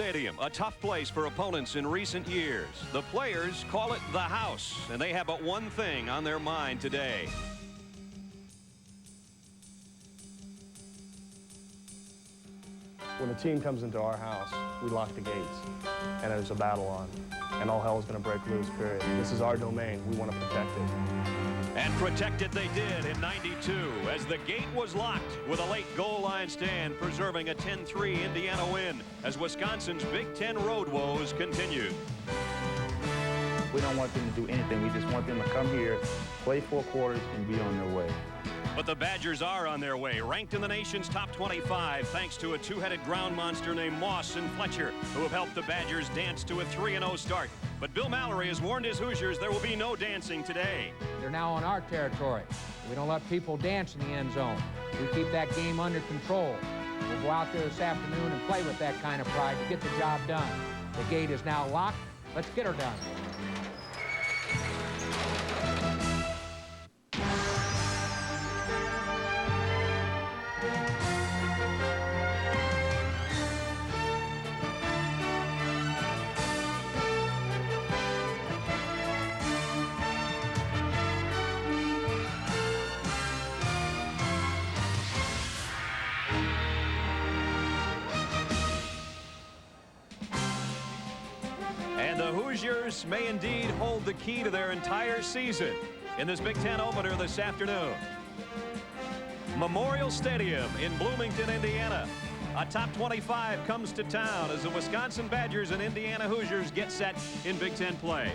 Stadium, a tough place for opponents in recent years. The players call it the house, and they have but one thing on their mind today. When a team comes into our house, we lock the gates, and there's a battle on, and all hell is going to break loose, period. This is our domain. We want to protect it. And protect it they did in '92 as the gate was locked with a late goal line stand, preserving a 10-3 Indiana win as Wisconsin's Big Ten road woes continued. We don't want them to do anything. We just want them to come here, play 4 quarters, and be on their way. But the Badgers are on their way, ranked in the nation's top 25 thanks to a two-headed ground monster named Moss and Fletcher, who have helped the Badgers dance to a 3-0 start. But Bill Mallory has warned his Hoosiers there will be no dancing today. They're now on our territory. We don't let people dance in the end zone. We keep that game under control. We'll go out there this afternoon and play with that kind of pride to get the job done. The gate is now locked. Let's get her done. And the Hoosiers may indeed hold the key to their entire season in this Big Ten opener this afternoon. Memorial Stadium in Bloomington, Indiana. A top 25 comes to town as the Wisconsin Badgers and Indiana Hoosiers get set in Big Ten play.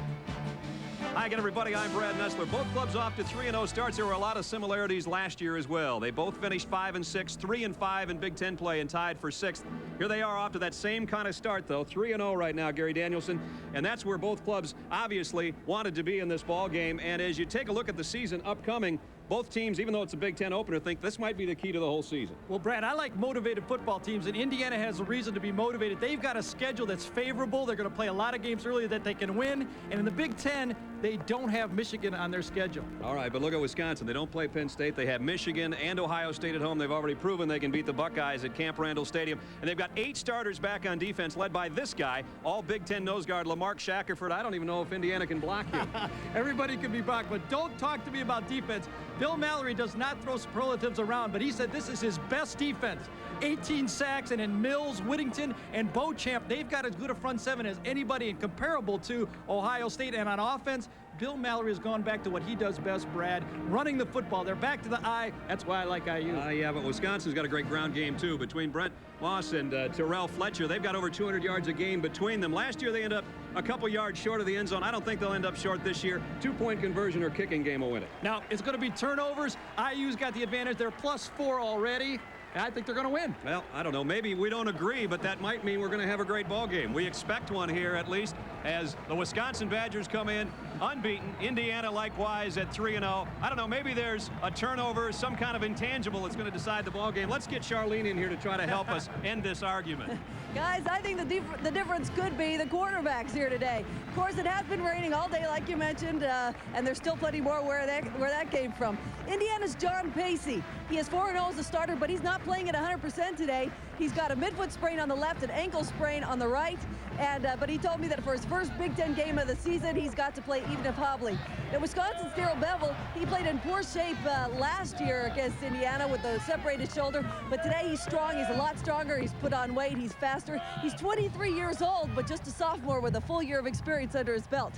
Hi again, everybody. I'm Brad Nessler. Both clubs off to 3-0 starts. There were a lot of similarities last year as well. They both finished 5-6, 3-5 in Big Ten play, and tied for 6th. Here they are off to that same kind of start, though. 3-0 right now, Gary Danielson, and that's where both clubs obviously wanted to be in this ball game. And as you take a look at the season upcoming, both teams, even though it's a Big Ten opener, think this might be the key to the whole season. Well, Brad, I like motivated football teams, and Indiana has a reason to be motivated. They've got a schedule that's favorable. They're going to play a lot of games early that they can win. And in the Big Ten, they don't have Michigan on their schedule. All right, but look at Wisconsin. They don't play Penn State. They have Michigan and Ohio State at home. They've already proven they can beat the Buckeyes at Camp Randall Stadium. And they've got 8 starters back on defense, led by this guy, all Big Ten nose guard Lamark Shackelford. I don't even know if Indiana can block you. Everybody can be blocked, but don't talk to me about defense. Bill Mallory does not throw superlatives around, but he said this is his best defense. 18 sacks, and in Mills, Whittington, and Beauchamp, they've got as good a front 7 as anybody and comparable to Ohio State. And on offense, Bill Mallory has gone back to what he does best, Brad, running the football. They're back to the eye. That's why I like IU. Yeah, but Wisconsin's got a great ground game, too. Between Brent Moss and Terrell Fletcher, they've got over 200 yards a game between them. Last year, they ended up a couple yards short of the end zone. I don't think they'll end up short this year. 2-point conversion or kicking game will win it. Now, it's going to be turnovers. IU's got the advantage. They're +4 already. And I think they're going to win. Well, I don't know. Maybe we don't agree, but that might mean we're going to have a great ball game. We expect one here, at least, as the Wisconsin Badgers come in unbeaten. Indiana, likewise, at 3-0. I don't know. Maybe there's a turnover, some kind of intangible that's going to decide the ball game. Let's get Charlene in here to try to help us end this argument. Guys, I think the difference could be the quarterbacks here today. Of course, it has been raining all day, like you mentioned, and there's still plenty more where that came from. Indiana's John Pacey. He is 4-0 as a starter, but he's not playing at 100% today. He's got a midfoot sprain on the left, an ankle sprain on the right, and but he told me that for his first Big Ten game of the season, he's got to play even if hobbling. Now, Wisconsin's Darrell Bevel, he played in poor shape last year against Indiana with a separated shoulder, but today he's strong. He's a lot stronger. He's put on weight. He's faster. He's 23 years old, but just a sophomore with a full year of experience under his belt.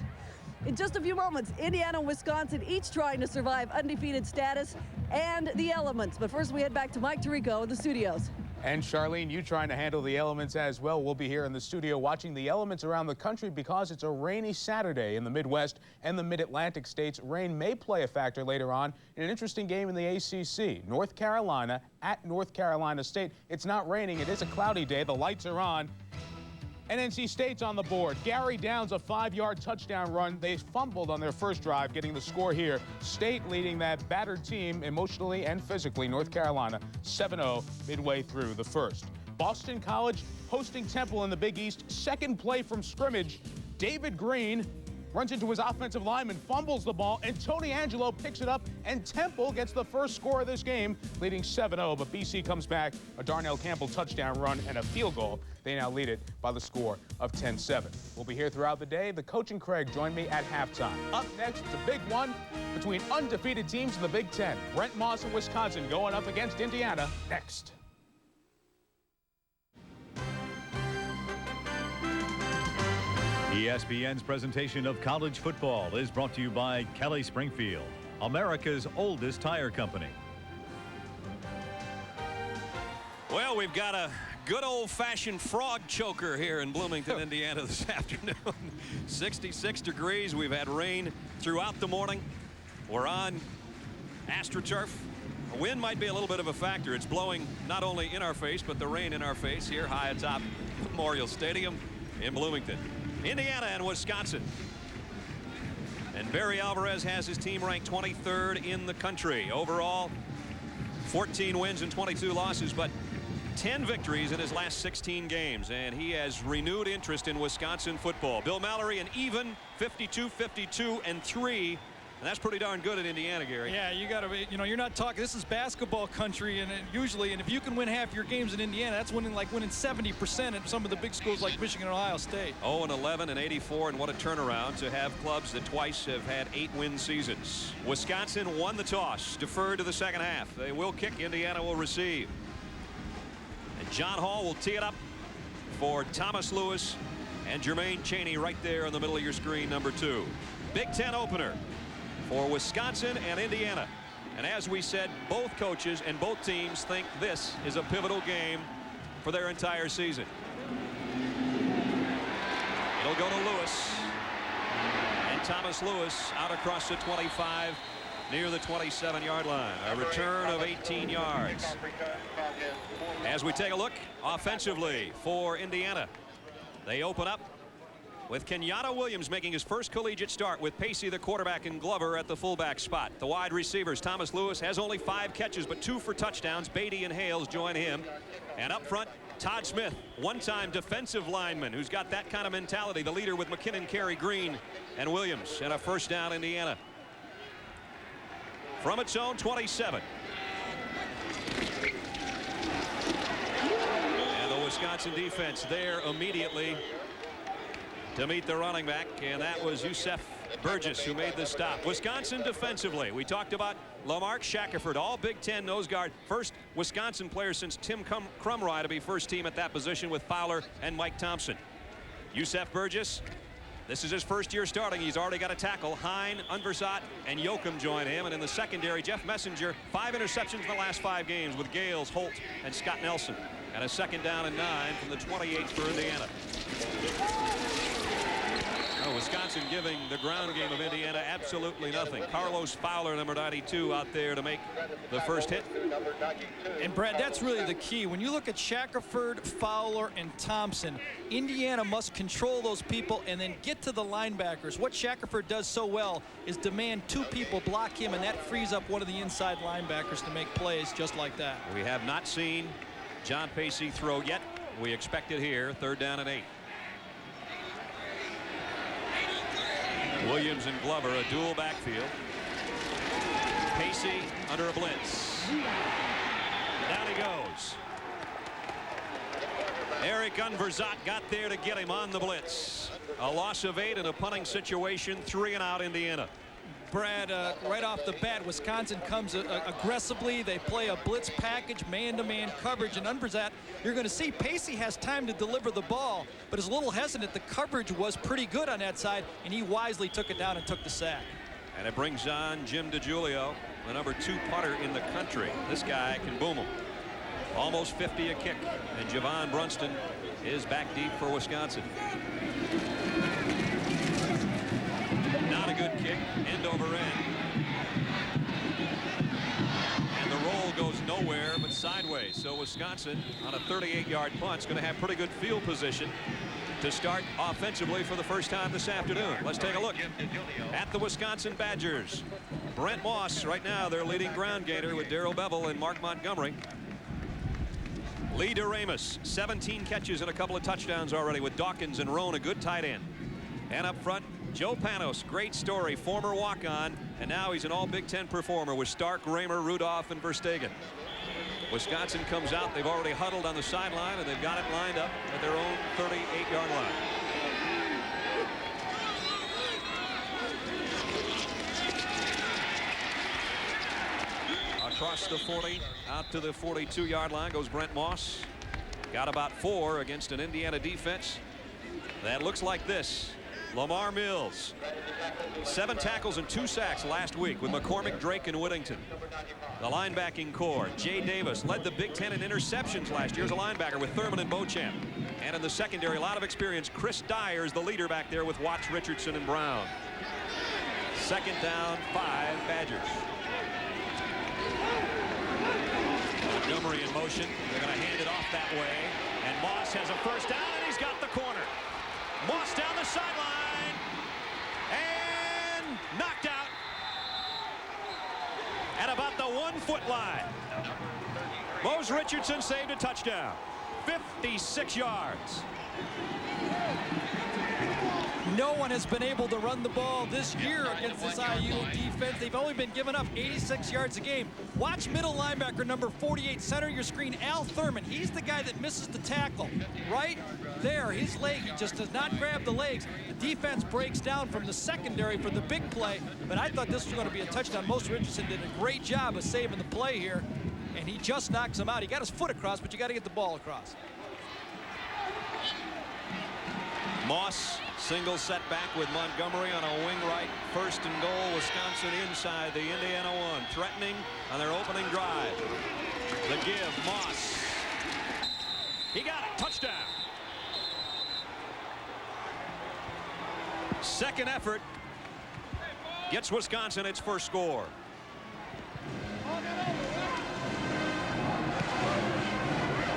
In just a few moments, Indiana and Wisconsin each trying to survive undefeated status and the elements. But first, we head back to Mike Tirico in the studios. And Charlene, you trying to handle the elements as well. We'll be here in the studio watching the elements around the country because it's a rainy Saturday in the Midwest and the Mid-Atlantic states. Rain may play a factor later on in an interesting game in the ACC. North Carolina at North Carolina State. It's not raining. It is a cloudy day. The lights are on. And NC State's on the board. Gary Downs, a 5-yard touchdown run. They fumbled on their first drive, getting the score here. State leading that battered team emotionally and physically. North Carolina 7-0 midway through the first. Boston College hosting Temple in the Big East. Second play from scrimmage. David Green runs into his offensive lineman, fumbles the ball, and Tony Angelo picks it up, and Temple gets the first score of this game, leading 7-0. But BC comes back, a Darnell Campbell touchdown run, and a field goal. They now lead it by the score of 10-7. We'll be here throughout the day. The coach and Craig join me at halftime. Up next, it's a big one between undefeated teams in the Big Ten. Brent Moss and Wisconsin going up against Indiana next. ESPN's presentation of college football is brought to you by Kelly Springfield, America's oldest tire company. Well, we've got a good old-fashioned frog choker here in Bloomington, Indiana this afternoon. 66 degrees. We've had rain throughout the morning. We're on AstroTurf. The wind might be a little bit of a factor. It's blowing not only in our face, but the rain in our face here high atop Memorial Stadium in Bloomington. Indiana and Wisconsin. And Barry Alvarez has his team ranked 23rd in the country. Overall, 14 wins and 22 losses, but 10 victories in his last 16 games. And he has renewed interest in Wisconsin football. Bill Mallory an even 52, 52, and 3. And that's pretty darn good at Indiana, Gary. Yeah, you got to be, you know, you're not talking, this is basketball country, and usually, and if you can win half your games in Indiana, that's winning 70% at some of the big schools like Michigan and Ohio State. 0-11 and 84, and what a turnaround to have clubs that twice have had 8-win seasons. Wisconsin won the toss, deferred to the second half. They will kick, Indiana will receive. And John Hall will tee it up for Thomas Lewis and Jermaine Chaney right there in the middle of your screen, number 2. Big Ten opener for Wisconsin and Indiana. And as we said, both coaches and both teams think this is a pivotal game for their entire season. It'll go to Lewis. And Thomas Lewis out across the 25 near the 27-yard line. A return of 18 yards. As we take a look offensively for Indiana, they open up with Kenyatta Williams making his first collegiate start with Pacey, the quarterback, and Glover at the fullback spot. The wide receivers, Thomas Lewis has only 5 catches, but 2 for touchdowns. Beatty and Hales join him. And up front, Todd Smith, one-time defensive lineman who's got that kind of mentality. The leader with McKinnon, Carey, Green, and Williams. And a first down, Indiana. From its own 27. And the Wisconsin defense there immediately to meet the running back, and that was Yusef Burgess who made the stop. Wisconsin defensively, we talked about Lamarck Shackelford, all Big Ten nose guard, first Wisconsin player since Tim Crumry to be first team at that position with Fowler and Mike Thompson. Yusef Burgess, this is his first year starting. He's already got a tackle. Hine, Unversat, and Yoakum join him. And in the secondary, Jeff Messenger, 5 interceptions in the last 5 games with Gales, Holt, and Scott Nelson. And a second down and 9 from the 28 for Indiana. Wisconsin giving the ground game of Indiana absolutely nothing. Carlos Fowler, number 92, out there to make the first hit. And Brad, that's really the key. When you look at Shackelford, Fowler, and Thompson, Indiana must control those people and then get to the linebackers. What Shackelford does so well is demand 2 people block him, and that frees up one of the inside linebackers to make plays just like that. We have not seen John Pacey throw yet. We expect it here, 3rd down and 8. Williams and Glover, a dual backfield. Pacey under a blitz. Down he goes. Eric Unversat got there to get him on the blitz. A loss of 8 in a punting situation, 3 and out Indiana. Brad, right off the bat, Wisconsin comes aggressively. They play a blitz package, man-to-man coverage, and Unversat, you're going to see Pacey has time to deliver the ball, but is a little hesitant. The coverage was pretty good on that side, and he wisely took it down and took the sack. And it brings on Jim DiGiulio, the number 2 putter in the country. This guy can boom him. Almost 50 a kick, and Javon Brunston is back deep for Wisconsin. Not a good kick, end over end. And the roll goes nowhere but sideways. So Wisconsin on a 38-yard punt is going to have pretty good field position to start offensively for the first time this afternoon. Let's take a look at the Wisconsin Badgers. Brent Moss right now their leading ground gainer with Darrell Bevel and Mark Montgomery. Lee DeRamus, 17 catches and a couple of touchdowns already with Dawkins and Roan, a good tight end. And up front, Joe Panos, great story, former walk-on, and now he's an all Big Ten performer with Stark, Raymer, Rudolph, and Verstegen. Wisconsin comes out. They've already huddled on the sideline, and they've got it lined up at their own 38-yard line. Across the 40, out to the 42-yard line goes Brent Moss. Got about 4 against an Indiana defense that looks like this. Lamar Mills, 7 tackles and 2 sacks last week with McCormick, Drake, and Whittington. The linebacking core, Jay Davis, led the Big Ten in interceptions last year as a linebacker with Thurman and Beauchamp. And in the secondary, a lot of experience. Chris Dyer is the leader back there with Watts, Richardson, and Brown. 2nd down, 5 Badgers. Montgomery in motion. They're going to hand it off that way. And Moss has a 1st down, and he's got the corner. Moss down the sideline. And knocked out at about the 1-foot line. Mose Richardson saved a touchdown. 56 yards. No one has been able to run the ball this year against this IU defense. They've only been giving up 86 yards a game. Watch middle linebacker number 48, center your screen, Al Thurman. He's the guy that misses the tackle. Right there, his leg, he just does not grab the legs. The defense breaks down from the secondary for the big play, but I thought this was going to be a touchdown. Mose Richardson did a great job of saving the play here, and he just knocks him out. He got his foot across, but you got to get the ball across. Moss single set back with Montgomery on a wing right. 1st and goal, Wisconsin inside the Indiana 1, threatening on their opening drive. The give, Moss. He got it, touchdown. 2nd effort gets Wisconsin its 1st score.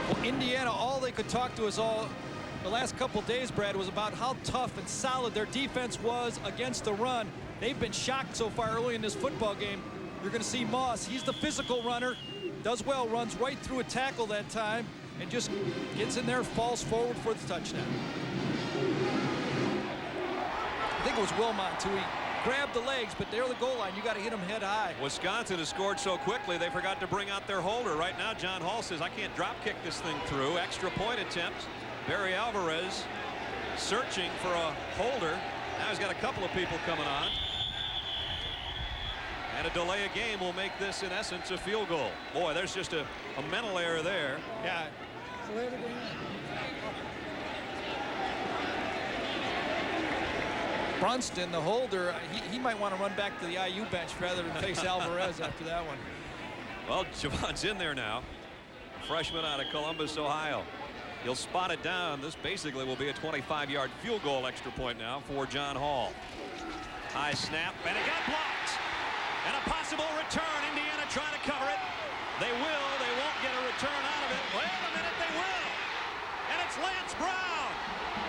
Well, Indiana, all they could talk to us all the last couple days, Brad, was about how tough and solid their defense was against the run. They've been shocked so far early in this football game. You're going to see Moss. He's the physical runner, does well, runs right through a tackle that time, and just gets in there, falls forward for the touchdown. I think it was Wilmot, too. He grabbed the legs, but they're the goal line. You got to hit them head high. Wisconsin has scored so quickly they forgot to bring out their holder. Right now, John Hall says, I can't drop kick this thing through. Extra point attempt. Barry Alvarez searching for a holder. Now he's got a couple of people coming on. And a delay of game will make this, in essence, a field goal. Boy, there's just a mental error there. Yeah. Brunston, the holder, he might want to run back to the IU bench rather than face Alvarez after that one. Well, Javon's in there now. Freshman out of Columbus, Ohio. He'll spot it down. This basically will be a 25-yard field goal extra point now for John Hall. High snap, and it got blocked. And a possible return. Indiana trying to cover it. They will. They won't get a return out of it. Wait a minute, they will. And it's Lance Brown.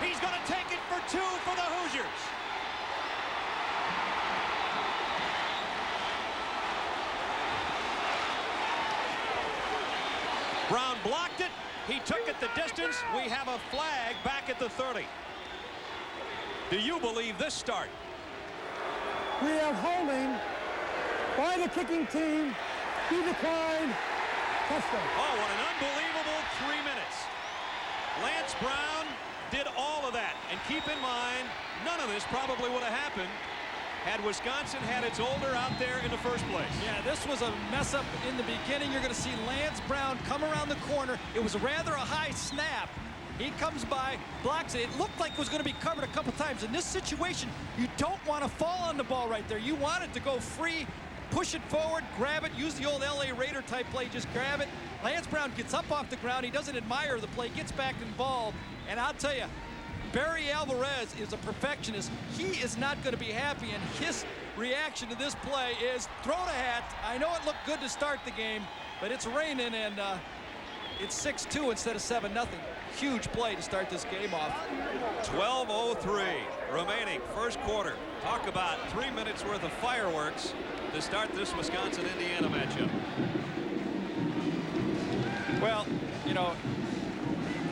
He's going to take it for 2 for the Hoosiers. Brown blocked it. He took it the distance. We have a flag back at the 30. Do you believe this start? We have holding by the kicking team. He declined. Touchdown. Oh, what an unbelievable 3 minutes. Lance Brown did all of that. And keep in mind, none of this probably would have happened had Wisconsin had its holder out there in the first place. Yeah, this was a mess up in the beginning. You're going to see Lance Brown come around the corner. It was rather a high snap. He comes by, blocks it. It looked like it was going to be covered a couple times. In this situation, you don't want to fall on the ball right there. You want it to go free, push it forward, grab it, use the old LA Raider type play, just grab it. Lance Brown gets up off the ground. He doesn't admire the play, gets back involved. And I'll tell you, Barry Alvarez is a perfectionist. He is not going to be happy, and his reaction to this play is throw the hat. I know it looked good to start the game, but it's raining, and it's 6-2 instead of 7-0. Huge play to start this game off. 12:03 remaining, first quarter. Talk about 3 minutes worth of fireworks to start this Wisconsin-Indiana matchup. Well, you know,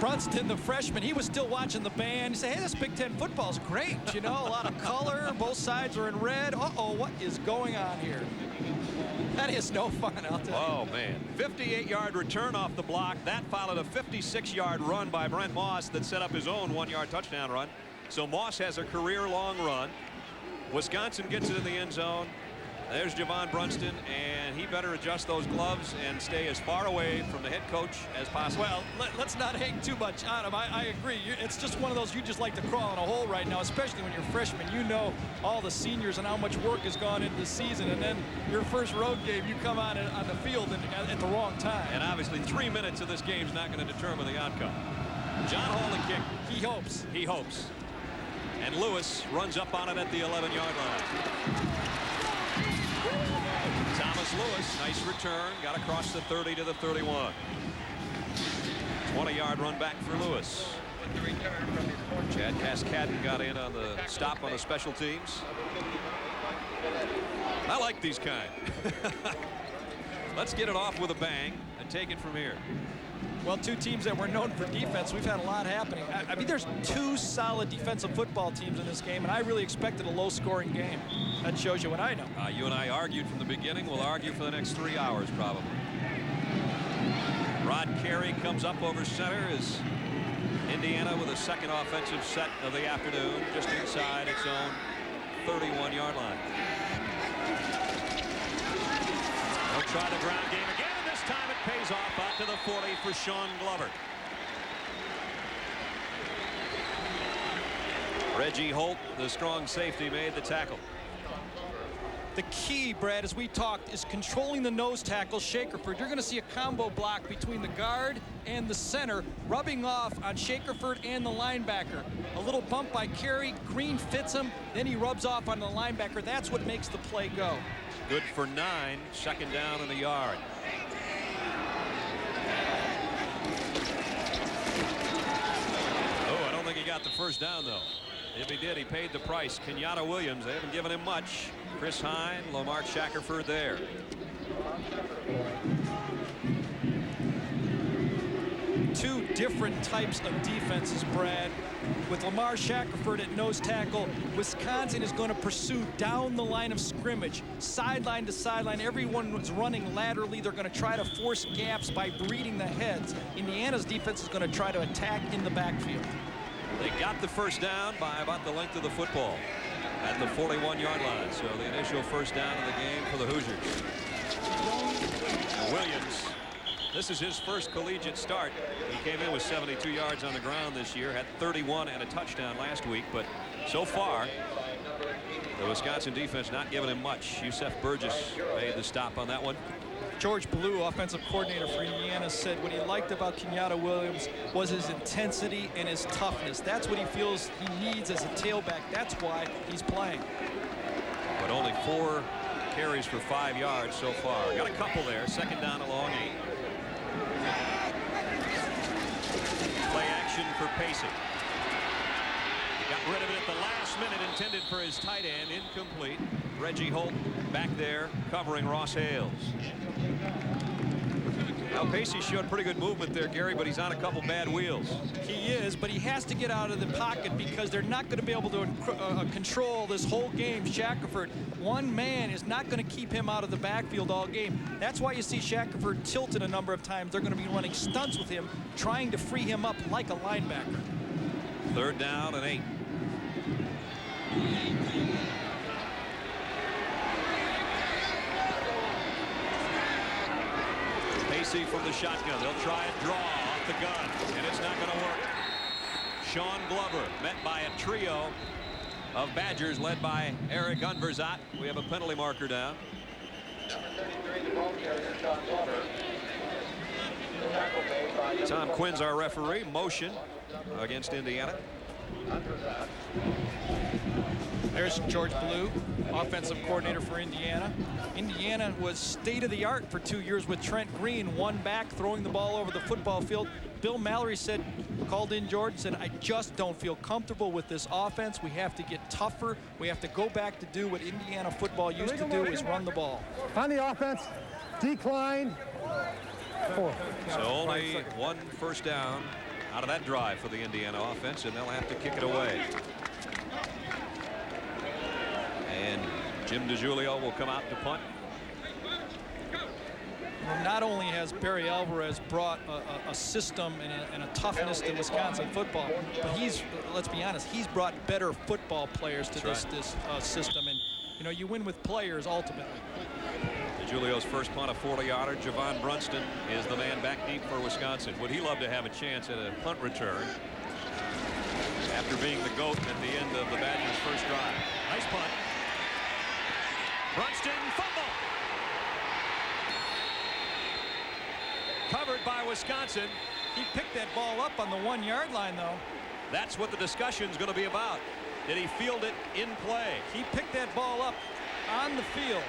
Brunston, the freshman, he was still watching the band. He said, hey, this Big Ten football's great. You know, a lot of color. Both sides are in red. Uh-oh, what is going on here? That is no fun, I'll tell you. Oh, man. 58-yard return off the block. That followed a 56-yard run by Brent Moss that set up his own 1-yard touchdown run. So Moss has a career-long run. Wisconsin gets it in the end zone. There's Javon Brunston, and he better adjust those gloves and stay as far away from the head coach as possible. Well, let's not hang too much on him. I agree. It's just one of those you just like to crawl in a hole right now, especially when you're a freshman. You know all the seniors and how much work has gone into the season, and then your first road game, you come on the field at the wrong time. And obviously 3 minutes of this game is not going to determine the outcome. John Hall the kick. He hopes. He hopes. And Lewis runs up on it at the 11-yard line. Thomas Lewis, nice return, got across the 30 to the 31. 20-yard run back for Lewis. Chad Cascadden got in on the stop on the special teams. I like these kind. Let's get it off with a bang and take it from here. Well, two teams that were known for defense, we've had a lot happening. I mean, there's two solid defensive football teams in this game, and I really expected a low-scoring game. That shows you what I know. You and I argued from the beginning. We'll argue for the next 3 hours, probably. Rod Carey comes up over center as Indiana with a second offensive set of the afternoon, just inside its own 31-yard line. They'll try the ground game again. Time it pays off out to the 40 for Sean Glover. Reggie Holt, the strong safety, made the tackle. The key, Brad, as we talked, is controlling the nose tackle, Shakerford. You're going to see a combo block between the guard and the center, rubbing off on Shakerford and the linebacker. A little bump by Carey. Green fits him. Then he rubs off on the linebacker. That's what makes the play go. Good for 9. Second down and a yard. I don't think he got the first down, though. If he did, he paid the price. Kenyatta Williams, they haven't given him much. Chris Hine, Lamar Shackelford there. Two different types of defenses, Brad. With Lamar Shackelford at nose tackle, Wisconsin is going to pursue down the line of scrimmage, sideline to sideline. Everyone is running laterally. They're going to try to force gaps by breeding the heads. Indiana's defense is going to try to attack in the backfield. They got the first down by about the length of the football at the 41-yard line. So the initial first down of the game for the Hoosiers. Williams, this is his first collegiate start. He came in with 72 yards on the ground this year, had 31 and a touchdown last week, but so far the Wisconsin defense not giving him much. Yusef Burgess made the stop on that one. George Blue, offensive coordinator for Indiana, said what he liked about Kenyatta Williams was his intensity and his toughness. That's what he feels he needs as a tailback. That's why he's playing. But only 4 carries for 5 yards so far. Got a couple there. Second down along 8. Play action for Pacey. Got rid of it at the last minute, intended for his tight end, incomplete. Reggie Holt back there covering Ross Hales. Now Pacey showed pretty good movement there, Gary, but he's on a couple bad wheels. He is, but he has to get out of the pocket because they're not going to be able to control this whole game. Shackelford, one man is not going to keep him out of the backfield all game. That's why you see Shackelford tilted a number of times. They're going to be running stunts with him, trying to free him up like a linebacker. Third down and 8. Pacey from the shotgun. They'll try and draw off the gun, and it's not going to work. Sean Glover met by a trio of Badgers led by Eric Unverzat. We have a penalty marker down. Tom Quinn's our referee. Motion against Indiana. There's George Blue, offensive coordinator for Indiana. Indiana was state-of-the-art for 2 years with Trent Green, one back, throwing the ball over the football field. Bill Mallory said, called in George, said, I just don't feel comfortable with this offense. We have to get tougher. We have to go back to do what Indiana football used to do, is run the ball. On the offense, decline. 4. So only one first down out of that drive for the Indiana offense, and they'll have to kick it away. And Jim DiGiulio will come out to punt. Well, not only has Barry Alvarez brought a system and a toughness to Wisconsin football, but he's, let's be honest, he's brought better football players to this system. And, you know, you win with players ultimately. DiGiulio's first punt, a 40-yarder. Javon Brunston is the man back deep for Wisconsin. Would he love to have a chance at a punt return after being the GOAT at the end of the Badgers' first drive? Nice punt. Brunston fumble. Covered by Wisconsin. He picked that ball up on the 1-yard line, though. That's what the discussion's going to be about. Did he field it in play? He picked that ball up on the field.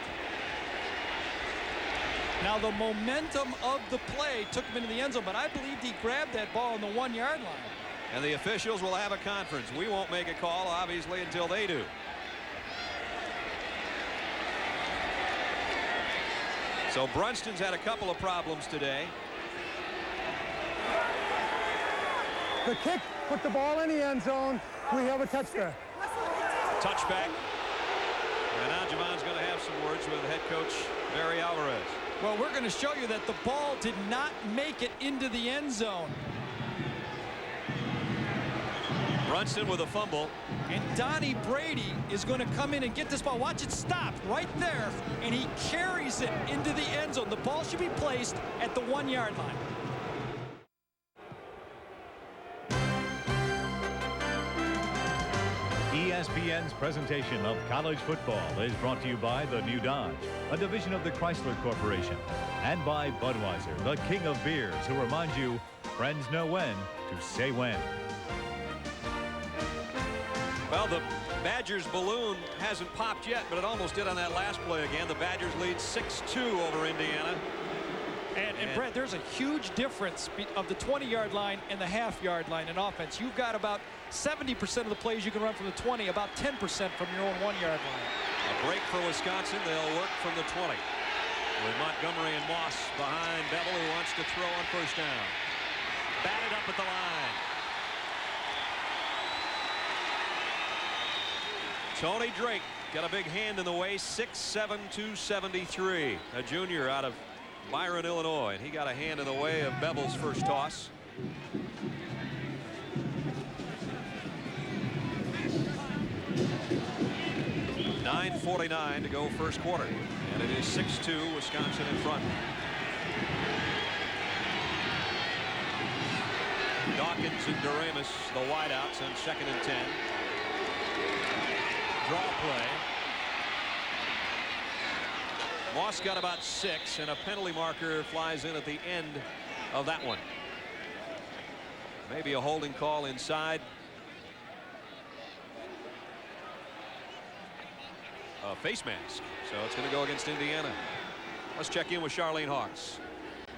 Now, the momentum of the play took him into the end zone, but I believed he grabbed that ball on the 1-yard line. And the officials will have a conference. We won't make a call, obviously, until they do. So Brunston's had a couple of problems today. The kick put the ball in the end zone. We have a touchdown. Touchback. And now Javon's going to have some words with head coach Barry Alvarez. Well, we're going to show you that the ball did not make it into the end zone. Brunston with a fumble. And Donnie Brady is going to come in and get this ball. Watch it stop right there, and he carries it into the end zone. The ball should be placed at the 1-yard line. ESPN's presentation of college football is brought to you by the New Dodge, a division of the Chrysler Corporation, and by Budweiser, the king of beers, who remind you, friends know when to say when. Well, the Badgers balloon hasn't popped yet, but it almost did on that last play again. The Badgers lead 6-2 over Indiana. And Brett, there's a huge difference of the 20-yard line and the half-yard line in offense. You've got about 70% of the plays you can run from the 20, about 10% from your own 1-yard line. A break for Wisconsin. They'll work from the 20. With Montgomery and Moss behind Bevel, who wants to throw on first down. Batted up at the line. Tony Drake got a big hand in the way. 6'7", 273. A junior out of Byron, Illinois, and he got a hand in the way of Bevel's first toss. .9:49 to go first quarter, and it is 6-2 Wisconsin in front. Dawkins and Doremus, the wideouts, on 2nd and 10. Draw play. Moss got about 6, and a penalty marker flies in at the end of that one. Maybe a holding call inside. A face mask, so it's going to go against Indiana. Let's check in with Charlene Hawks.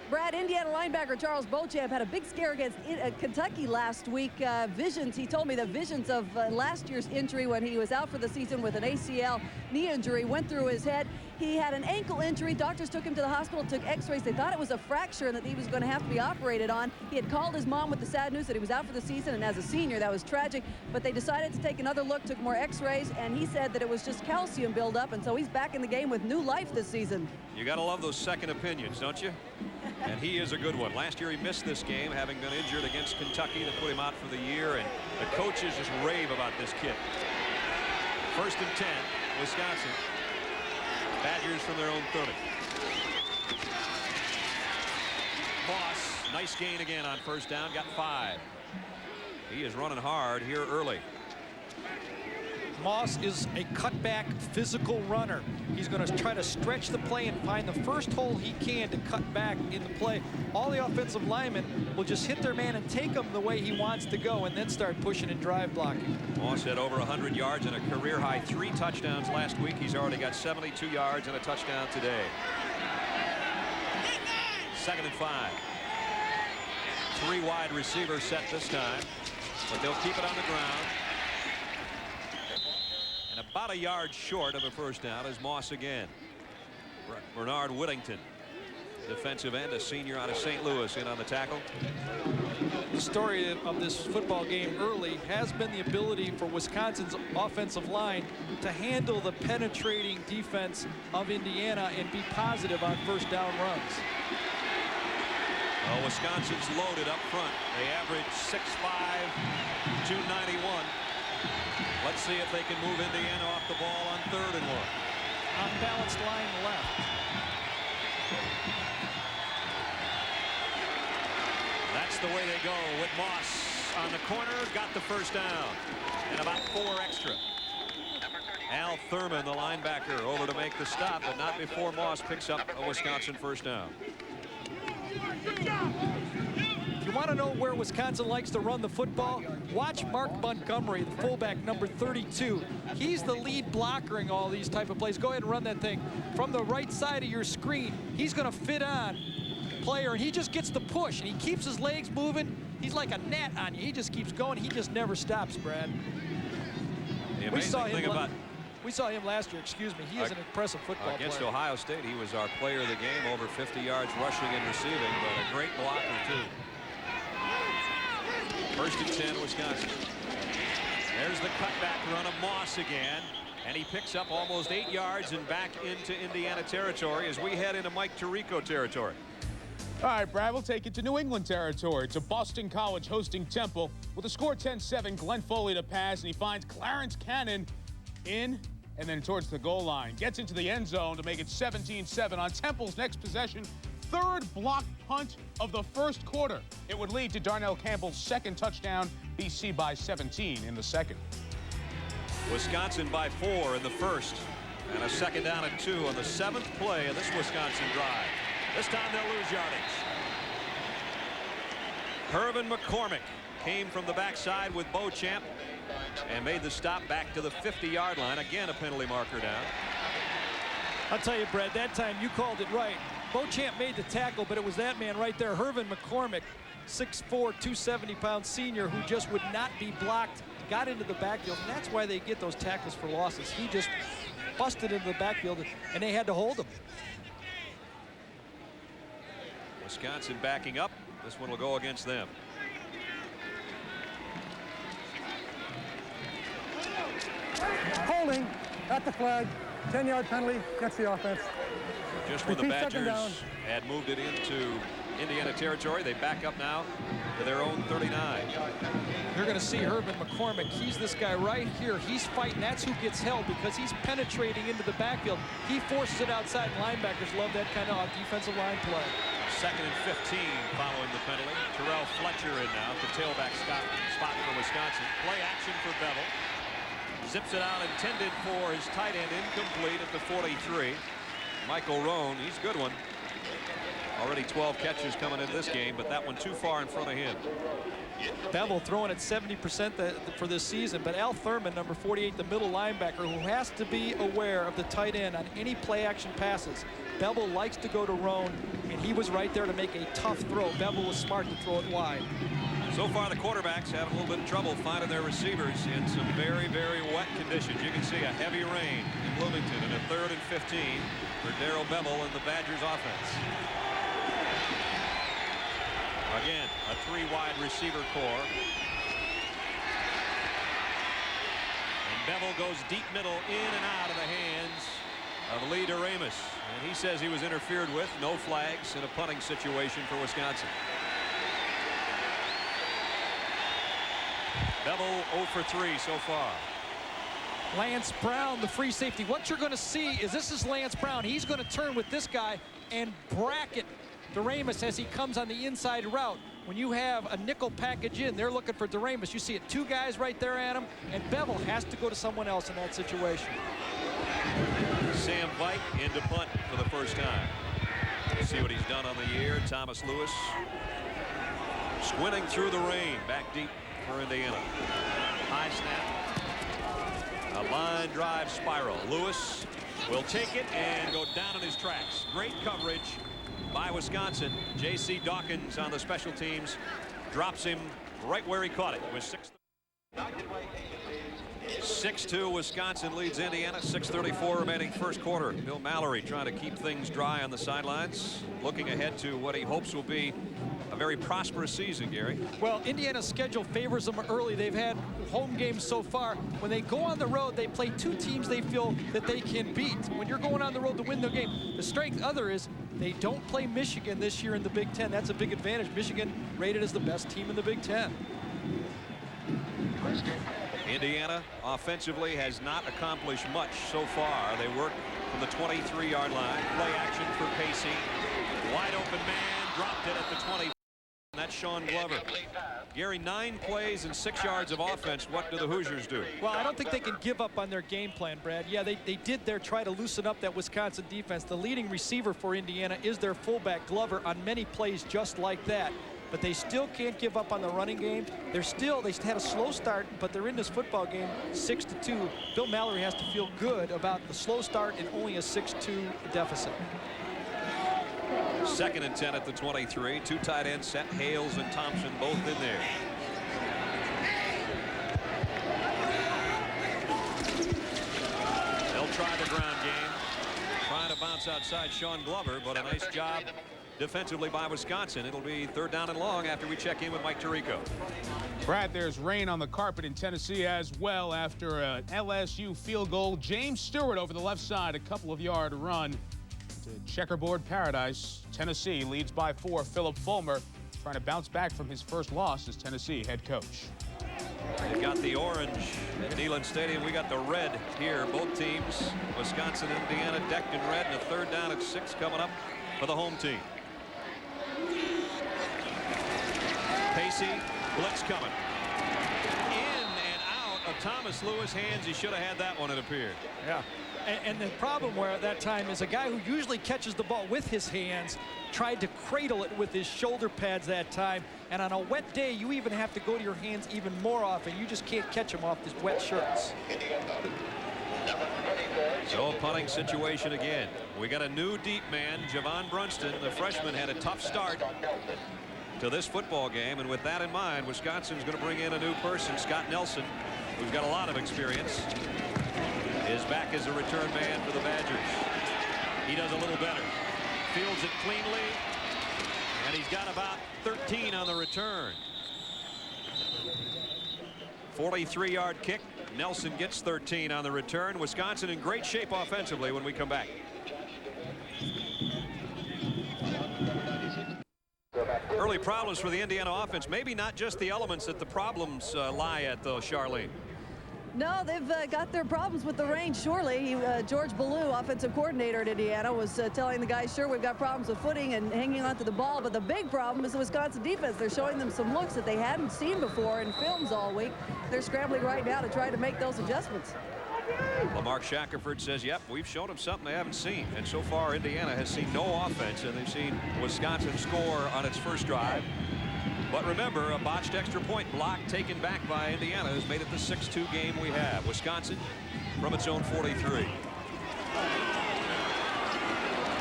Brad, Indiana linebacker Charles Beauchamp had a big scare against Kentucky last week. Visions, he told me the visions of last year's injury when he was out for the season with an ACL knee injury went through his head. He had an ankle injury. Doctors took him to the hospital, took x-rays. They thought it was a fracture and that he was going to have to be operated on. He had called his mom with the sad news that he was out for the season, and as a senior, that was tragic. But they decided to take another look, took more x-rays, and he said that it was just calcium buildup, and so he's back in the game with new life this season. You got to love those second opinions, don't you? And he is a good one. Last year he missed this game, having been injured against Kentucky that put him out for the year, and the coaches just rave about this kid. 1st and 10, Wisconsin. Badgers from their own 30. Moss, nice gain again on first down, got 5. He is running hard here early. Moss is a cutback physical runner. He's going to try to stretch the play and find the first hole he can to cut back in the play. All the offensive linemen will just hit their man and take him the way he wants to go and then start pushing and drive blocking. Moss had over 100 yards and a career high 3 touchdowns last week. He's already got 72 yards and a touchdown today. 2nd and 5. 3 wide receiver set this time, but they'll keep it on the ground. And about a yard short of a first down is Moss again. Bernard Whittington, defensive end, a senior out of St. Louis, in on the tackle. the story of this football game early has been the ability for Wisconsin's offensive line to handle the penetrating defense of Indiana and be positive on first down runs. Well, Wisconsin's loaded up front. They average 6'5", 291. Let's see if they can move Indiana off the ball on 3rd and 1. Unbalanced line left. That's the way they go with Moss on the corner. Got the first down and about 4 extra. Al Thurman, the linebacker, over to make the stop, but not before Moss picks up a Wisconsin first down. If you want to know where Wisconsin likes to run the football, watch Mark Montgomery, the fullback, number 32. He's the lead blocker in all these type of plays. Go ahead and run that thing from the right side of your screen. He's going to fit on player, and he just gets the push, and he keeps his legs moving. He's like a gnat on you. He just keeps going. He just never stops, Brad. The amazing thing about we saw him last year, excuse me. He is an impressive football against player. Ohio State, he was our player of the game, over 50 yards rushing and receiving, but a great blocker, too. 1st and 10, Wisconsin. There's the cutback run of Moss again, and he picks up almost 8 yards and back into Indiana territory as we head into Mike Tirico territory. All right, Brad, we'll take it to New England territory, to Boston College hosting Temple. With the score 10-7, Glenn Foley to pass, and he finds Clarence Cannon in and then towards the goal line. Gets into the end zone to make it 17-7 on Temple's next possession. 3rd block punt of the 1st quarter. It would lead to Darnell Campbell's 2nd touchdown, BC by 17 in the 2nd. Wisconsin by 4 in the 1st, and a 2nd down and 2 on the 7th play of this Wisconsin drive. This time they'll lose yardage. Herman McCormick came from the backside with Beauchamp and made the stop back to the 50-yard line. Again, a penalty marker down. I'll tell you, Brad, that time you called it right. Beauchamp made the tackle, but it was that man right there, Herman McCormick, 6'4", 270-pound senior who just would not be blocked, got into the backfield, and that's why they get those tackles for losses. He just busted into the backfield, and they had to hold him. Wisconsin backing up. This one will go against them. Holding at the flag. 10-yard penalty against the offense. Just when the Badgers had moved it into Indiana territory, they back up now to their own 39. You're going to see Herman McCormick. He's this guy right here. He's fighting. That's who gets held because he's penetrating into the backfield. He forces it outside. Linebackers love that kind of defensive line play. 2nd and 15 following the penalty. Terrell Fletcher in now, the tailback spot for Wisconsin. Play action for Bevel. Zips it out, intended for his tight end, incomplete at the 43. Michael Roan, he's a good one. Already 12 catches coming into this game, but that one too far in front of him. Bevel throwing at 70% for this season, but Al Thurman, number 48, the middle linebacker, who has to be aware of the tight end on any play action passes. Bevel likes to go to Roan, and he was right there to make a tough throw. Bevel was smart to throw it wide. So far, the quarterbacks having a little bit of trouble finding their receivers in some very, very wet conditions. You can see a heavy rain in Bloomington and a 3rd and 15 for Darrell Bevel and the Badgers offense. Again, a 3-wide receiver core. And Bevel goes deep middle, in and out of the hands of Lee DeRamus. And he says he was interfered with. No flags in a punting situation for Wisconsin. Bevel 0 for 3 so far. Lance Brown, the free safety. What you're going to see is this is Lance Brown. He's going to turn with this guy and bracket DeRamus as he comes on the inside route. When you have a nickel package in, they're looking for DeRamus. You see it, 2 guys right there at him, and Bevel has to go to someone else in that situation. Sam Vike into punt for the first time. See what he's done on the year. Thomas Lewis squinting through the rain, back deep for Indiana. High snap. A line drive spiral. Lewis will take it and go down in his tracks. Great coverage by Wisconsin. J.C. Dawkins on the special teams drops him right where he caught it. It was 6-2. Wisconsin leads Indiana. 6:34 remaining first quarter. Bill Mallory trying to keep things dry on the sidelines, looking ahead to what he hopes will be a very prosperous season, Gary. Well, Indiana's schedule favors them early. They've had home games so far. When they go on the road, they play two teams they feel that they can beat. When you're going on the road to win the game, the strength other is they don't play Michigan this year in the Big Ten. That's a big advantage. Michigan rated as the best team in the Big Ten. Indiana offensively has not accomplished much so far. They work from the 23-yard line. Play action for Pacey. Wide open man, dropped it at the 20. And that's Sean Glover. Gary, 9 plays and 6 yards of offense. What do the Hoosiers do? Well, I don't think they can give up on their game plan, Brad. Yeah, they did try to loosen up that Wisconsin defense. The leading receiver for Indiana is their fullback Glover on many plays just like that. But they still can't give up on the running game. They had a slow start, but they're in this football game 6-2. Bill Mallory has to feel good about the slow start and only a 6-2 deficit. 2nd and 10 at the 23. 2 tight ends set. Hales and Thompson both in there. They'll try the ground game. Trying to bounce outside Sean Glover, but a nice job defensively by Wisconsin. It'll be 3rd down and long after we check in with Mike Tirico. Brad, there's rain on the carpet in Tennessee as well after an LSU field goal. James Stewart over the left side, a couple of yard run to checkerboard paradise. Tennessee leads by 4. Philip Fulmer trying to bounce back from his first loss as Tennessee head coach. They've got the orange at Neyland Stadium. We got the red here. Both teams, Wisconsin and Indiana, decked in red, and a 3rd down and 6 coming up for the home team. Pacey, blitz coming. In and out of Thomas Lewis' hands. He should have had that one, it appeared. Yeah. And the problem where at that time is a guy who usually catches the ball with his hands tried to cradle it with his shoulder pads that time. And on a wet day, you even have to go to your hands even more often. You just can't catch them off these wet shirts. So punting situation again. We got a new deep man, Javon Brunston. The freshman had a tough start to this football game, and with that in mind, Wisconsin's going to bring in a new person. Scott Nelson, who's got a lot of experience, is back as a return man for the Badgers. He does a little better. Fields it cleanly, and he's got about 13 on the return. 43-yard kick. Nelson gets 13 on the return. Wisconsin in great shape offensively when we come back. Early problems for the Indiana offense. Maybe not just the elements that the problems lie at, though, Charlene. No, they've got their problems with the rain, surely. George Ballou, offensive coordinator at Indiana, was telling the guys, sure, we've got problems with footing and hanging onto the ball, but the big problem is the Wisconsin defense. They're showing them some looks that they hadn't seen before in films all week. They're scrambling right now to try to make those adjustments. Lamarck Shackelford says, yep, we've shown them something they haven't seen. And so far, Indiana has seen no offense, and they've seen Wisconsin score on its first drive. But remember, a botched extra point block taken back by Indiana has made it the 6-2 game we have. Wisconsin from its own 43.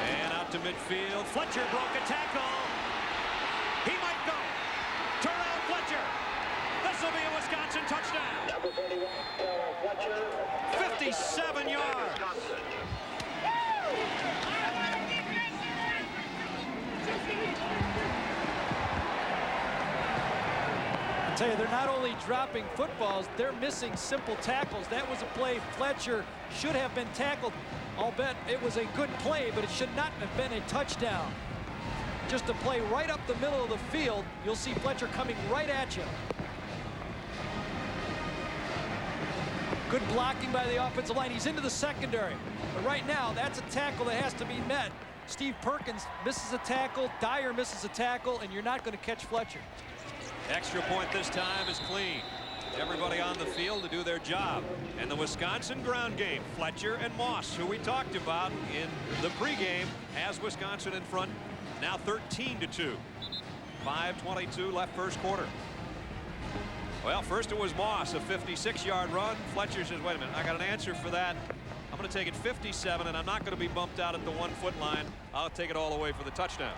And out to midfield. Fletcher broke a tackle. He might go. Turn out Fletcher. This will be a Wisconsin touchdown. Number 41, Fletcher. 57 yards. Tell you, they're not only dropping footballs, they're missing simple tackles. That was a play Fletcher should have been tackled. I'll bet it was a good play, but it should not have been a touchdown. Just a play right up the middle of the field. You'll see Fletcher coming right at you. Good blocking by the offensive line. He's into the secondary. But right now, that's a tackle that has to be met. Steve Perkins misses a tackle, Dyer misses a tackle, and you're not going to catch Fletcher. Extra point this time is clean. Everybody on the field to do their job. And the Wisconsin ground game, Fletcher and Moss, who we talked about in the pregame, has Wisconsin in front, now 13-2. 5:22 left first quarter. Well, first it was Moss, a 56-yard run. Fletcher says, wait a minute, I got an answer for that. I'm going to take it 57, and I'm not going to be bumped out at the 1-foot line. I'll take it all the way for the touchdown.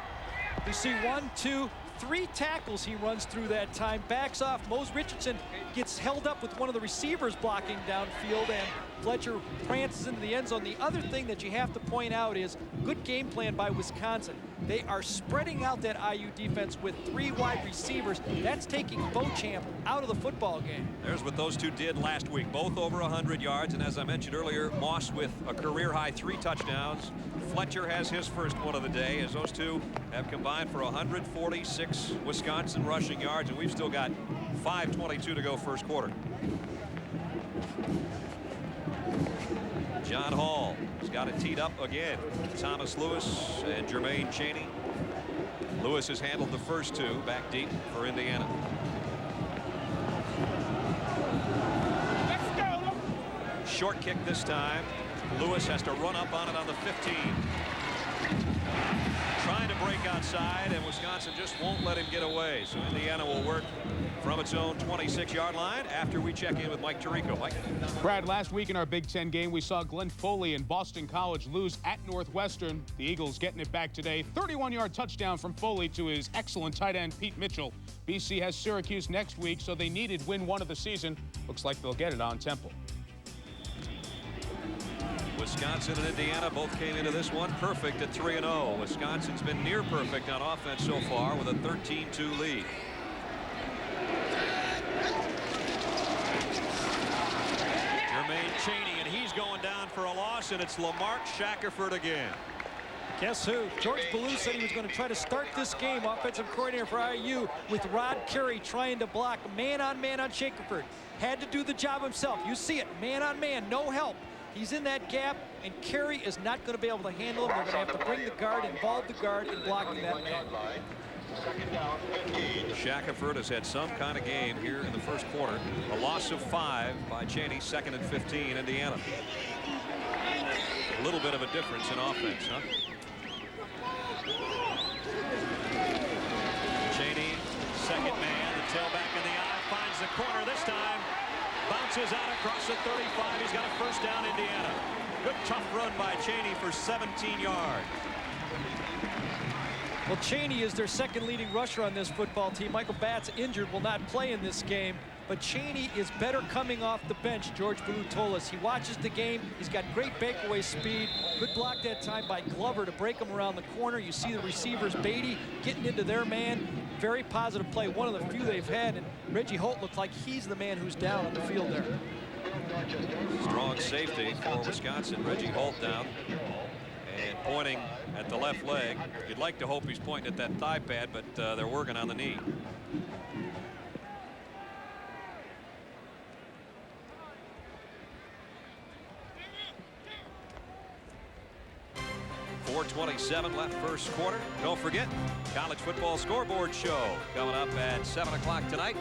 You see 1, 2, 3 tackles he runs through that time, backs off. Mose Richardson gets held up with one of the receivers blocking downfield, and Fletcher prances into the end zone. The other thing that you have to point out is good game plan by Wisconsin. They are spreading out that IU defense with 3 wide receivers. That's taking Beauchamp out of the football game. There's what those two did last week, both over 100 yards. And as I mentioned earlier, Moss with a career-high 3 touchdowns. Fletcher has his first one of the day, as those two have combined for 146 Wisconsin rushing yards, and we've still got 5:22 to go first quarter. John Hall has got it teed up again. Thomas Lewis and Jermaine Chaney. Lewis has handled the first 2 back deep for Indiana. Short kick this time. Lewis has to run up on it on the 15. Trying to break outside, and Wisconsin just won't let him get away. So Indiana will work from its own 26-yard line after we check in with Mike Tirico. Mike. Brad, last week in our Big Ten game, we saw Glenn Foley and Boston College lose at Northwestern. The Eagles getting it back today. 31-yard touchdown from Foley to his excellent tight end, Pete Mitchell. BC has Syracuse next week, so they needed win 1 of the season. Looks like they'll get it on Temple. Wisconsin and Indiana both came into this one perfect at 3-0. Wisconsin's been near perfect on offense so far with a 13-2 lead. Jermaine Chaney, and he's going down for a loss, and it's Lamarck Shackelford again. Guess who? George Ballou said he was going to try to start this game, offensive coordinator for IU, with Rod Carey trying to block man-on-man on Shackelford. Had to do the job himself. You see it, man-on-man, no help. He's in that gap, and Carey is not going to be able to handle him. They're going to have to bring the guard, involve the guard in blocking that man. Shackelford has had some kind of game here in the first quarter. A loss of 5 by Chaney, 2nd and 15, Indiana. A little bit of a difference in offense, huh? Chaney, second man, the tailback in the eye, finds the corner this time. Bounces out across the 35. He's got a first down, Indiana. Good tough run by Chaney for 17 yards. Well, Chaney is their second leading rusher on this football team. Michael Batts, injured, will not play in this game. But Chaney is better coming off the bench, George Ballou told us. He watches the game. He's got great breakaway speed. Good block that time by Glover to break him around the corner. You see the receivers, Beatty, getting into their man. Very positive play, one of the few they've had. And Reggie Holt looks like he's the man who's down on the field there. Strong safety for Wisconsin. Reggie Holt down and pointing at the left leg. You'd like to hope he's pointing at that thigh pad, but they're working on the knee. .427 left first quarter. Don't forget, college football scoreboard show coming up at 7 o'clock tonight.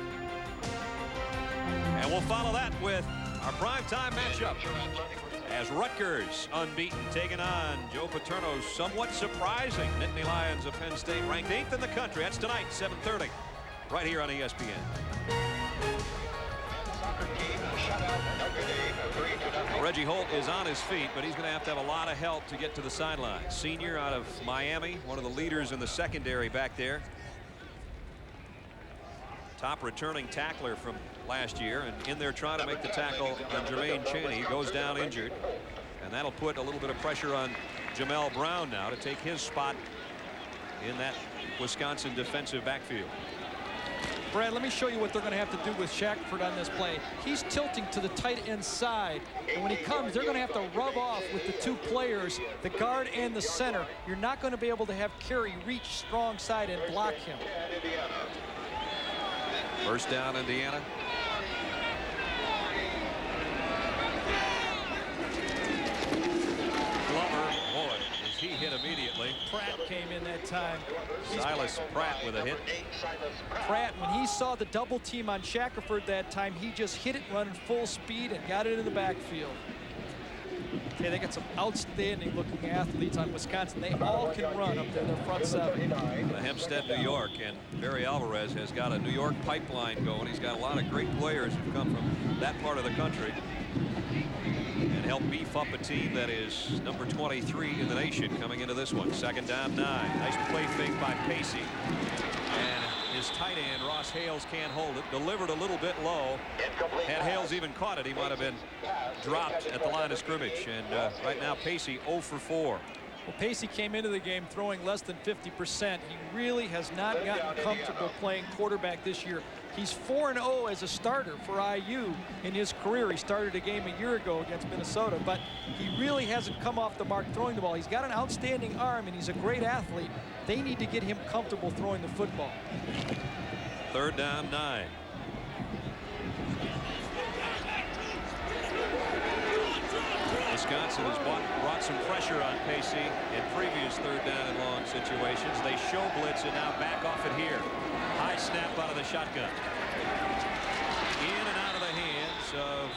And we'll follow that with our primetime matchup as Rutgers, unbeaten, taking on Joe Paterno's somewhat surprising Nittany Lions of Penn State, ranked 8th in the country. That's tonight, 7:30, right here on ESPN. Reggie Holt is on his feet, but he's going to have a lot of help to get to the sideline. Senior out of Miami, one of the leaders in the secondary back there. Top returning tackler from last year, and in there trying to make the tackle on Jermaine Chaney. He goes down injured, and that'll put a little bit of pressure on Jamel Brown now to take his spot in that Wisconsin defensive backfield. Brad, let me show you what they're going to have to do with Shackelford on this play. He's tilting to the tight end side, and when he comes, they're going to have to rub off with the 2 players, the guard and the center. You're not going to be able to have Carey reach strong side and block him. First down, Indiana. Glover, boy, was he hit immediately. Pratt came in that time. Silas Pratt with a hit. Pratt, when he saw the double team on Shackelford that time, he just hit it running full speed and got it in the backfield. Okay, they got some outstanding looking athletes on Wisconsin. They all can run up there, their front 7. Hempstead, New York, and Barry Alvarez has got a New York pipeline going. He's got a lot of great players who've come from that part of the country and help beef up a team that is number 23 in the nation coming into this one. Second down, 9. Nice play fake by Pacey. And his tight end, Ross Hales, can't hold it. Delivered a little bit low. Had Hales even caught it, he might have been dropped at the line of scrimmage. And right now, Pacey 0 for 4. Well, Pacey came into the game throwing less than 50%. He really has not gotten comfortable playing quarterback this year. He's 4-0 as a starter for IU in his career. He started a game a year ago against Minnesota, but he really hasn't come off the mark throwing the ball. He's got an outstanding arm, and he's a great athlete. They need to get him comfortable throwing the football. 3rd down, 9. Wisconsin has brought some pressure on Pacey in previous 3rd down and long situations. They show blitz and now back off it here. High snap out of the shotgun. In and out of the hands of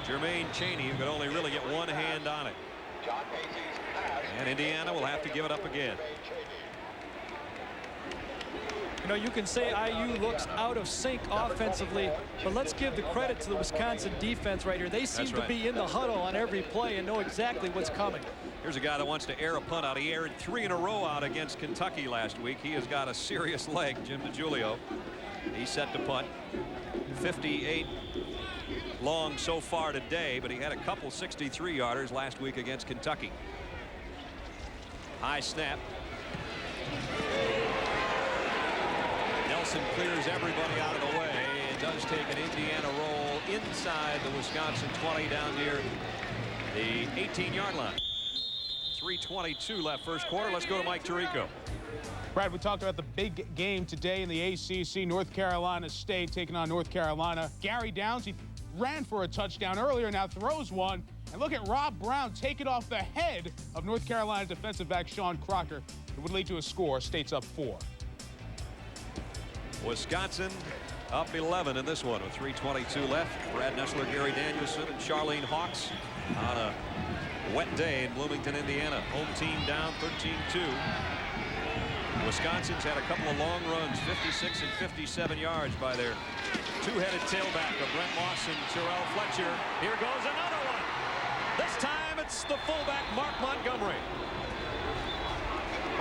Jermaine Chaney, who could only really get one hand on it. And Indiana will have to give it up again. You know, you can say IU looks out of sync offensively, but let's give the credit to the Wisconsin defense right here. They seem to be in the huddle on every play and know exactly what's coming. Here's a guy that wants to air a punt out. He aired 3 in a row out against Kentucky last week. He has got a serious leg, Jim DiGiulio. He's set to punt. 58 long so far today, but he had a couple 63-yarders last week against Kentucky. High snap. Nelson clears everybody out of the way. It does take an Indiana roll inside the Wisconsin 20 down near the 18-yard line. 3:22 left first quarter. Let's go to Mike Tirico. Brad, we talked about the big game today in the ACC. North Carolina State taking on North Carolina. Gary Downs, he ran for a touchdown earlier, now throws one. And look at Rob Brown take it off the head of North Carolina defensive back Sean Crocker. It would lead to a score. State's up 4. Wisconsin up 11 in this one with 3:22 left. Brad Nessler, Gary Danielson, and Charlene Hawks on a wet day in Bloomington, Indiana. Home team down 13-2. Wisconsin's had a couple of long runs, 56 and 57 yards by their two-headed tailback of Brent Moss and Terrell Fletcher. Here goes another one. This time it's the fullback Mark Montgomery.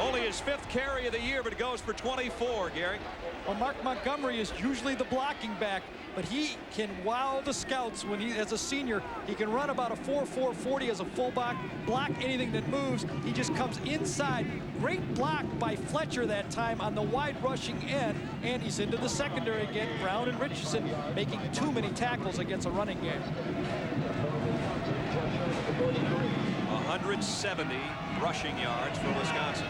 Only his 5th carry of the year, but it goes for 24, Gary. Well, Mark Montgomery is usually the blocking back, but he can wow the scouts when he, as a senior, he can run about a 4.4 40 as a fullback, block anything that moves. He just comes inside. Great block by Fletcher that time on the wide rushing end, and he's into the secondary again. Brown and Richardson making too many tackles against a running game. 170 rushing yards for Wisconsin.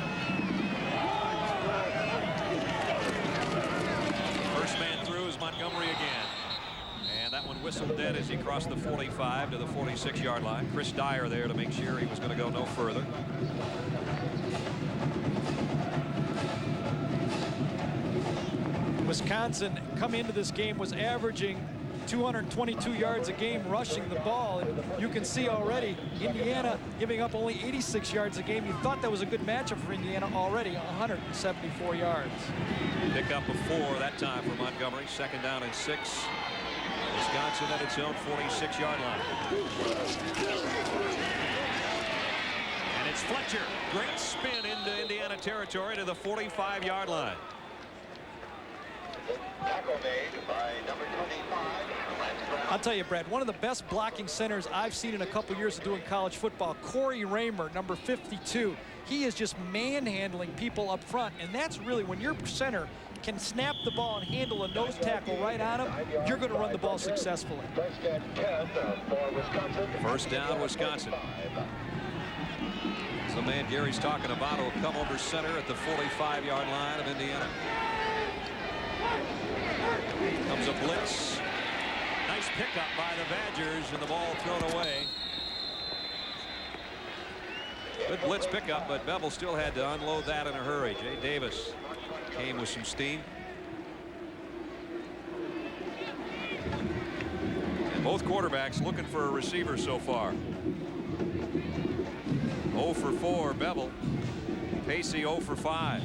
First man through is Montgomery again. And that one whistled dead as he crossed the 45 to the 46-yard line. Chris Dyer there to make sure he was going to go no further. Wisconsin coming into this game was averaging 222 yards a game rushing the ball, and you can see already Indiana giving up only 86 yards a game. You thought that was a good matchup for Indiana already. 174 yards. Pick up a 4 that time for Montgomery. 2nd down and 6. Wisconsin at its own 46-yard line. And it's Fletcher. Great spin into Indiana territory to the 45-yard line. Tackle made by number 25. I'll tell you, Brad, one of the best blocking centers I've seen in a couple years of doing college football, Corey Raymer, number 52. He is just manhandling people up front, and that's really when your center can snap the ball and handle a nose tackle right on him, you're going to run the ball successfully. First down, Wisconsin. It's the man Gary's talking about who'll come over center at the 45-yard line of Indiana. Comes a blitz. Nice pickup by the Badgers, and the ball thrown away. Good blitz pickup, but Bevel still had to unload that in a hurry. Jay Davis came with some steam. And both quarterbacks looking for a receiver so far. 0 for 4, Bevel. Pacey 0 for 5.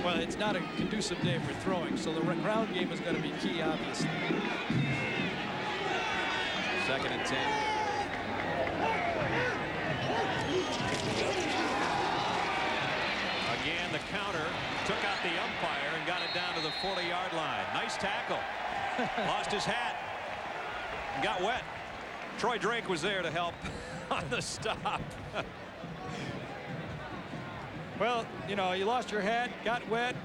Well, it's not a conducive day for throwing, so the ground game is going to be key, obviously. 2nd and 10. Again, the counter took out the umpire and got it down to the 40-yard line. Nice tackle. Lost his hat and got wet. Troy Drake was there to help on the stop. Well, you know, you lost your hat, got wet,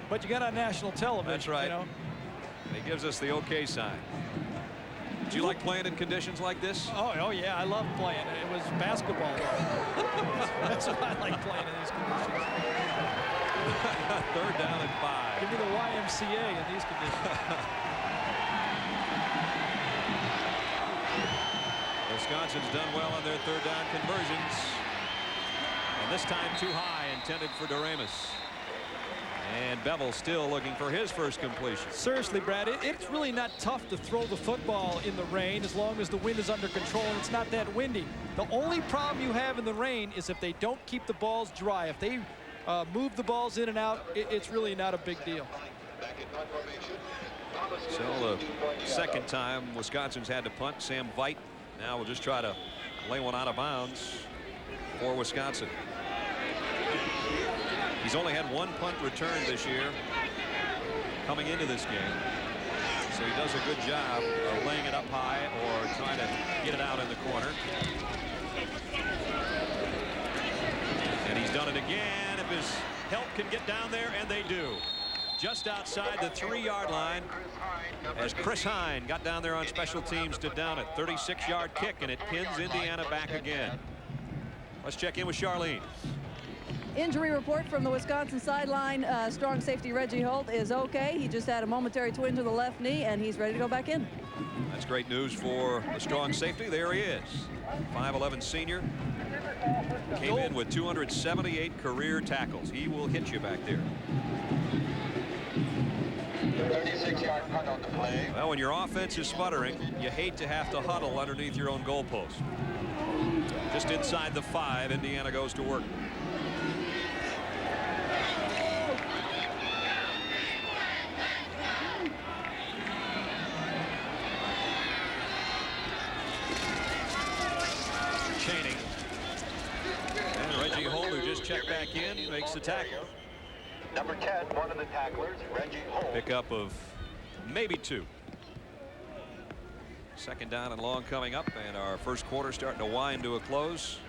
but you got on national television. That's right. You know? And he gives us the okay sign. Do you like playing in conditions like this? Oh yeah, I love playing. It was basketball. That's what I like playing in these conditions. 3rd down and 5. Give me the YMCA in these conditions. Wisconsin's done well on their 3rd down conversions. And this time too high, intended for Doremus. And Bevel still looking for his first completion. Seriously, Brad, it's really not tough to throw the football in the rain as long as the wind is under control and it's not that windy. The only problem you have in the rain is if they don't keep the balls dry. If they move the balls in and out, it's really not a big deal. So the second time Wisconsin's had to punt. Sam Veit now will just try to lay one out of bounds for Wisconsin. He's only had 1 punt return this year coming into this game. So he does a good job of laying it up high or trying to get it out in the corner. And he's done it again. If his help can get down there, and they do. Just outside the 3-yard line as Chris Hine got down there on special teams to down it. 36-yard kick, and it pins Indiana back again. Let's check in with Charlene. Injury report from the Wisconsin sideline. Strong safety Reggie Holt is okay. He just had a momentary twinge to the left knee, and he's ready to go back in. That's great news for the strong safety. There he is. 5'11" senior. Came in with 278 career tackles. He will hit you back there. 36-yard punt on the play. Well, when your offense is sputtering, you hate to have to huddle underneath your own goalpost. Just inside the 5, Indiana goes to work. Chaney. And Reggie Holt, who just checked back in, makes the tackle. Number 10, one of the tacklers, Reggie Holt. Pickup of maybe 2. 2nd down and long coming up, and our first quarter starting to wind to a close.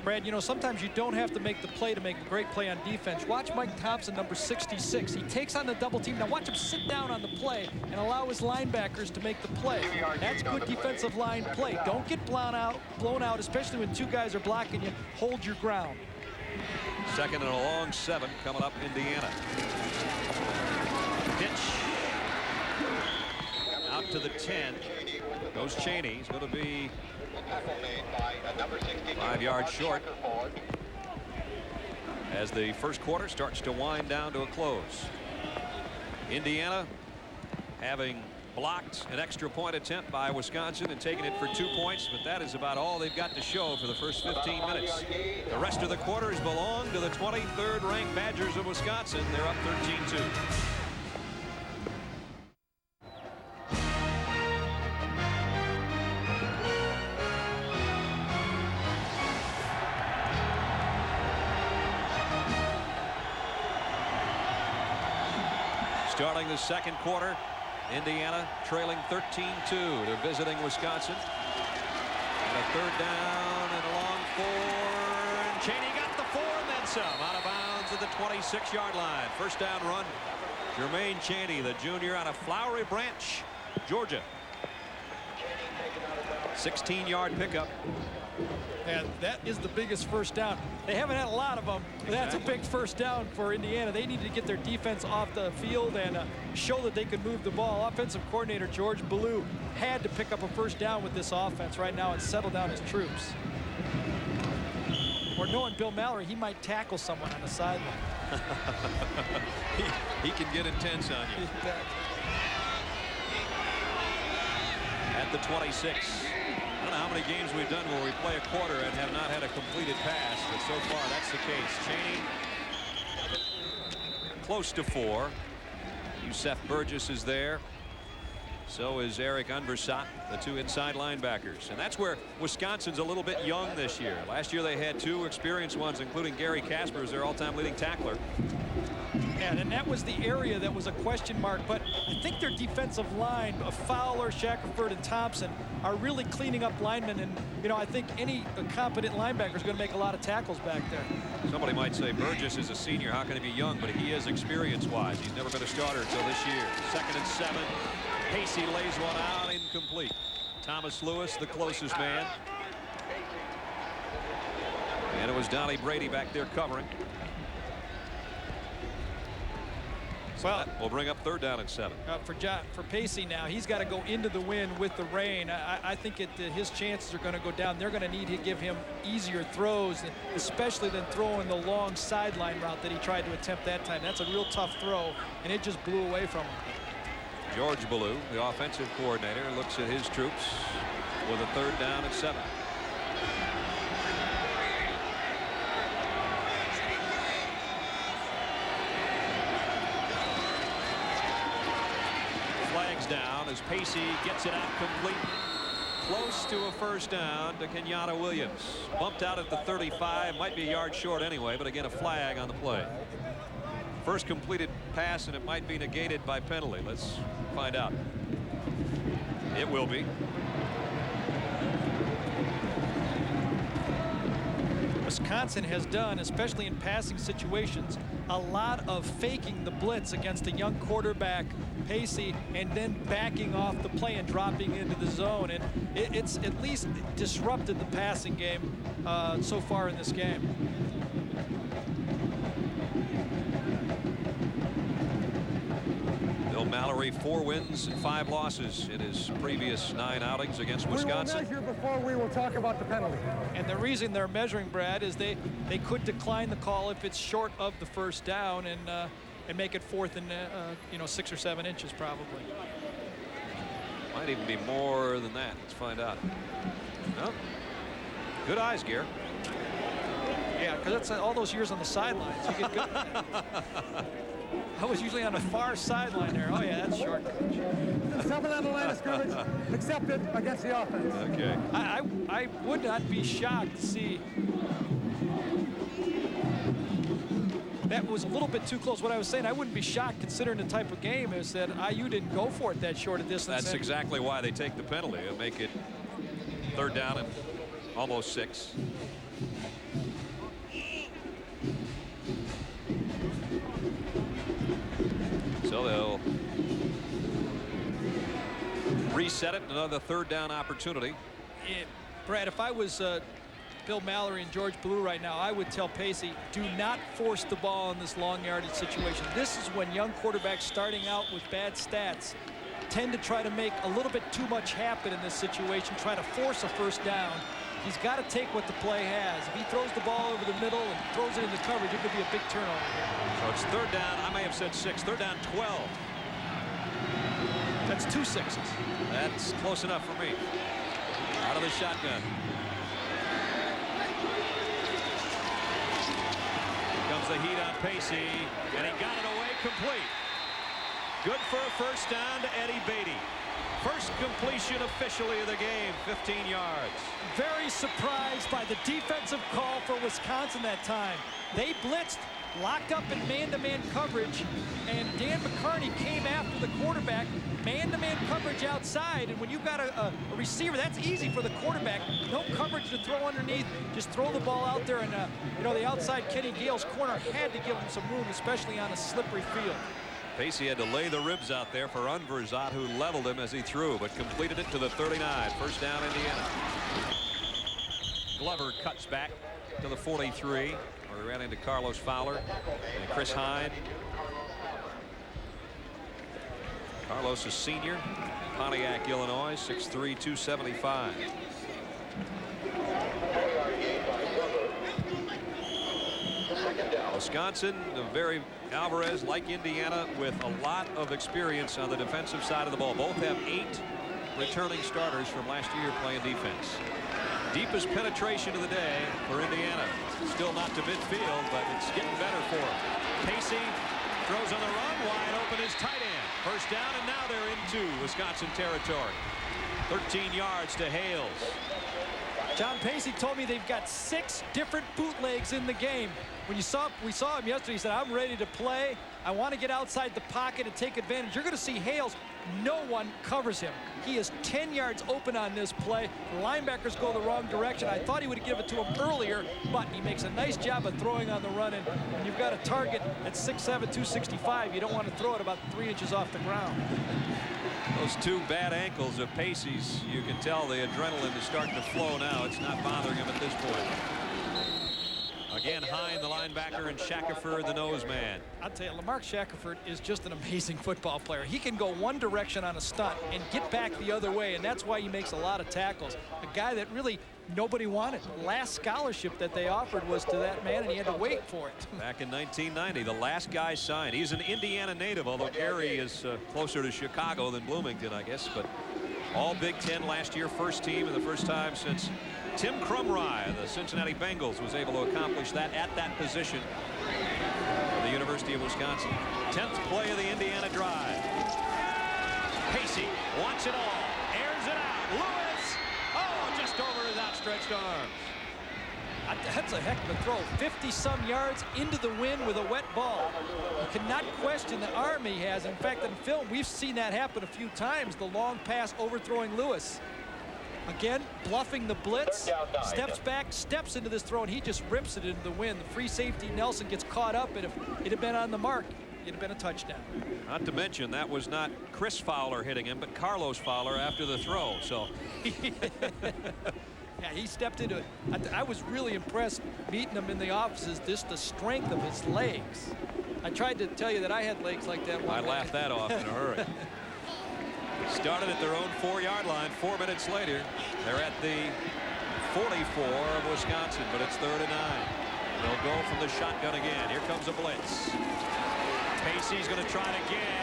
Brad, you know, sometimes you don't have to make the play to make a great play on defense. Watch Mike Thompson, number 66. He takes on the double team. Now watch him sit down on the play and allow his linebackers to make the play. That's good defensive line play. Don't get blown out, especially when 2 guys are blocking you. Hold your ground. 2nd and a long 7 coming up, Indiana. Pitch. Out to the 10. Goes Chaney. He's going to be 5 yards short as the first quarter starts to wind down to a close. Indiana having blocked an extra point attempt by Wisconsin and taken it for 2 points, but that is about all they've got to show for the first 15 minutes. The rest of the quarters belong to the 23rd ranked Badgers of Wisconsin. They're up 13-2. Starting the second quarter, Indiana trailing 13-2. They're visiting Wisconsin. And a 3rd down and a long 4. And Chaney got the 4 and then some. Out of bounds at the 26-yard line. First down run. Jermaine Chaney, the junior out of Flowery Branch, Georgia. 16-yard pickup. And that is the biggest first down. They haven't had a lot of them, but that's a big first down for Indiana. They needed to get their defense off the field and show that they could move the ball. Offensive coordinator George Ballou had to pick up a first down with this offense right now and settle down his troops. Or knowing Bill Mallory, he might tackle someone on the sideline. he can get intense on you. At the 26. I don't know how many games we've done where we play a quarter and have not had a completed pass, but so far that's the case. Chaney close to 4. Yusef Burgess is there. So is Eric Unversat, the 2 inside linebackers. And that's where Wisconsin's a little bit young this year. Last year they had 2 experienced ones, including Gary Casper as their all-time leading tackler. Yeah, and that was the area that was a question mark, but I think their defensive line of Fowler, Shackelford, and Thompson are really cleaning up linemen, and, you know, I think any competent linebacker is going to make a lot of tackles back there. Somebody might say Burgess is a senior. How can he be young? But he is experience-wise. He's never been a starter until this year. 2nd and 7. Pacey lays one out, incomplete. Thomas Lewis, the closest man. And it was Donnie Brady back there covering. Well, we'll bring up 3rd down and 7. For Pacey now, he's got to go into the wind with the rain. I think his chances are going to go down. They're going to need to give him easier throws, especially than throwing the long sideline route that he tried to attempt that time. That's a real tough throw, and it just blew away from him. George Ballou, the offensive coordinator, looks at his troops with a 3rd down and 7. Down as Pacey gets it out complete. Close to a 1st down to Kenyatta Williams. Bumped out at the 35. Might be a yard short anyway, but again, a flag on the play. First completed pass, and it might be negated by penalty. Let's find out. It will be. Wisconsin has done, especially in passing situations, a lot of faking the blitz against a young quarterback, Pacey, and then backing off the play and dropping into the zone. And it's at least disrupted the passing game so far in this game. Bill Mallory, 4 wins and 5 losses in his previous 9 outings against Wisconsin. We will measure before we will talk about the penalty. And the reason they're measuring, Brad, is they could decline the call if it's short of the 1st down and make it 4th and 6 or 7 inches probably. Might even be more than that. Let's find out. No. Good eyes, Gare. Yeah, because that's all those years on the sidelines. You get good. I was usually on the far sideline there. Oh, yeah, that's short. Something on the line of scrimmage, accepted against the offense. Okay. I would not be shocked to see. That was a little bit too close. What I was saying, I wouldn't be shocked considering the type of game is that IU didn't go for it that short a distance. That's exactly why they take the penalty and make it 3rd down and almost 6. So they'll reset it. Another 3rd down opportunity. Brad, if I was Bill Mallory and George Ballou right now, I would tell Pacey, do not force the ball in this long yardage situation. This is when young quarterbacks starting out with bad stats tend to try to make a little bit too much happen in this situation, try to force a 1st down. He's got to take what the play has. If he throws the ball over the middle and throws it into coverage, it could be a big turnover here. So it's 3rd down. I may have said 6. 3rd down, 12. That's 2 6s. That's close enough for me. Out of the shotgun. Comes the heat on Pacey, and he got it away complete. Good for a 1st down to Eddie Beatty. First completion officially of the game, 15 yards. Very surprised by the defensive call for Wisconsin that time. They blitzed, locked up in man-to-man coverage, and Dan McCarney came after the quarterback, man-to-man coverage outside, and when you've got a receiver, that's easy for the quarterback. No coverage to throw underneath, just throw the ball out there, and the outside Kenny Gale's corner had to give him some room, especially on a slippery field. Pacey had to lay the ribs out there for Unverzat, who leveled him as he threw, but completed it to the 39. 1st down, Indiana. Glover cuts back to the 43, where he ran into Carlos Fowler and Chris Hine. Carlos is senior, Pontiac, Illinois, 6'3", 275. Wisconsin, Alvarez, like Indiana, with a lot of experience on the defensive side of the ball. Both have 8 returning starters from last year playing defense. Deepest penetration of the day for Indiana. Still not to midfield, but it's getting better for him. Pacey throws on the run, wide open is tight end. 1st down, and now they're into Wisconsin territory. 13 yards to Hales. John Pacey told me they've got 6 different bootlegs in the game. When we saw him yesterday, he said, I'm ready to play. I want to get outside the pocket and take advantage. You're going to see Hales. No one covers him. He is 10 yards open on this play. The linebackers go the wrong direction. I thought he would give it to him earlier, but he makes a nice job of throwing on the run. And when you've got a target at 6'7", 265, you don't want to throw it about 3 inches off the ground. Those 2 bad ankles of Pacey's, you can tell the adrenaline is starting to flow now. It's not bothering him at this point. Again, Hine, the linebacker, and Shackelford, the nose man. I'll tell you, Lamarck Shackelford is just an amazing football player. He can go one direction on a stunt and get back the other way, and that's why he makes a lot of tackles. A guy that really nobody wanted. The last scholarship that they offered was to that man, and he had to wait for it. Back in 1990, the last guy signed. He's an Indiana native, although Gary is closer to Chicago than Bloomington, I guess. But all Big Ten last year, first team, and the first time since Tim Krumrie, the Cincinnati Bengals, was able to accomplish that at that position for the University of Wisconsin. 10th play of the Indiana drive. Pacey wants it all, airs it out. Lewis, oh, just over his outstretched arms. That's a heck of a throw. 50-some yards into the wind with a wet ball. You cannot question the arm he has. In fact, in film, we've seen that happen a few times. The long pass overthrowing Lewis. Again, bluffing the blitz, steps back, steps into this throw, and he just rips it into the wind. The free safety, Nelson, gets caught up, and if it had been on the mark, it'd have been a touchdown. Not to mention, that was not Chris Fowler hitting him, but Carlos Fowler after the throw. So yeah, he stepped into it. I was really impressed meeting him in the offices, just the strength of his legs. I tried to tell you that I had legs like that one I day. laughed that off in a hurry. Started at their own 4-yard line. 4 minutes later, they're at the 44 of Wisconsin, but it's 3rd and 9. They'll go from the shotgun again. Here comes a blitz. Pacey's going to try it again.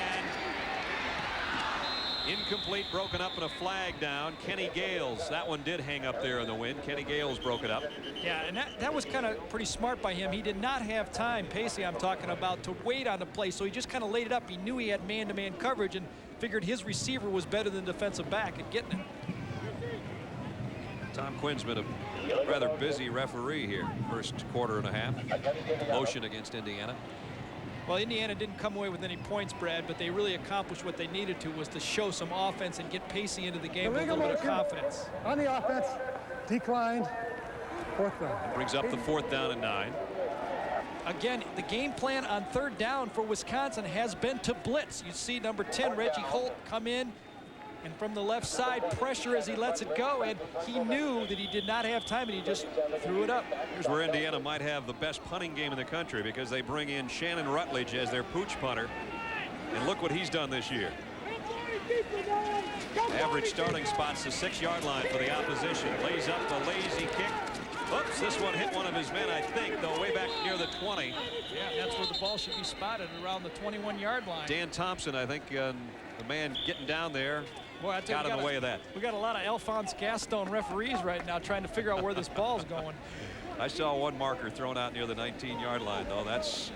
Incomplete, broken up, and a flag down. Kenny Gales, that one did hang up there in the wind. Kenny Gales broke it up. Yeah, and that was kind of pretty smart by him. He did not have time, Pacey I'm talking about, to wait on the play, so he just kind of laid it up. He knew he had man-to-man coverage and figured his receiver was better than defensive back at getting it. Tom Quinn's been a rather busy referee here. First quarter and a half. Motion against Indiana. Well, Indiana didn't come away with any points, Brad, but they really accomplished what they needed to, was to show some offense and get Pacey into the game with a little bit of confidence. On the offense, declined, 4th down. Brings up the 4th down and 9. Again, the game plan on 3rd down for Wisconsin has been to blitz. You see number 10, Reggie Holt, come in, and from the left side, pressure as he lets it go, and he knew that he did not have time, and he just threw it up. Here's where Indiana might have the best punting game in the country, because they bring in Shannon Rutledge as their pooch punter, and look what he's done this year. Average starting spot's the 6-yard line for the opposition. Lays up the lazy kick. Oops, this one hit one of his men, I think, though, way back near the 20. Yeah, that's where the ball should be spotted, around the 21-yard line. Dan Thompson, I think, the man getting down there, boy, I tell you, got in the way of that. We got a lot of Alphonse Gaston referees right now trying to figure out where this ball's going. I saw one marker thrown out near the 19-yard line, though. That's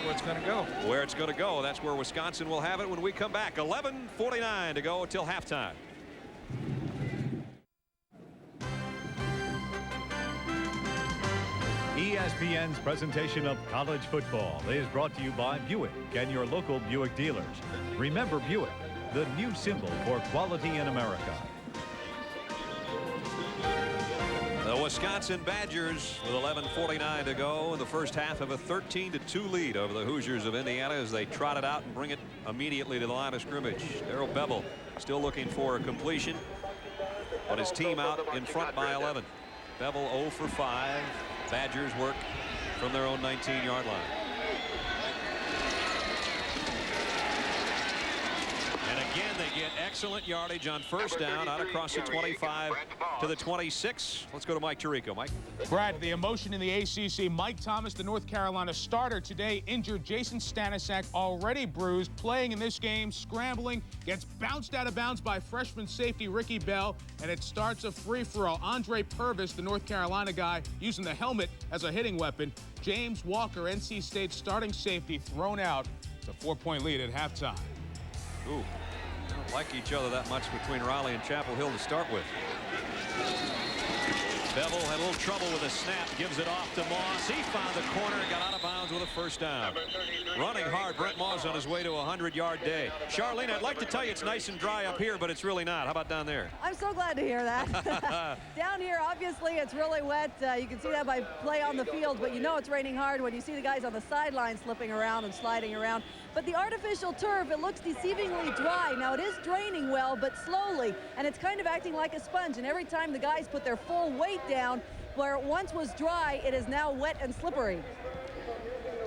where it's going to go. Where it's going to go. That's where Wisconsin will have it when we come back. 11:49 to go until halftime. ESPN's presentation of college football is brought to you by Buick and your local Buick dealers. Remember Buick, the new symbol for quality in America. The Wisconsin Badgers with 11:49 to go in the first half of a 13-2 lead over the Hoosiers of Indiana as they trot it out and bring it immediately to the line of scrimmage. Darrell Bevel still looking for a completion, but his team out in front by 11. Bevel 0 for 5. Badgers work from their own 19-yard line. And again, they get excellent yardage on first down out across the 25 to the 26. Let's go to Mike Tirico. Mike. Brad, the emotion in the ACC. Mike Thomas, the North Carolina starter today, injured. Jason Stanisak, already bruised, playing in this game, scrambling, gets bounced out of bounds by freshman safety Ricky Bell, and it starts a free-for-all. Andre Purvis, the North Carolina guy, using the helmet as a hitting weapon. James Walker, NC State starting safety, thrown out. It's a 4-point lead at halftime. Ooh, don't like each other that much between Raleigh and Chapel Hill to start with. Bevel had a little trouble with a snap, gives it off to Moss. He found the corner and got out of bounds with a first down. Running hard, Brent Moss on his way to a 100-yard day. Charlene, I'd like to tell you it's nice and dry up here, but it's really not. How about down there? I'm so glad to hear that. Down here, obviously, it's really wet. You can see that by play on the field, but you know it's raining hard when you see the guys on the sideline slipping around and sliding around. But the artificial turf, it looks deceivingly dry. Now, it is draining well, but slowly, and it's kind of acting like a sponge. And every time the guys put their full weight down, where it once was dry, it is now wet and slippery.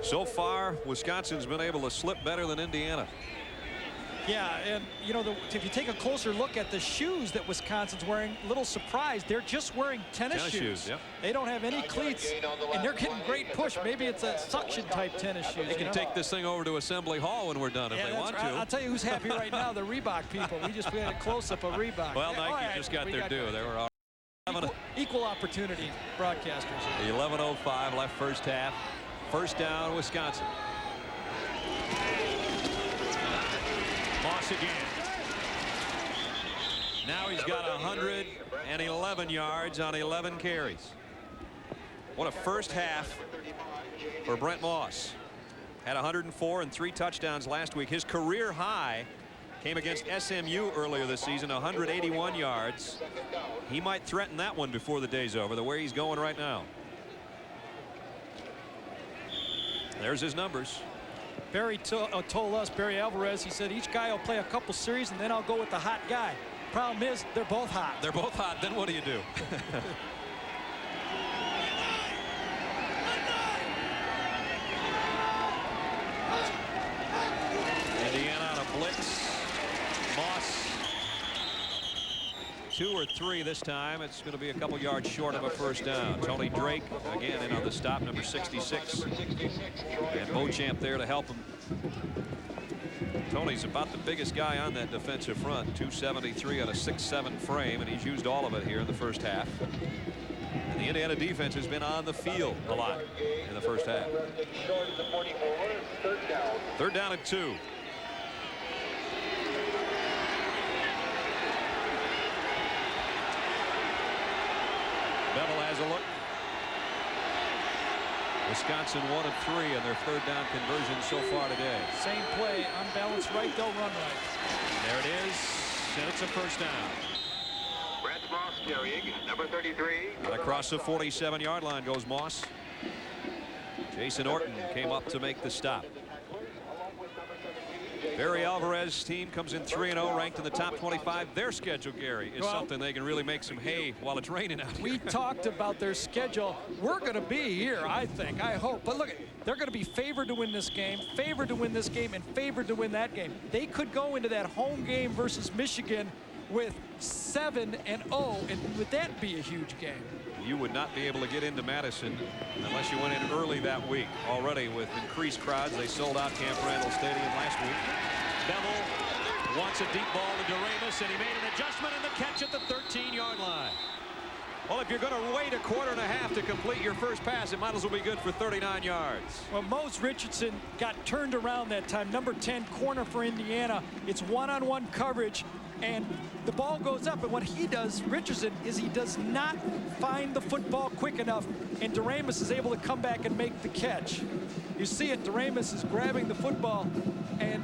So far, Wisconsin's been able to slip better than Indiana. Yeah, and you know, if you take a closer look at the shoes that Wisconsin's wearing, a little surprised. They're just wearing tennis shoes. Yep. They don't have any cleats, and they're getting great push. Maybe it's a suction-type tennis shoes. They can take this thing over to Assembly Hall when we're done if they want to. I'll tell you who's happy right now, the Reebok people. We just had a close-up of Reebok. Well, Nike just got their due. They were equal opportunity broadcasters. 11:05 left first half. First down, Wisconsin. Moss again. Now he's got 111 yards on 11 carries. What a first half for Brent Moss. Had 104 and 3 touchdowns last week. His career high came against SMU earlier this season, 181 yards. He might threaten that one before the day's over, the way he's going right now. There's his numbers. Barry told us, Barry Alvarez, he said each guy will play a couple series and then I'll go with the hot guy. Problem is, they're both hot. They're both hot. Then what do you do? Indiana on a blitz. Moss 2 or 3 this time. It's going to be a couple yards short of a first down. Tony Drake again in on the stop, number 66. And Beauchamp there to help him. Tony's about the biggest guy on that defensive front, 273 on a 6'7" frame, and he's used all of it here in the first half. And the Indiana defense has been on the field a lot in the first half. Third down and 2. Bevel has a look. Wisconsin 1 of 3 on their third down conversion so far today. Same play, unbalanced right, they'll run right. There it is, and it's a first down. Brent Moss carrying, number 33. And across the 47-yard line goes Moss. Jason Orton came up to make the stop. Barry Alvarez's team comes in 3-0, ranked in the top 25. Their schedule, Gary, is something they can really make some hay while it's raining out here. We talked about their schedule. We're going to be here, I think, I hope. But look, they're going to be favored to win this game, favored to win this game, and favored to win that game. They could go into that home game versus Michigan with 7-0, and would that be a huge game? You would not be able to get into Madison unless you went in early that week. Already with increased crowds, they sold out Camp Randall Stadium last week. Bevel wants a deep ball to Doremus, and he made an adjustment in the catch at the 13-yard line. Well, if you're going to wait a quarter and a half to complete your first pass, it might as well be good for 39 yards. Well, Mose Richardson got turned around that time. Number 10 corner for Indiana. It's one-on-one coverage, and the ball goes up. And what he does, Richardson, is he does not find the football quick enough, and Doremus is able to come back and make the catch. You see it, Doremus is grabbing the football, and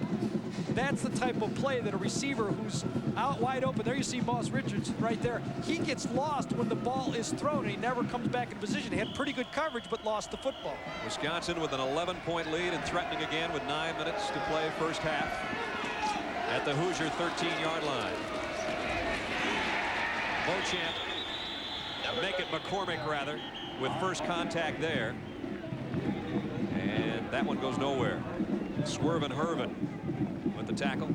that's the type of play that a receiver who's out wide open, there you see Moss Richardson right there, he gets lost when the ball is thrown, and he never comes back in position. He had pretty good coverage, but lost the football. Wisconsin with an 11-point lead and threatening again with 9 minutes to play first half at the Hoosier 13-yard line. Beauchamp, make it McCormick rather, with first contact there. And that one goes nowhere. Swervin Hervin with the tackle.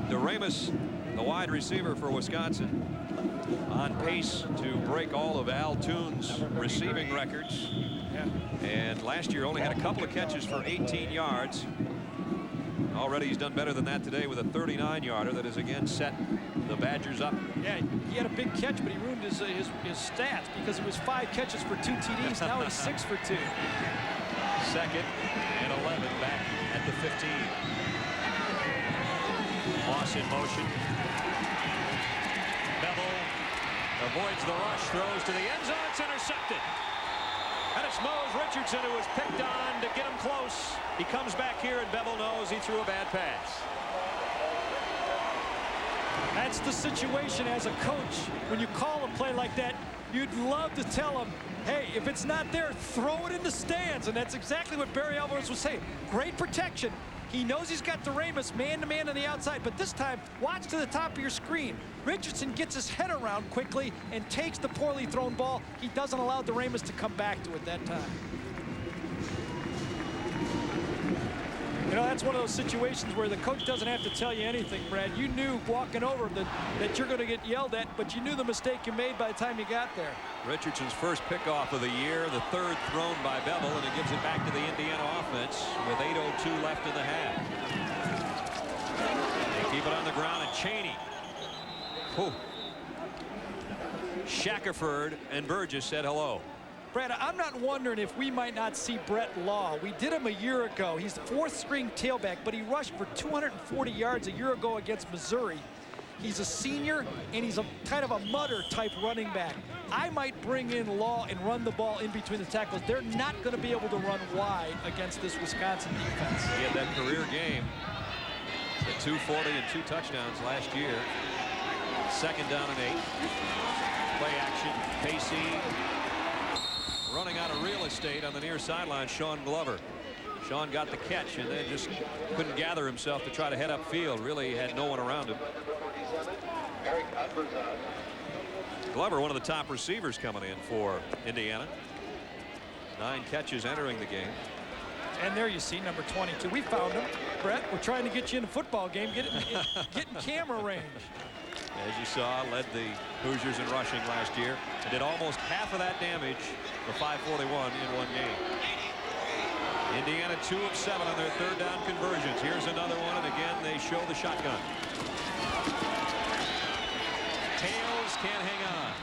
Doremus, the wide receiver for Wisconsin, on pace to break all of Al Toon's receiving records. And last year only had a couple of catches for 18 yards. Already he's done better than that today with a 39-yarder that has again set the Badgers up. Yeah, he had a big catch, but he ruined his stats because it was 5 catches for 2 TDs. Now he's 6 for 2. Second and 11 back at the 15. Moss in motion. Bevel avoids the rush, throws to the end zone. It's intercepted. And it's Mose Richardson who was picked on to get him close. He comes back here, and Bevel knows he threw a bad pass. That's the situation as a coach. When you call a play like that, you'd love to tell him, hey, if it's not there, throw it in the stands. And that's exactly what Barry Alvarez was saying. Great protection. He knows he's got Doremus man-to-man on the outside, but this time, watch to the top of your screen. Richardson gets his head around quickly and takes the poorly thrown ball. He doesn't allow Doremus to come back to it that time. You know, that's one of those situations where the coach doesn't have to tell you anything, Brad. You knew walking over that you're going to get yelled at, but you knew the mistake you made by the time you got there. Richardson's first pickoff of the year, the third thrown by Bevel, and it gives it back to the Indiana offense with 8:02 left in the half. They keep it on the ground, and Cheney. Whew. Shackelford and Burgess said hello. Brad, I'm not wondering if we might not see Brett Law. We did him a year ago. He's the fourth string tailback, but he rushed for 240 yards a year ago against Missouri. He's a senior, and he's a kind of a mutter type running back. I might bring in Law and run the ball in between the tackles. They're not going to be able to run wide against this Wisconsin defense. He had that career game, the 240 and 2 touchdowns last year. Second down and 8. Play action. Pacey running out of real estate on the near sideline. Sean Glover. Sean got the catch and then just couldn't gather himself to try to head upfield. Really had no one around him. Glover, one of the top receivers coming in for Indiana. 9 catches entering the game. And there you see number 22. We found him. Brett, we're trying to get you in a football game. Get in camera range. As you saw, led the Hoosiers in rushing last year and did almost half of that damage for 541 in one game. Indiana 2 of 7 on their third down conversions. Here's another one, and again they show the shotgun. Hales can't hang on.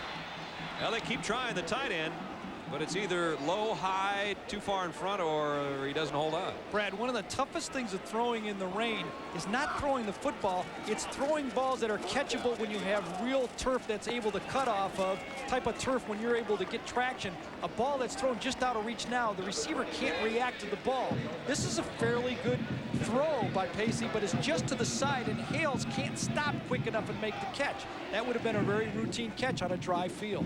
Well, they keep trying the tight end, but it's either low, high, too far in front, or he doesn't hold on. Brad, one of the toughest things of throwing in the rain is not throwing the football. It's throwing balls that are catchable when you have real turf that's able to cut off of, type of turf when you're able to get traction. A ball that's thrown just out of reach now, the receiver can't react to the ball. This is a fairly good throw by Pacey, but it's just to the side, and Hales can't stop quick enough and make the catch. That would have been a very routine catch on a dry field.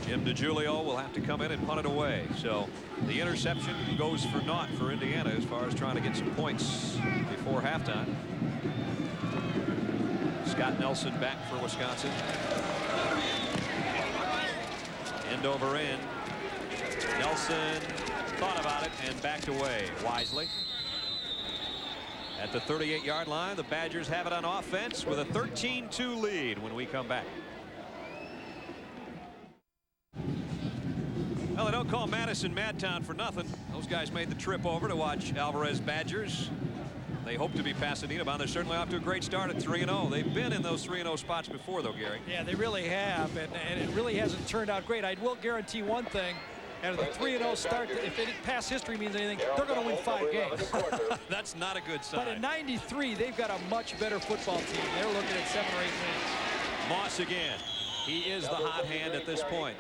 Jim DiGiulio will have to come in and punt it away. So the interception goes for naught for Indiana as far as trying to get some points before halftime. Scott Nelson back for Wisconsin. End over end. Nelson thought about it and backed away wisely. At the 38-yard line, the Badgers have it on offense with a 13-2 lead when we come back. Well, they don't call Madison Madtown for nothing. Those guys made the trip over to watch Alvarez Badgers. They hope to be Pasadena bound. They're certainly off to a great start at 3-0. They've been in those 3-0 spots before, though, Gary. Yeah, they really have, and it really hasn't turned out great. I will guarantee one thing. Out of the 3-0 start, if past history means anything, they're going to win 5 games. That's not a good sign. But in '93, they've got a much better football team. They're looking at 7 or 8 wins. Moss again. He is the hot hand at this point.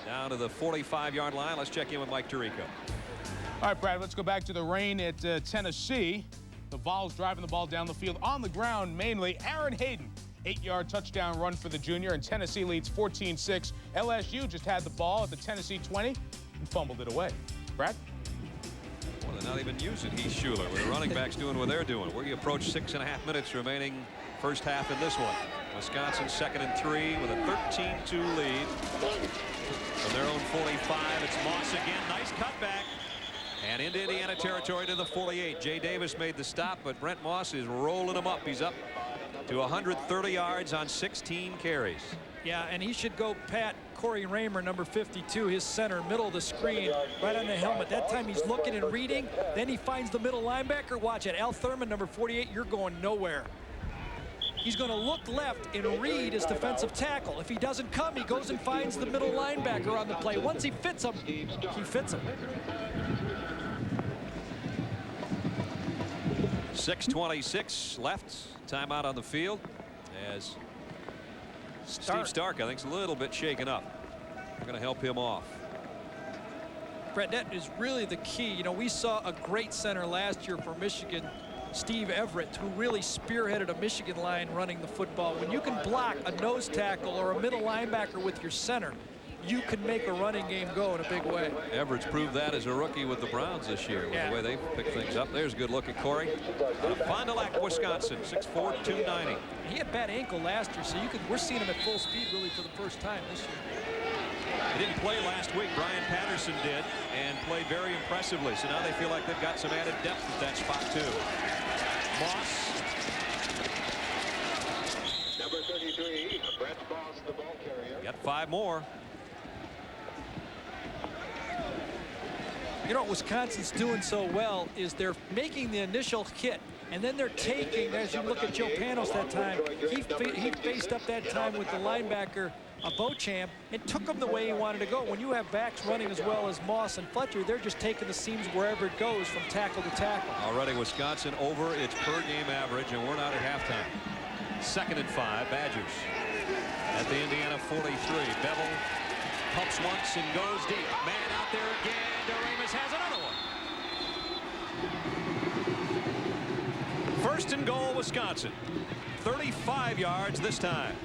Down to the 45-yard line. Let's check in with Mike Tirico. All right, Brad, let's go back to the rain at Tennessee. The Vols driving the ball down the field on the ground mainly. Aaron Hayden, 8-yard touchdown run for the junior, and Tennessee leads 14-6. LSU just had the ball at the Tennessee 20 and fumbled it away. Brad? Well, they're not even using Heath Schuler with the running backs doing what they're doing. We approach 6.5 minutes remaining first half in this one. Wisconsin 2nd and 3 with a 13-2 lead. From their own 45, it's Moss again. Nice cutback. And into Indiana territory to the 48. Jay Davis made the stop, but Brent Moss is rolling him up. He's up to 130 yards on 16 carries. Yeah, and he should go pat Corey Raymer, number 52, his center, middle of the screen, right on the helmet. That time he's looking and reading. Then he finds the middle linebacker. Watch it. Al Thurman, number 48, you're going nowhere. He's going to look left and read his defensive tackle. If he doesn't come, he goes and finds the middle linebacker on the play. Once he fits him, he fits him. 6:26 left. Timeout on the field. as Steve Stark, I think, is a little bit shaken up. They're going to help him off. Fred, that is really the key. You know, we saw a great center last year for Michigan, Steve Everett, who really spearheaded a Michigan line running the football. When you can block a nose tackle or a middle linebacker with your center, you can make a running game go in a big way. Everett's proved that as a rookie with the Browns this year, with the way they pick things up. There's a good look at Corey. Fond du Lac, Wisconsin, 6'4", 290. He had bad ankle last year, so we're seeing him at full speed really for the first time this year. He didn't play last week. Brian Patterson did, and played very impressively. So now they feel like they've got some added depth at that spot, too. Moss. Number 33, Brett Moss, the ball carrier. Got 5 more. You know what Wisconsin's doing so well is they're making the initial hit, and then they're taking, as you look at Joe Panos that time, he faced up that time with the linebacker, Beauchamp, and took him the way he wanted to go. When you have backs running as well as Moss and Fletcher, they're just taking the seams wherever it goes from tackle to tackle. Already Wisconsin over its per-game average, and we're not at halftime. 2nd and 5, Badgers. At the Indiana 43, Bevel pumps once and goes deep. Man out there again. Doremus has another one. 1st and goal, Wisconsin. 35 yards this time.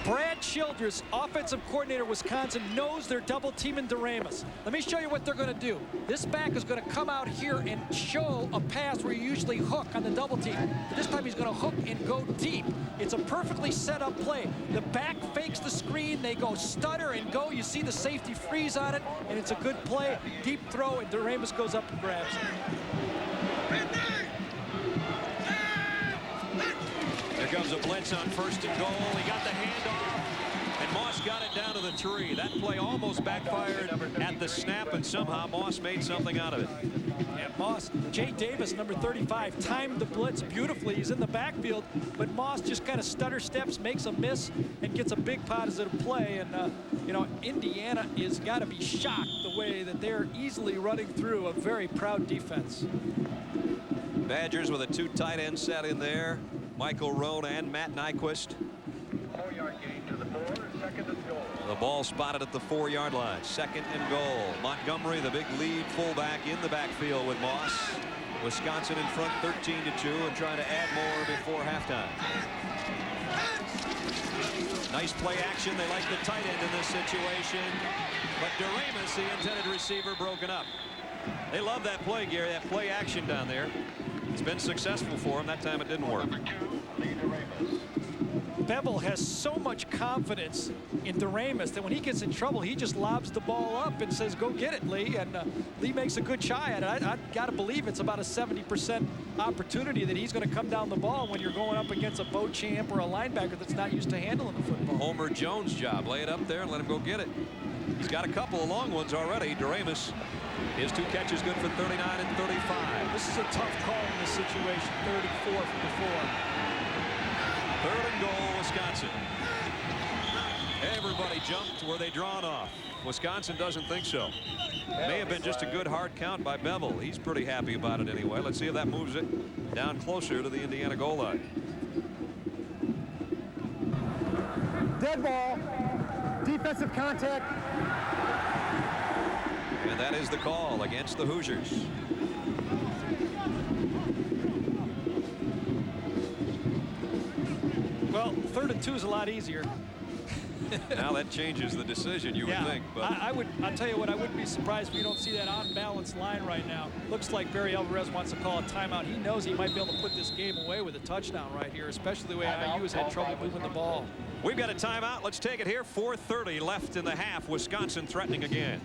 Brad Childress, offensive coordinator, Wisconsin, knows they're double teaming Doremus. Let me show you what they're going to do. This back is going to come out here and show a pass where you usually hook on the double team. But this time he's going to hook and go deep. It's a perfectly set up play. The back fakes the screen. They go stutter and go. You see the safety freeze on it, and it's a good play. Deep throw, and Doremus goes up and grabs it. Here comes a blitz on 1st and goal. He got the handoff, and Moss got it down to the tree. That play almost backfired at the snap, and somehow Moss made something out of it. Yeah, Moss, Jay Davis, number 35, timed the blitz beautifully. He's in the backfield, but Moss just kind of stutter steps, makes a miss, and gets a big positive play. And, you know, Indiana is got to be shocked the way that they're easily running through a very proud defense. Badgers with a 2 tight end set in there. Michael Rohn and Matt Nyquist. 4-yard gain to the 4, 2nd and goal. The ball spotted at the 4-yard line. 2nd and goal. Montgomery, the big lead fullback, in the backfield with Moss. Wisconsin in front 13-2 and trying to add more before halftime. Nice play action. They like the tight end in this situation. But Doremus, the intended receiver, broken up. They love that play, Gary, that play action down there. It's been successful for him. That time it didn't work. Bevel has so much confidence in Doremus that when he gets in trouble, he just lobs the ball up and says, go get it, Lee. And Lee makes a good try at it. I got to believe it's about a 70% opportunity that he's going to come down the ball when you're going up against a Beauchamp or a linebacker that's not used to handling the football. Homer Jones' job. Lay it up there and let him go get it. He's got a couple of long ones already. Doremus, his 2 catches good for 39 and 35. This is a tough call in this situation. 34 from the 4. 3rd and goal, Wisconsin. Everybody jumped. Were they drawn off? Wisconsin doesn't think so. May have been just a good hard count by Bevel. He's pretty happy about it anyway. Let's see if that moves it down closer to the Indiana goal line. Dead ball. Defensive contact. And that is the call against the Hoosiers. Well, 3rd and 2 is a lot easier. Now that changes the decision, you would think. But I'll tell you what, I wouldn't be surprised if you don't see that on-balance line right now. Looks like Barry Alvarez wants to call a timeout. He knows he might be able to put this game away with a touchdown right here, especially the way IU has had trouble moving the ball. We've got a timeout. Let's take it here. 4:30 left in the half. Wisconsin threatening again.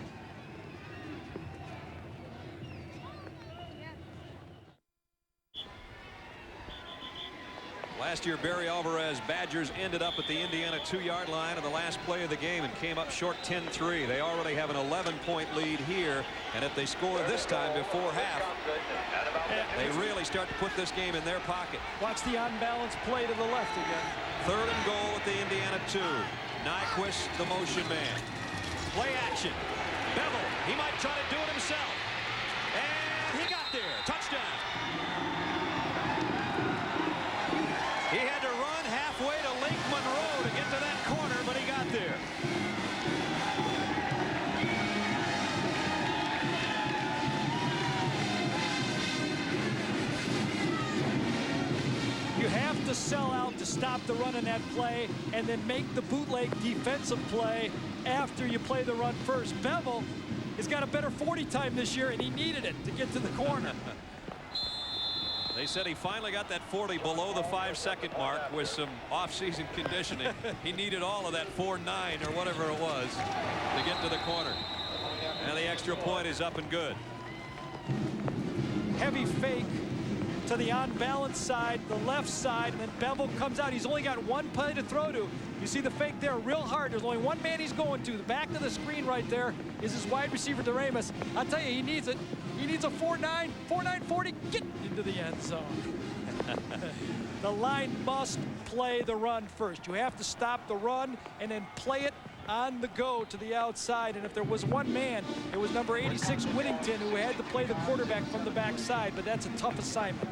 Last year, Barry Alvarez Badgers ended up at the Indiana 2-yard line in the last play of the game and came up short 10-3. They already have an 11-point lead here, and if they score this time before half, they really start to put this game in their pocket. Watch the unbalanced play to the left again. 3rd and goal at the Indiana 2. Nyquist, the motion man. Play action. Bevel, he might try to do it himself. And he got there. Touchdown. sell out to stop the run in that play and then make the bootleg defensive play after you play the run first. Bevel has got a better 40 time this year, and he needed it to get to the corner. They said he finally got that 40 below the 5-second mark with some off-season conditioning. He needed all of that 4.9 or whatever it was to get to the corner. And the extra point is up and good. Heavy fake to the on-balance side, the left side, and then Bevel comes out. He's only got one play to throw to. You see the fake there real hard. There's only one man he's going to. The back of the screen right there is his wide receiver, Doremus. I'll tell you, he needs it. He needs a 4.9, 40, get into the end zone. The line must play the run first. You have to stop the run and then play it on the go to the outside. And if there was one man, it was number 86, Whittington, who had to play the quarterback from the backside. But that's a tough assignment,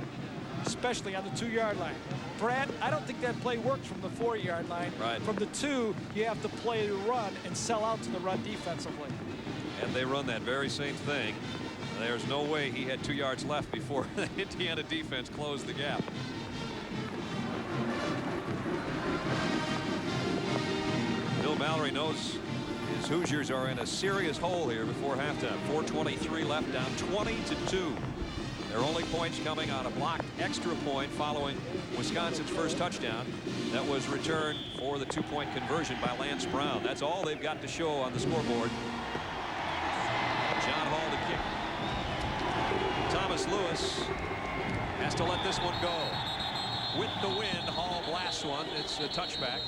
especially on the 2-yard line. Brad, I don't think that play works from the 4-yard line. Right. From the 2, you have to play the run and sell out to the run defensively. And they run that very same thing. There's no way he had 2 yards left before the Indiana defense closed the gap. Bill Mallory knows his Hoosiers are in a serious hole here before halftime. 4:23 left, down 20-2. Their only points coming on a blocked extra point following Wisconsin's first touchdown that was returned for the 2-point conversion by Lance Brown. That's all they've got to show on the scoreboard. John Hall to kick. Thomas Lewis has to let this one go. With the wind, Hall blasts one. It's a touchback.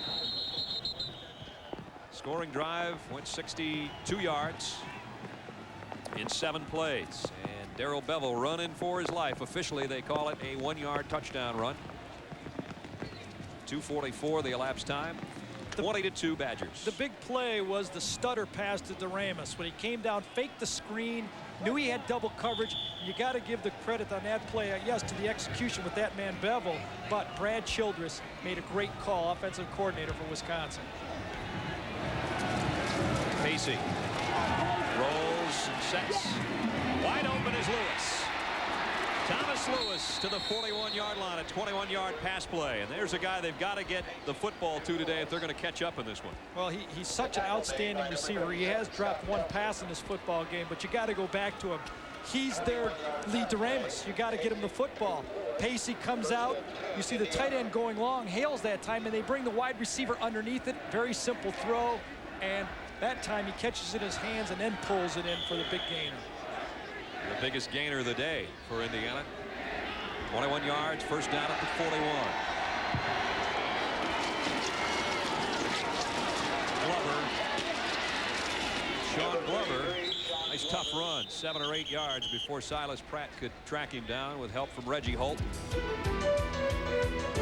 Scoring drive went 62 yards in 7 plays. And Darrell Bevel running for his life. Officially, they call it a 1-yard touchdown run. 2:44 the elapsed time. 20-2 Badgers. The big play was the stutter pass to Doremus. When he came down, faked the screen, knew he had double coverage. You got to give the credit on that play, yes, to the execution with that man Bevel, but Brad Childress made a great call, offensive coordinator for Wisconsin. Pacey rolls and sets. Wide open is Lewis. Thomas Lewis to the 41-yard line, a 21-yard pass play. And there's a guy they've got to get the football to today if they're going to catch up in this one. Well, he's such an outstanding receiver. He has dropped one pass in this football game, but you got to go back to him. He's their lead Doremus. You got to get him the football. Pacey comes out. You see the tight end going long, hails that time, and they bring the wide receiver underneath it. Very simple throw, and that time he catches it in his hands and then pulls it in for the big gainer. The biggest gainer of the day for Indiana. 21 yards, first down at the 41. Glover. Sean Glover. Nice tough run. 7 or 8 yards before Silas Pratt could track him down with help from Reggie Holt.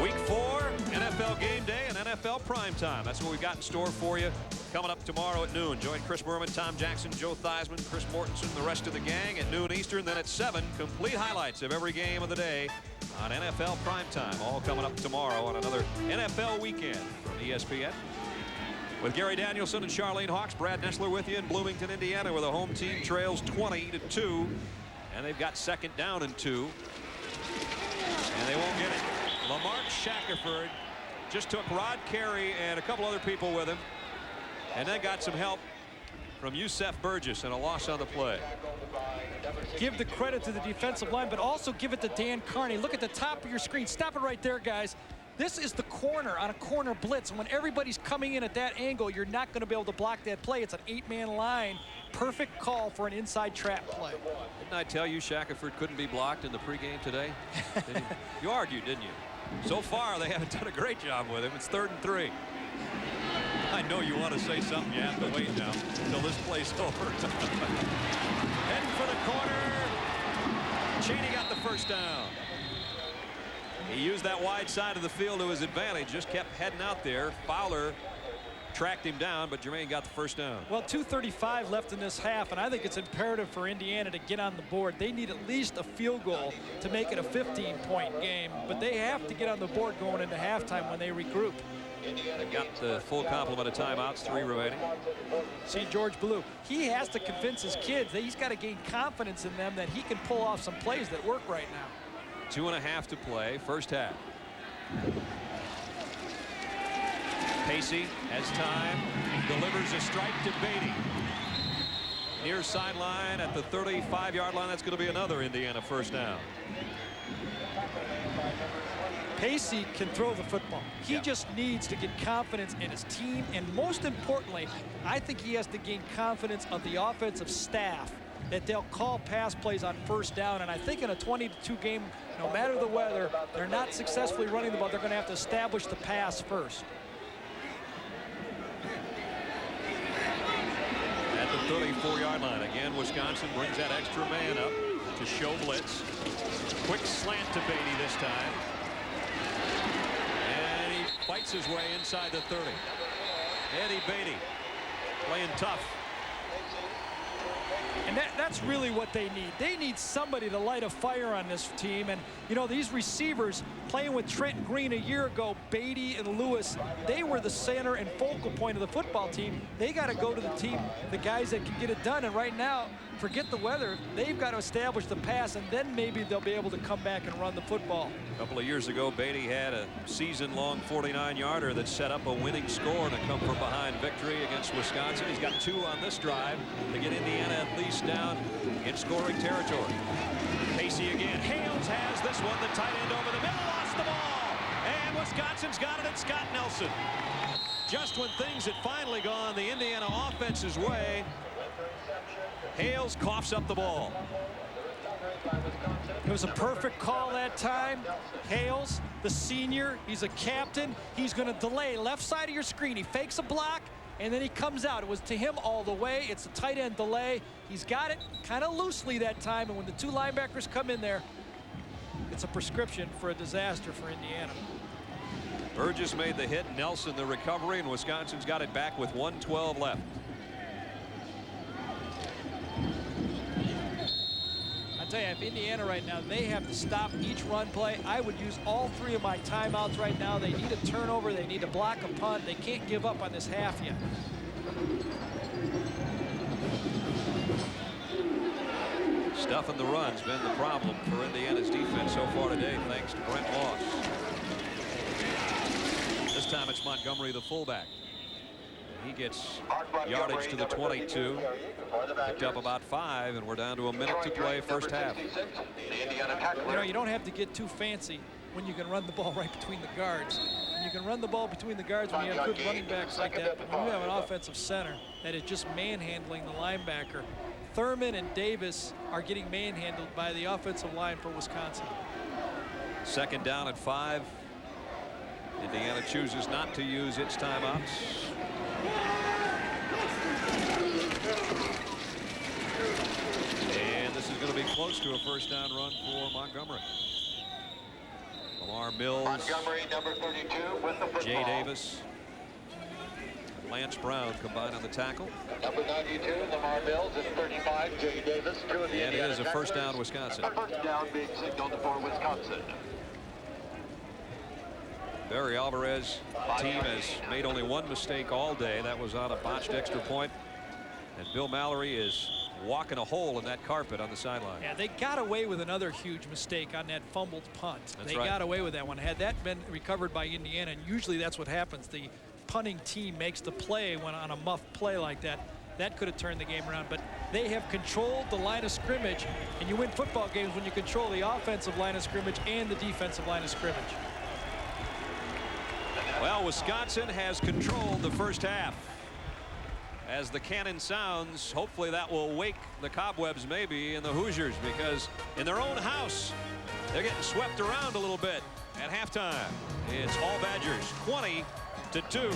Week 4, NFL game day and NFL primetime. That's what we've got in store for you. Coming up tomorrow at noon. Join Chris Berman, Tom Jackson, Joe Theismann, Chris Mortensen, the rest of the gang at noon Eastern. Then at 7, complete highlights of every game of the day on NFL primetime. All coming up tomorrow on another NFL weekend from ESPN. With Gary Danielson and Charlene Hawks, Brad Nessler with you in Bloomington, Indiana, where the home team trails 20-2. And they've got second down and 2. And they won't get it. Lamarck Shackelford just took Rod Carey and a couple other people with him. And then got some help from Yusef Burgess and a loss on the play. Give the credit to the defensive line, but also give it to Dan Carney. Look at the top of your screen. Stop it right there, guys. This is the corner on a corner blitz. And when everybody's coming in at that angle, you're not going to be able to block that play. It's an 8-man line. Perfect call for an inside trap play. Didn't I tell you Shackelford couldn't be blocked in the pregame today? You argued, didn't you? So far, they haven't done a great job with him. It's 3rd and 3. I know you want to say something. You have to wait now until this play's over. Heading for the corner. Cheney got the first down. He used that wide side of the field to his advantage. Just kept heading out there. Fowler tracked him down, but Jermaine got the first down. Well, 2:35 left in this half, and I think it's imperative for Indiana to get on the board. They need at least a field goal to make it a 15-point game, but they have to get on the board going into halftime when they regroup. They've got the full complement of timeouts, 3 remaining. See George Blue. He has to convince his kids that he's got to gain confidence in them that he can pull off some plays that work right now. 2.5 to play, first half. Pacey has time, delivers a strike to Beatty. Near sideline at the 35-yard line. That's going to be another Indiana first down. Pacey can throw the football. He just needs to get confidence in his team, and most importantly, I think he has to gain confidence of the offensive staff that they'll call pass plays on first down. And I think in a 22 game, no matter the weather, they're not successfully running the ball. They're going to have to establish the pass first. At the 34-yard line, again, Wisconsin brings that extra man up to show blitz. Quick slant to Beatty this time. And he fights his way inside the 30. Eddie Beatty playing tough. And that's really what they need. They need somebody to light a fire on this team. And, you know, these receivers playing with Trent Green a year ago, Beatty and Lewis, they were the center and focal point of the football team. They got to go to the team, the guys that can get it done. And right now, forget the weather. They've got to establish the pass, and then maybe they'll be able to come back and run the football. A couple of years ago, Beatty had a season-long 49-yarder that set up a winning score and a come-from-behind victory against Wisconsin. He's got 2 on this drive to get Indiana at least down in scoring territory. Pacey again. Hales has this one. The tight end over the middle lost the ball. And Wisconsin's got it at Scott Nelson. Just when things had finally gone the Indiana offense's way, Hales coughs up the ball. It was a perfect call that time. Hales, the senior, he's a captain. He's going to delay left side of your screen. He fakes a block, and then he comes out. It was to him all the way. It's a tight end delay. He's got it kind of loosely that time, and when the 2 linebackers come in there, it's a prescription for a disaster for Indiana. Burgess made the hit, Nelson the recovery, and Wisconsin's got it back with 1:12 left. I'll tell you, if Indiana right now, they have to stop each run play. I would use all 3 of my timeouts right now. They need a turnover. They need to block a punt. They can't give up on this half yet. Stuffing the run's been the problem for Indiana's defense so far today, thanks to Brent Moss. This time it's Montgomery, the fullback. He gets yardage to the 22. Picked up about 5, and we're down to a minute to play first half. You know, you don't have to get too fancy when you can run the ball right between the guards. And you can run the ball between the guards when you have good running backs like that. But when you have an offensive center that is just manhandling the linebacker, Thurman and Davis are getting manhandled by the offensive line for Wisconsin. Second down at 5. Indiana chooses not to use its timeouts. And this is going to be close to a first down run for Montgomery. Lamar Mills, Montgomery, number 32, with the football. Jay Davis, Lance Brown combined on the tackle. Number 92, Lamar Mills, and 35, Jay Davis. 2 of the And it Indiana is a first down, Wisconsin. A first down being signaled for Wisconsin. Barry Alvarez team has made only 1 mistake all day. That was on a botched extra point. And Bill Mallory is walking a hole in that carpet on the sideline. Yeah, they got away with another huge mistake on that fumbled punt. That's they right. got away with that one. Had that been recovered by Indiana, and usually that's what happens. The punting team makes the play when on a muff play like that. That could have turned the game around, but they have controlled the line of scrimmage, and you win football games when you control the offensive line of scrimmage and the defensive line of scrimmage. Well, Wisconsin has controlled the first half. As the cannon sounds, hopefully that will wake the cobwebs maybe in the Hoosiers, because in their own house, they're getting swept around a little bit at halftime. It's all Badgers, 20-2.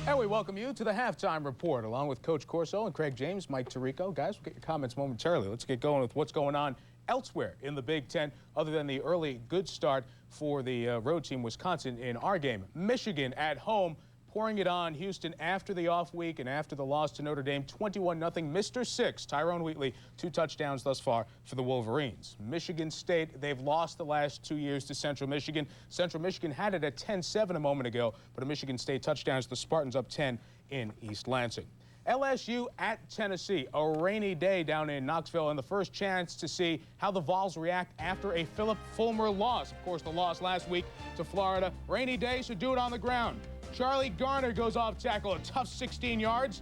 And we welcome you to the Halftime Report, along with Coach Corso and Craig James, Mike Tirico. Guys, we'll get your comments momentarily. Let's get going with what's going on elsewhere in the Big Ten, other than the early good start for the road team Wisconsin in our game. Michigan at home pouring it on Houston after the off week and after the loss to Notre Dame, 21-0. Mr. 6, Tyrone Wheatley, 2 touchdowns thus far for the Wolverines. Michigan State, they've lost the last 2 years to Central Michigan. Central Michigan had it at 10-7 a moment ago, but a Michigan State touchdown as the Spartans up 10 in East Lansing. LSU at Tennessee, a rainy day down in Knoxville, and the first chance to see how the Vols react after a Philip Fulmer loss. Of course, the loss last week to Florida. Rainy day, so do it on the ground. Charlie Garner goes off tackle, a tough 16 yards.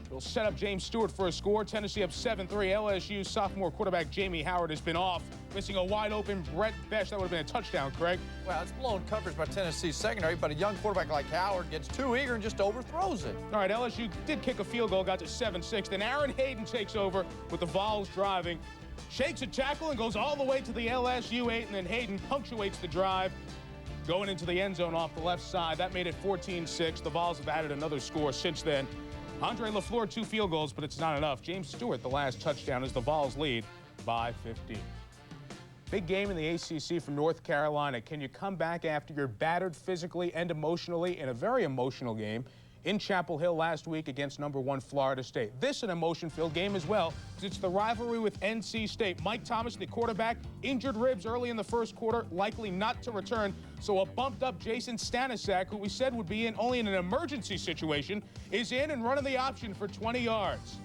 It'll set up James Stewart for a score. Tennessee up 7-3. LSU sophomore quarterback Jamie Howard has been off, missing a wide-open Brett Besh. That would have been a touchdown, Craig. Well, it's blown coverage by Tennessee's secondary, but a young quarterback like Howard gets too eager and just overthrows it. All right, LSU did kick a field goal, got to 7-6. Then Aaron Hayden takes over with the Vols driving, shakes a tackle and goes all the way to the LSU 8, and then Hayden punctuates the drive, going into the end zone off the left side. That made it 14-6. The Vols have added another score since then. Andre LaFleur, 2 field goals, but it's not enough. James Stewart, the last touchdown, as the Vols lead by 15. Big game in the ACC from North Carolina. Can you come back after you're battered physically and emotionally in a very emotional game in Chapel Hill last week against #1 Florida State? This an emotion-filled game as well, because it's the rivalry with NC State. Mike Thomas, the quarterback, injured ribs early in the first quarter, likely not to return. So a bumped-up Jason Stanisak, who we said would be in only in an emergency situation, is in and running the option for 20 yards.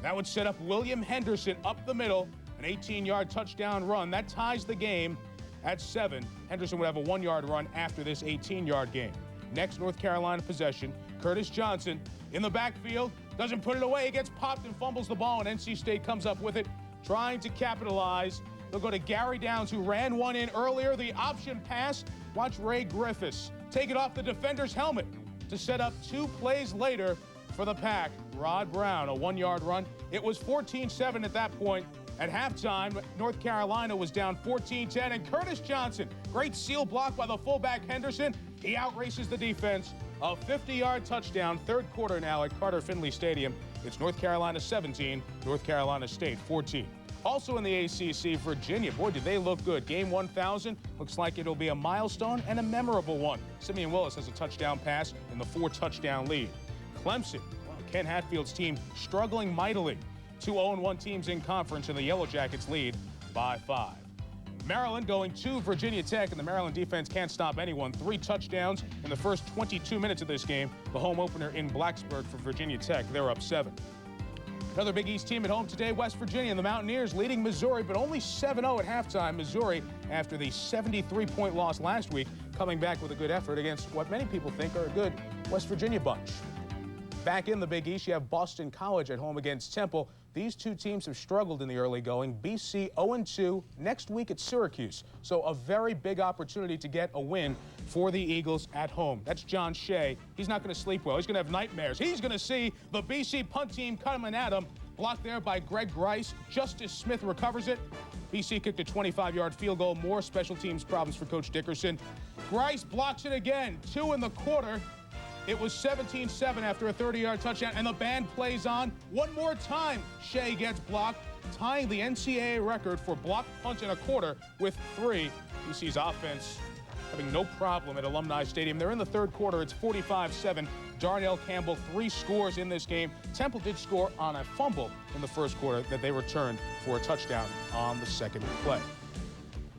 That would set up William Henderson up the middle, an 18-yard touchdown run. That ties the game at 7. Henderson would have a 1-yard run after this 18-yard game. Next North Carolina possession, Curtis Johnson in the backfield, doesn't put it away, he gets popped and fumbles the ball, and NC State comes up with it, trying to capitalize. They'll go to Gary Downs, who ran one in earlier, the option pass. Watch Ray Griffiths take it off the defender's helmet to set up 2 plays later for the Pack. Rod Brown, a 1-yard run. It was 14-7 at that point. At halftime, North Carolina was down 14-10, and Curtis Johnson, great seal block by the fullback Henderson. He outraces the defense. A 50-yard touchdown, third quarter now at Carter Finley Stadium. It's North Carolina 17, North Carolina State 14. Also in the ACC, Virginia, boy, did they look good. Game 1,000 looks like it'll be a milestone and a memorable one. Simeon Willis has a touchdown pass in the 4-touchdown lead. Clemson, Ken Hatfield's team, struggling mightily. 2 0-1 teams in conference, and the Yellow Jackets lead by 5. Maryland going to Virginia Tech, and the Maryland defense can't stop anyone. 3 touchdowns in the first 22 minutes of this game. The home opener in Blacksburg for Virginia Tech. They're up 7. Another Big East team at home today, West Virginia, and the Mountaineers leading Missouri, but only 7-0 at halftime. Missouri, after the 73-point loss last week, coming back with a good effort against what many people think are a good West Virginia bunch. Back in the Big East, you have Boston College at home against Temple. These 2 teams have struggled in the early going. BC 0-2 next week at Syracuse. So a very big opportunity to get a win for the Eagles at home. That's John Shea. He's not going to sleep well. He's going to have nightmares. He's going to see the BC punt team coming at him. Blocked there by Greg Grice. Justice Smith recovers it. BC kicked a 25-yard field goal. More special teams problems for Coach Dickerson. Grice blocks it again. 2 in the quarter. It was 17-7 after a 30-yard touchdown, and the band plays on. One more time, Shea gets blocked, tying the NCAA record for blocked punts in a quarter with 3. BC's offense having no problem at Alumni Stadium. They're in the third quarter. It's 45-7. Darnell Campbell, 3 scores in this game. Temple did score on a fumble in the first quarter that they returned for a touchdown on the second play.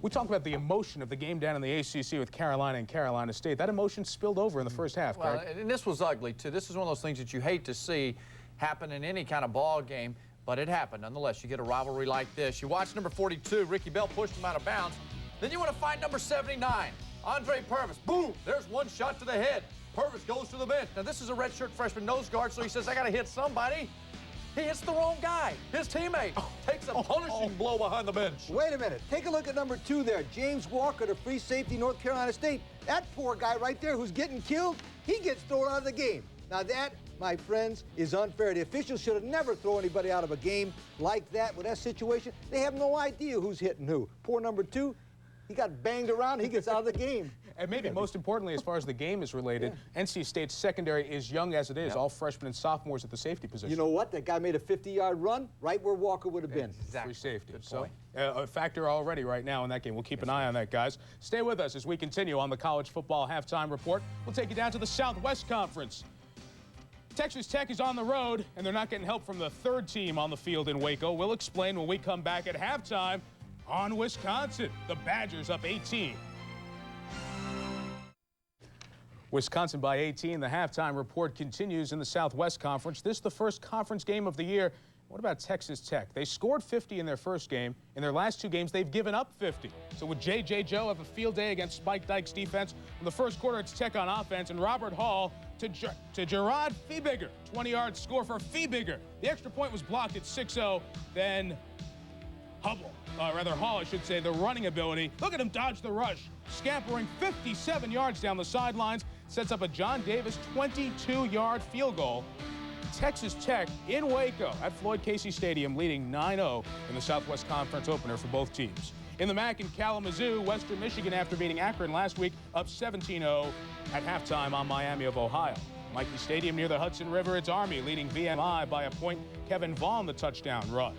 We talk about the emotion of the game down in the ACC with Carolina and Carolina State. That emotion spilled over in the first half, Craig. Well, and this was ugly, too. This is one of those things that you hate to see happen in any kind of ball game, but it happened nonetheless. You get a rivalry like this. You watch number 42, Ricky Bell pushed him out of bounds. Then you want to find number 79, Andre Purvis. Boom! There's one shot to the head. Purvis goes to the bench. Now, this is a redshirt freshman nose guard, so he says, I got to hit somebody. He hits the wrong guy. His teammate takes a punishing blow behind the bench. Wait a minute. Take a look at number 2 there. James Walker, the free safety, North Carolina State. That poor guy right there who's getting killed, he gets thrown out of the game. Now that, my friends, is unfair. The officials should have never thrown anybody out of a game like that with that situation. They have no idea who's hitting who. Poor number 2. He got banged around. He gets out of the game. And maybe most importantly, as far as the game is related, NC State's secondary is young as it is, all freshmen and sophomores at the safety position. You know what? That guy made a 50-yard run right where Walker would have been. Exactly. Free safety. Good So point. a factor already right now in that game. We'll keep an eye on that, guys. Stay with us as we continue on the college football halftime report. We'll take you down to the Southwest Conference. Texas Tech is on the road, and they're not getting help from the third team on the field in Waco. We'll explain when we come back at halftime on Wisconsin. The Badgers up 18. Wisconsin by 18. The halftime report continues in the Southwest Conference. This is the first conference game of the year. What about Texas Tech? They scored 50 in their first game. In their last 2 games, they've given up 50. So would J.J. Joe have a field day against Spike Dykes' defense? In the first quarter, it's Tech on offense, and Robert Hall to Gerard Feebiger. 20-yard score for Feebiger. The extra point was blocked at 6-0. Then Hall, I should say, the running ability. Look at him dodge the rush. Scampering 57 yards down the sidelines. Sets up a John Davis 22-yard field goal. Texas Tech in Waco at Floyd Casey Stadium leading 9-0 in the Southwest Conference opener for both teams. In the MAC in Kalamazoo, Western Michigan, after beating Akron last week, up 17-0 at halftime on Miami of Ohio. Mikey Stadium near the Hudson River, it's Army leading VMI by a point. Kevin Vaughn the touchdown run.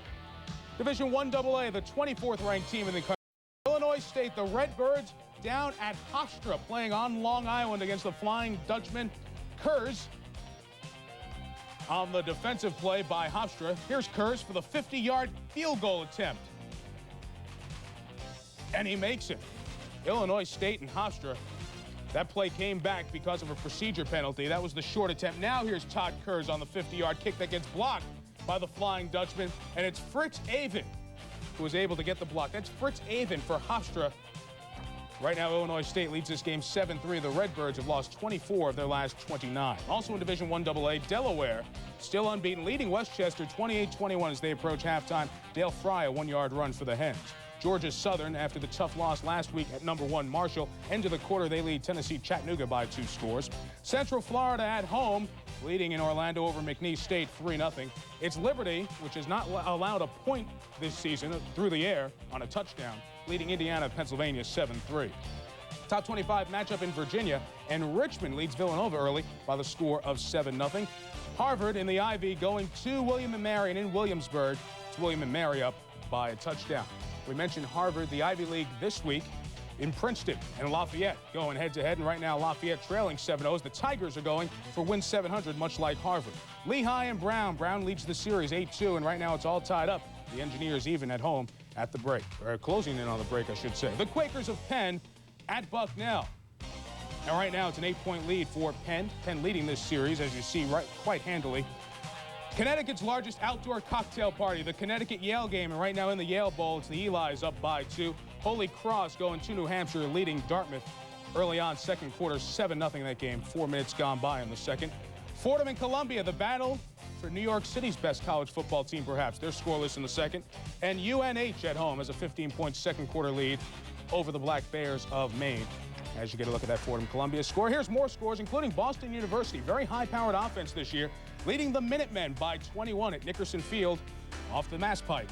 Division I AA, the 24th ranked team in the country. Illinois State, the Redbirds down at Hofstra playing on Long Island against the Flying Dutchman. Kurz on the defensive play by Hofstra. Here's Kurz for the 50-yard field goal attempt. And he makes it. Illinois State and Hofstra. That play came back because of a procedure penalty. That was the short attempt. Now here's Todd Kurz on the 50-yard kick that gets blocked by the Flying Dutchman. And it's Fritz Avon who was able to get the block. That's Fritz Avon for Hofstra. Right now, Illinois State leads this game 7-3. The Redbirds have lost 24 of their last 29. Also in Division I AA, Delaware still unbeaten, leading Westchester 28-21 as they approach halftime. Dale Fry, a 1-yard run for the Hens. Georgia Southern, after the tough loss last week at #1 Marshall, end of the quarter they lead Tennessee Chattanooga by 2 scores. Central Florida at home, leading in Orlando over McNeese State 3-0. It's Liberty, which has not allowed a point this season through the air on a touchdown, leading Indiana Pennsylvania 7-3. Top 25 matchup in Virginia, and Richmond leads Villanova early by the score of 7-0. Harvard in the Ivy going to William & Mary, and in Williamsburg, it's William & Mary up by a touchdown. We mentioned Harvard, the Ivy League this week in Princeton and Lafayette going head-to-head, and right now Lafayette trailing 7-0 as the Tigers are going for win 700, much like Harvard. Lehigh and Brown. Brown leads the series 8-2, and right now it's all tied up. The Engineers even at home at the break, or closing in on the break, I should say. The Quakers of Penn at Bucknell. And right now it's an 8-point lead for Penn. Penn leading this series, as you see, quite handily. Connecticut's largest outdoor cocktail party, the Connecticut-Yale game, and right now in the Yale Bowl, it's the Eli's up by 2. Holy Cross going to New Hampshire, leading Dartmouth early on, second quarter, 7-0 that game, 4 minutes gone by in the second. Fordham and Columbia, the battle for New York City's best college football team, perhaps. They're scoreless in the second. And UNH at home has a 15-point second quarter lead over the Black Bears of Maine. As you get a look at that Fordham-Columbia score, here's more scores, including Boston University, very high-powered offense this year, leading the Minutemen by 21 at Nickerson Field off the Mass Pike.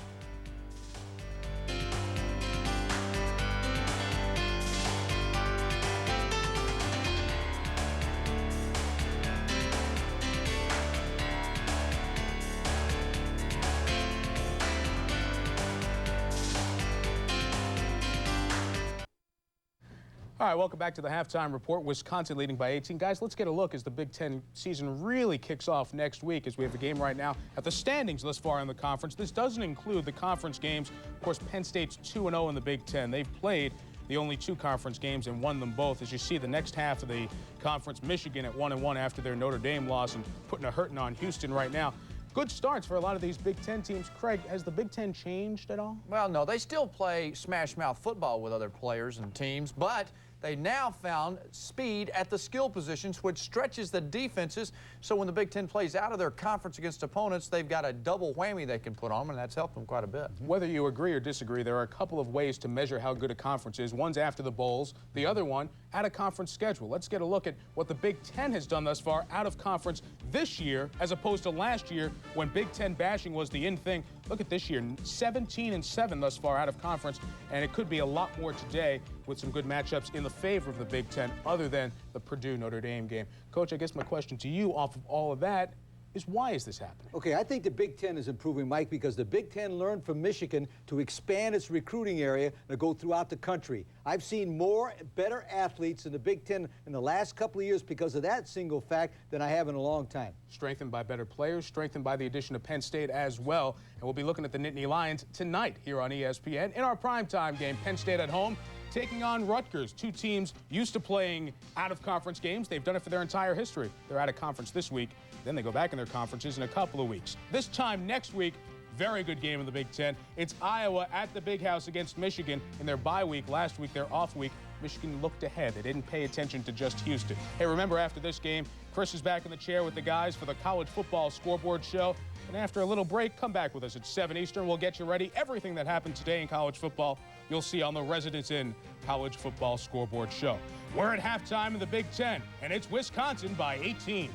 All right, welcome back to the halftime report. Wisconsin leading by 18. Guys, let's get a look as the Big Ten season really kicks off next week, as we have the game right now at the standings thus far in the conference. This doesn't include the conference games. Of course, Penn State's 2-0 in the Big Ten. They've played the only 2 conference games and won them both. As you see, the next half of the conference, Michigan at 1-1 after their Notre Dame loss and putting a hurting on Houston right now. Good starts for a lot of these Big Ten teams. Craig, has the Big Ten changed at all? Well, no, they still play smash-mouth football with other players and teams, but they now found speed at the skill positions, which stretches the defenses. So when the Big Ten plays out of their conference against opponents, they've got a double whammy they can put on them, and that's helped them quite a bit. Whether you agree or disagree, there are a couple of ways to measure how good a conference is. One's after the bowls, the other one at a conference schedule. Let's get a look at what the Big Ten has done thus far out of conference this year, as opposed to last year when Big Ten bashing was the in thing. Look at this year, 17-7 thus far out of conference, and it could be a lot more today with some good matchups in the favor of the Big Ten other than the Purdue-Notre Dame game. Coach, I guess my question to you off of all of that is, why is this happening? Okay, I think the Big Ten is improving, Mike, because the Big Ten learned from Michigan to expand its recruiting area and go throughout the country. I've seen more better athletes in the Big Ten in the last couple of years because of that single fact than I have in a long time. Strengthened by better players, strengthened by the addition of Penn State as well. And we'll be looking at the Nittany Lions tonight here on ESPN in our primetime game. Penn State at home taking on Rutgers, two teams used to playing out-of-conference games. They've done it for their entire history. They're out of conference this week. Then they go back in their conferences in a couple of weeks. This time next week, very good game in the Big Ten. It's Iowa at the Big House against Michigan in their bye week. Last week, their off week. Michigan looked ahead. They didn't pay attention to just Houston. Hey, remember, after this game, Chris is back in the chair with the guys for the College Football Scoreboard Show. And after a little break, come back with us at 7 Eastern. We'll get you ready. Everything that happened today in college football, you'll see on the Residents in College Football Scoreboard Show. We're at halftime in the Big Ten, and it's Wisconsin by 18.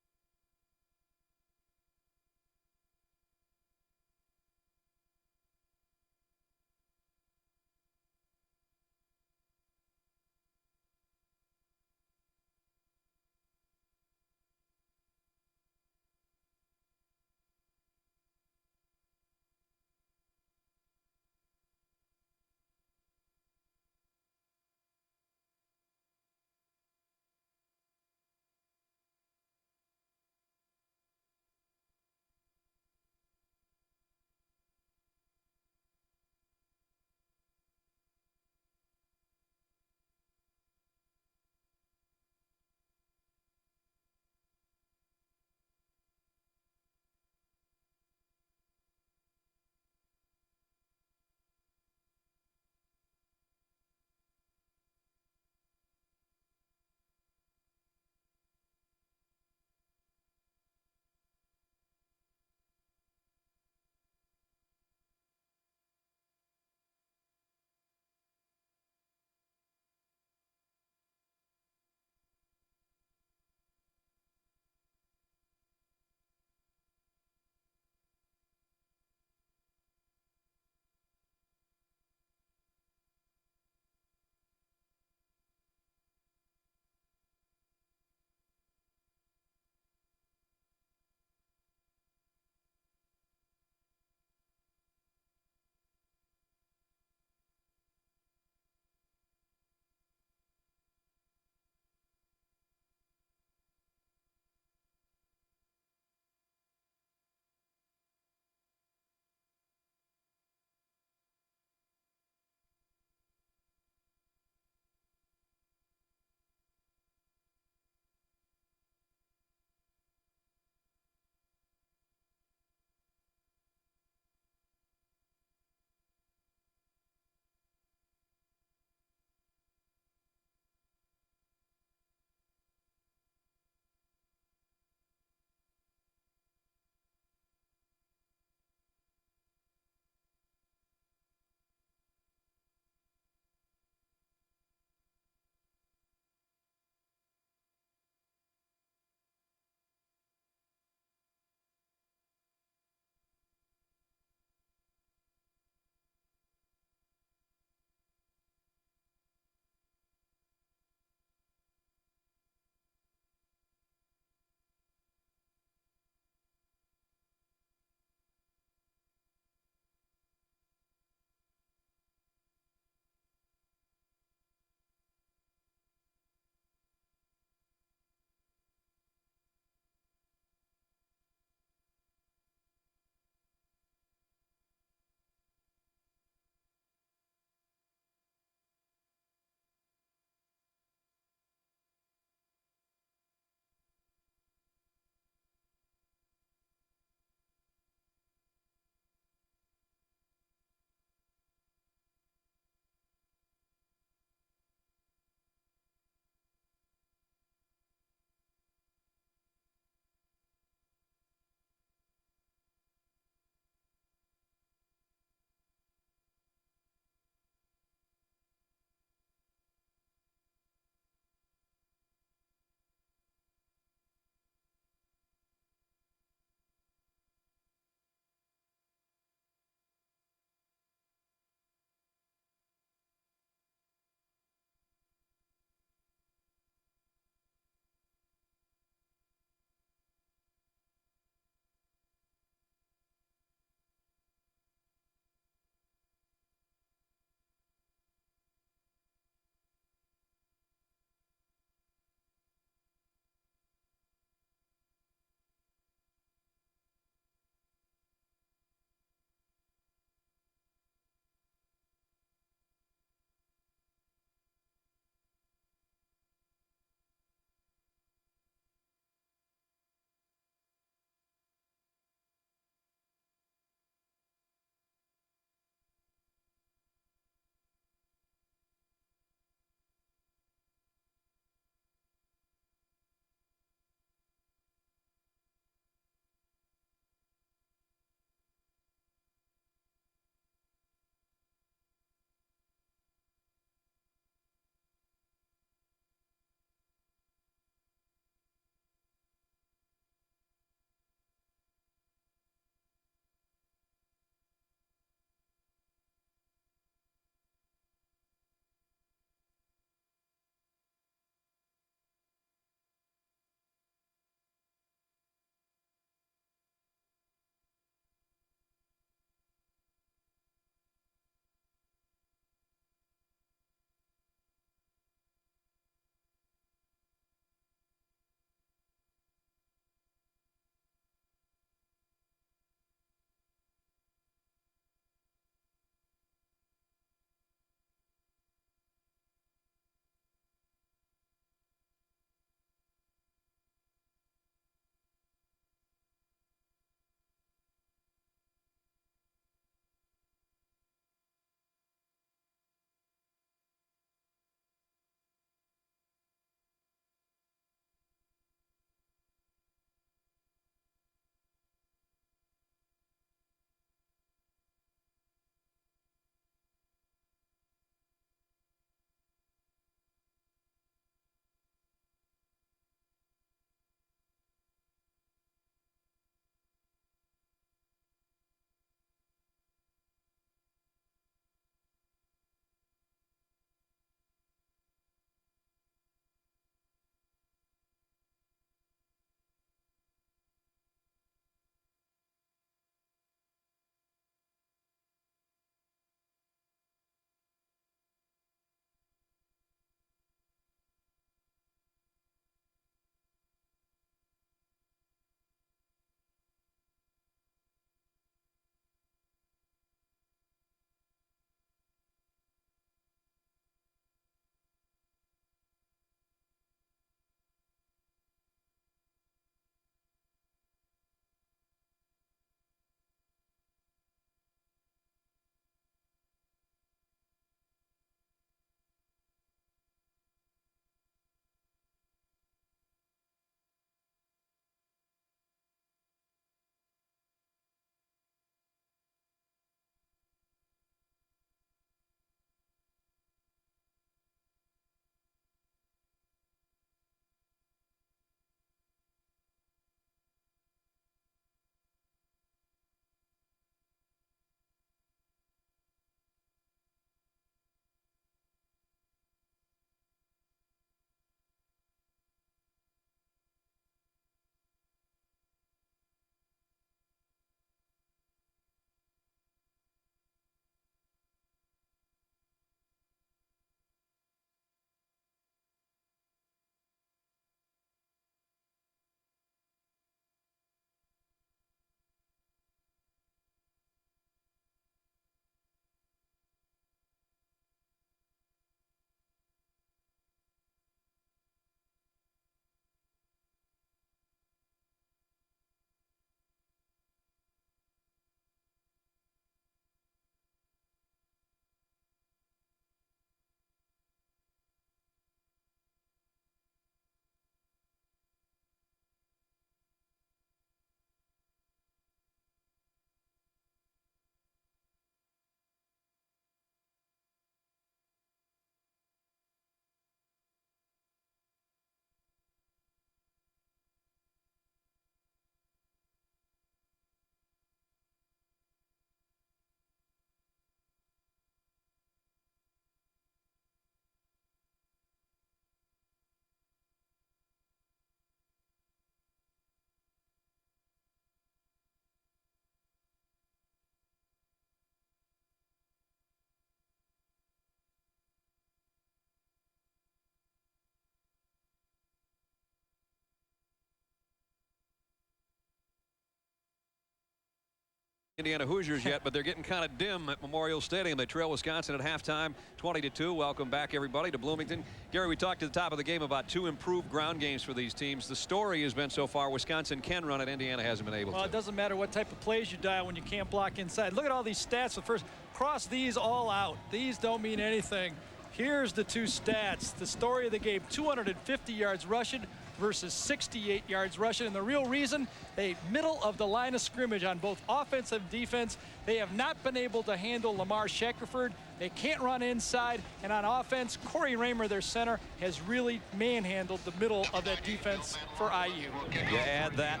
Indiana Hoosiers yet, but they're getting kind of dim at Memorial Stadium. They trail Wisconsin at halftime 20-2. Welcome back, everybody, to Bloomington. Gary, we talked at the top of the game about 2 improved ground games for these teams. The story has been so far Wisconsin can run it. Indiana hasn't been able to. Well, it doesn't matter what type of plays you dial when you can't block inside. Look at all these stats. The first, cross these all out. These don't mean anything. Here's the 2 stats. The story of the game, 250 yards rushing versus 68 yards rushing. And the real reason, they middle of the line of scrimmage on both offense and defense. They have not been able to handle Lamar Shackelford. They can't run inside. And on offense, Corey Raymer, their center, has really manhandled the middle of that defense for IU. You add that,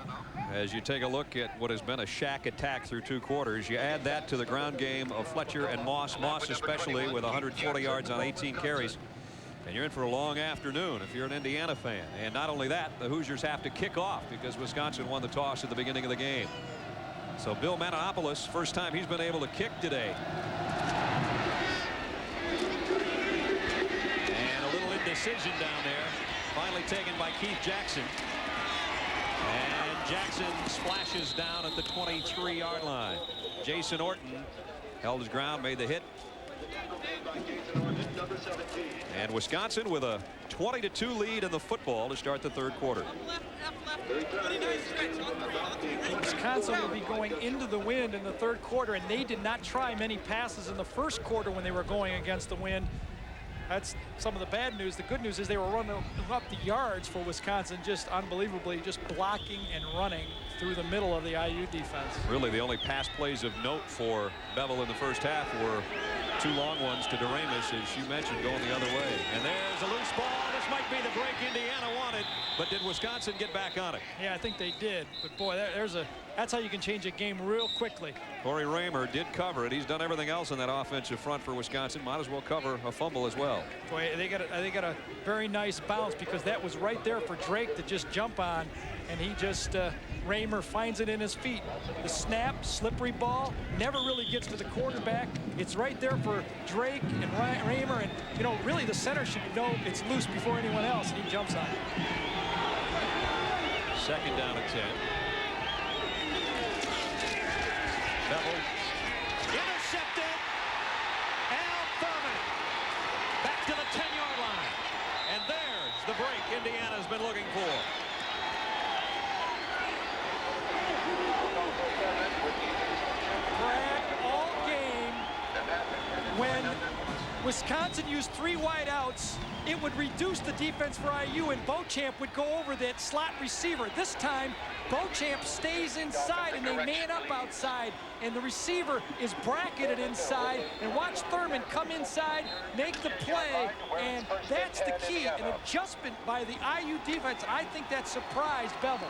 as you take a look at what has been a Shack attack through 2 quarters, you add that to the ground game of Fletcher and Moss. Moss especially with 140 yards on 18 carries. And you're in for a long afternoon if you're an Indiana fan. And not only that, the Hoosiers have to kick off because Wisconsin won the toss at the beginning of the game. So Bill Mananopoulos, first time he's been able to kick today. And a little indecision down there. Finally taken by Keith Jackson. And Jackson splashes down at the 23-yard line. Jason Orton held his ground, made the hit. And Wisconsin with a 20-2 lead in the football to start the 3rd quarter. Wisconsin will be going into the wind in the 3rd quarter, and they did not try many passes in the 1st quarter when they were going against the wind. That's some of the bad news. The good news is they were running up the yards for Wisconsin, just unbelievably, just blocking and running through the middle of the IU defense. Really, the only pass plays of note for Bevel in the 1st half were 2 long ones to Doremus, as you mentioned, going the other way. And there's a loose ball. This might be the break Indiana wanted, but did Wisconsin get back on it? Yeah, I think they did. But boy, that's how you can change a game real quickly. Corey Raymer did cover it. He's done everything else in that offensive front for Wisconsin. Might as well cover a fumble as well. Boy, they got a very nice bounce because that was right there for Drake to just jump on, and he just Raymer finds it in his feet. The snap, slippery ball, never really gets to the quarterback. It's right there for Drake and Raymer, and you know, really the center should know it's loose before anyone else, and he jumps on it. 2nd down and 10. Bevel intercepted. Al Thurman back to the 10-yard line, and there's the break Indiana's been looking for. Brad, all game, when Wisconsin used 3 wide outs, it would reduce the defense for IU, and Beauchamp would go over that slot receiver. This time, Beauchamp stays inside, and they man up outside, and the receiver is bracketed inside. And watch Thurman come inside, make the play, and that's the key. An adjustment by the IU defense. I think that surprised Bevel.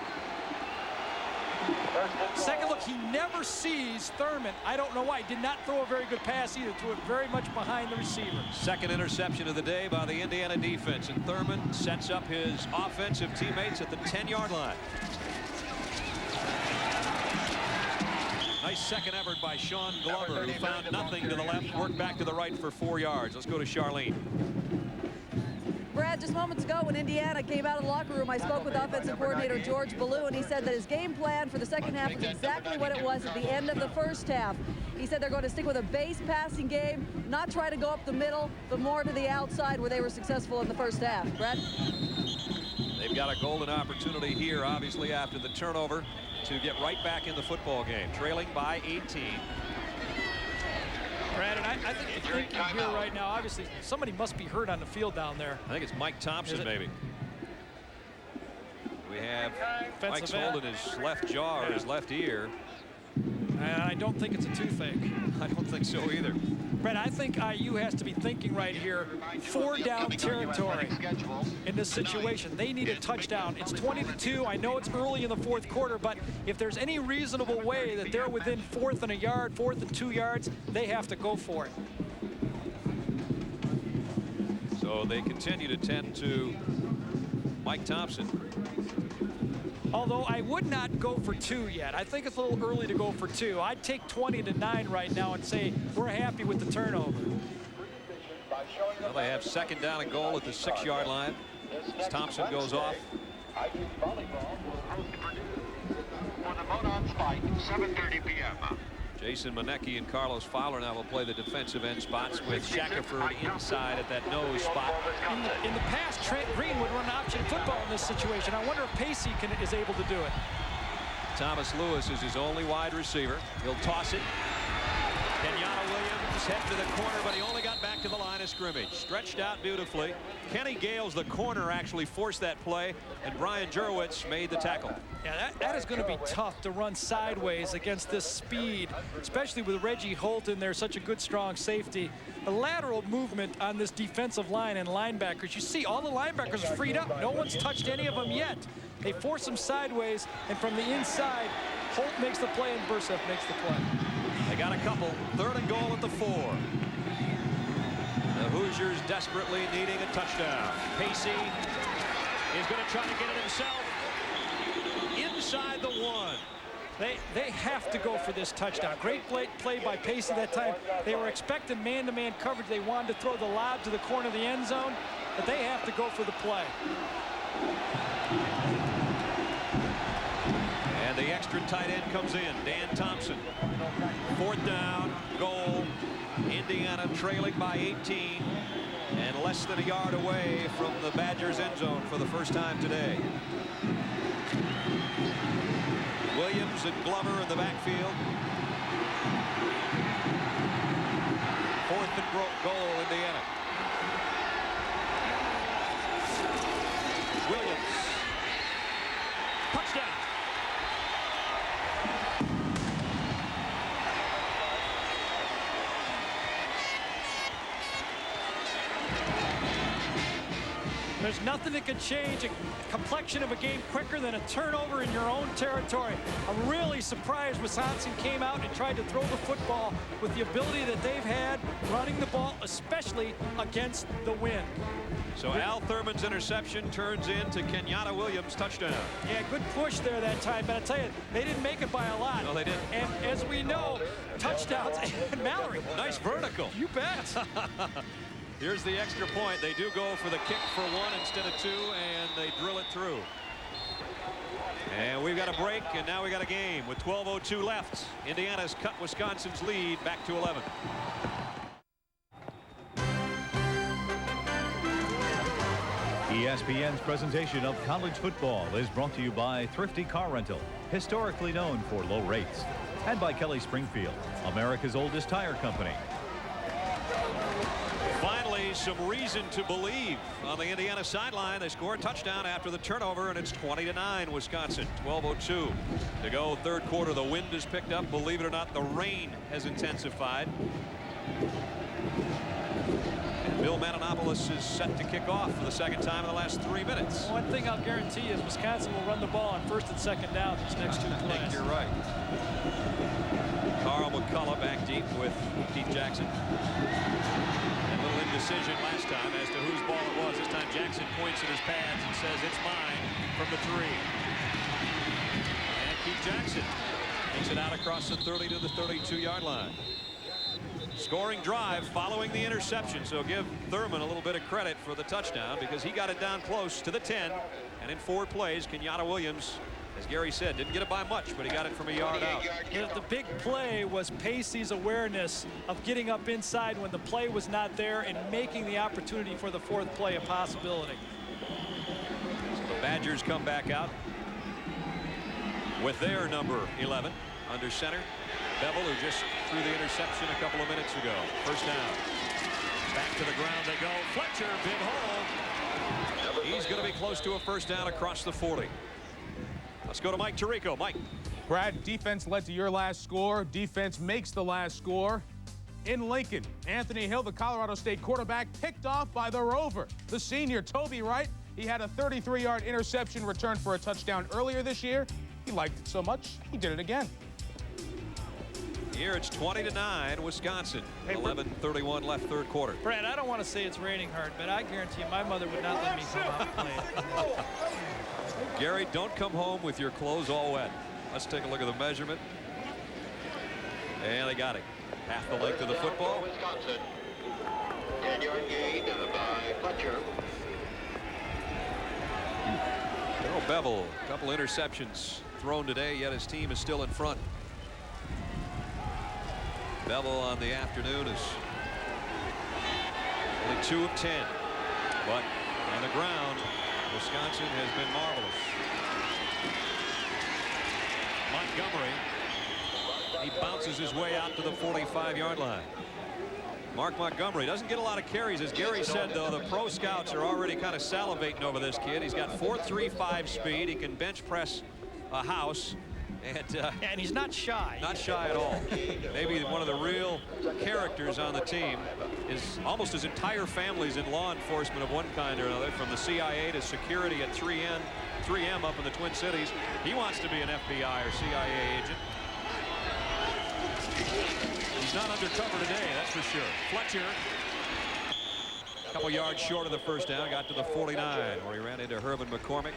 Second look, he never sees Thurman. I don't know why. He did not throw a very good pass either. Threw it very much behind the receiver. 2nd interception of the day by the Indiana defense, and Thurman sets up his offensive teammates at the 10-yard line. Nice second effort by Sean Glover, who found nothing to the left, worked back to the right for 4 yards. Let's go to Charlene. Brad, just moments ago when Indiana came out of the locker room, I spoke with offensive coordinator George Ballou, and he said that his game plan for the 2nd half was exactly what it was at the end of the 1st half. He said they're going to stick with a base passing game, not try to go up the middle, but more to the outside where they were successful in the 1st half. Brad? They've got a golden opportunity here, obviously, after the turnover, to get right back in the football game, trailing by 18. Brad, and I think the thinking here right now, obviously, somebody must be hurt on the field down there. I think it's Mike Thompson, maybe. We have Mike's holding his left jaw or his left ear. And I don't think it's a toothache. I don't think so either. Brad, I think IU has to be thinking right here, 4-down territory in this situation. They need a touchdown. It's 20-2. I know it's early in the 4th quarter, but if there's any reasonable way that they're within 4th and a yard, 4th and 2 yards, they have to go for it. So they continue to tend to Mike Thompson. Although I would not go for 2 yet. I think it's a little early to go for 2. I'd take 20-9 right now and say we're happy with the turnover. Well, they have 2nd down and goal at the 6-yard line as Thompson goes off. For the vote on Spike, 7:30 p.m. Jason Monecki and Carlos Fowler now will play the defensive end spots with Shackelford inside at that nose spot. In the past, Trent Green would run option football in this situation. I wonder if Pacey is able to do it. Thomas Lewis is his only wide receiver. He'll toss it. Kenyatta Williams head to the corner, but he only got back to the line of scrimmage. Stretched out beautifully. Kenny Gales, the corner, actually forced that play, and Brian Jurwitz made the tackle. Yeah, that is going to be tough to run sideways against this speed, especially with Reggie Holt in there, such a good, strong safety. The lateral movement on this defensive line and linebackers, you see all the linebackers are freed up. No one's touched any of them yet. They force them sideways, and from the inside, Holt makes the play and Burseth makes the play. They got a couple. 3rd and goal at the 4. The Hoosiers desperately needing a touchdown. Pacey is going to try to get it himself. Inside the 1. They have to go for this touchdown. Great play by Pacey that time. They were expecting man-to-man coverage. They wanted to throw the lob to the corner of the end zone, but they have to go for the play. And the extra tight end comes in, Dan Thompson. 4th down, goal. Indiana trailing by 18 and less than a yard away from the Badgers end zone for the first time today. Williams and Glover in the backfield. 4th and goal, Indiana. Williams. Touchdown. There's nothing that can change a complexion of a game quicker than a turnover in your own territory. I'm really surprised Wisconsin came out and tried to throw the football with the ability that they've had running the ball, especially against the wind. So Al Thurman's interception turns into Kenyatta Williams' touchdown. Yeah, good push there that time, but I tell you, they didn't make it by a lot. No, they didn't. And as we know, touchdowns and Mallory. Nice vertical. You bet. Here's the extra point. They do go for the kick for 1 instead of 2, and they drill it through. And we've got a break, and now we got a game with 12:02 left. Indiana's cut Wisconsin's lead back to 11. ESPN's presentation of college football is brought to you by Thrifty Car Rental, historically known for low rates, and by Kelly Springfield, America's oldest tire company. Finally, some reason to believe on the Indiana sideline. They score a touchdown after the turnover, and it's 20-9 Wisconsin. 12:02 to go, 3rd quarter. The wind has picked up. Believe it or not, the rain has intensified. And Bill Maninopoulos is set to kick off for the 2nd time in the last 3 minutes. One thing I'll guarantee is Wisconsin will run the ball on 1st and 2nd down these next 2 plays. I think you're right. Carl McCullough back deep with Keith Jackson. Decision last time as to whose ball it was. This time Jackson points at his pads and says it's mine from the 3. And Keith Jackson takes it out across the 30 to the 32-yard line. Scoring drive following the interception, so give Thurman a little bit of credit for the touchdown because he got it down close to the 10, and in 4 plays Kenyatta Williams, as Gary said, didn't get it by much, but he got it from a yard out. The big play was Pacey's awareness of getting up inside when the play was not there and making the opportunity for the 4th play a possibility. So the Badgers come back out with their number 11 under center. Bevel, who just threw the interception a couple of minutes ago. 1st down. Back to the ground they go. Fletcher, big hole. He's going to be close to a 1st down across the 40. Let's go to Mike Tirico. Mike. Brad, defense led to your last score. Defense makes the last score. In Lincoln, Anthony Hill, the Colorado State quarterback, picked off by the Rover. The senior, Toby Wright, he had a 33-yard interception returned for a touchdown earlier this year. He liked it so much, he did it again. Here it's 20-9 Wisconsin. 11:31 left, 3rd quarter. Brad, I don't want to say it's raining hard, but I guarantee you my mother would not let me come out and play it. Gary, don't come home with your clothes all wet. Let's take a look at the measurement. And they got it. Half the length of the football. Wisconsin. 10-yard gain by Fletcher. Darrell Bevel, a couple interceptions thrown today, yet his team is still in front. Bevel on the afternoon is only 2 of 10. But on the ground, Wisconsin has been marvelous. Montgomery, he bounces his way out to the 45-yard line. Mark Montgomery doesn't get a lot of carries. As Gary said, though, the pro scouts are already kind of salivating over this kid. He's got 4.35 speed. He can bench press a house. And he's not shy. Not shy at all. Maybe one of the real characters on the team. Is almost his entire family's in law enforcement of one kind or another, from the CIA to security at 3M up in the Twin Cities. He wants to be an FBI or CIA agent. He's not undercover today, that's for sure. Fletcher, a couple yards short of the first down, got to the 49 where he ran into Herman McCormick.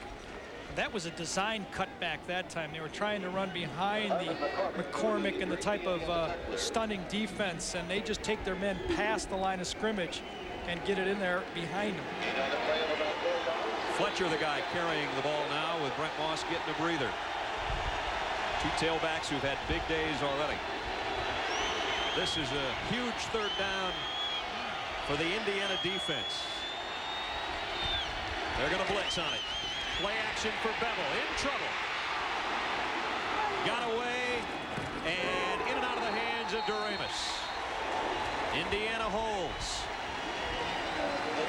That was a design cutback that time. They were trying to run behind the McCormick and the type of stunning defense, and they just take their men past the line of scrimmage and get it in there behind them. Fletcher, the guy carrying the ball now, with Brent Moss getting a breather. Two tailbacks who've had big days already. This is a huge third down for the Indiana defense. They're going to blitz on it. Play action for Bevel, in trouble. Got away, and in and out of the hands of Doremus. Indiana holds.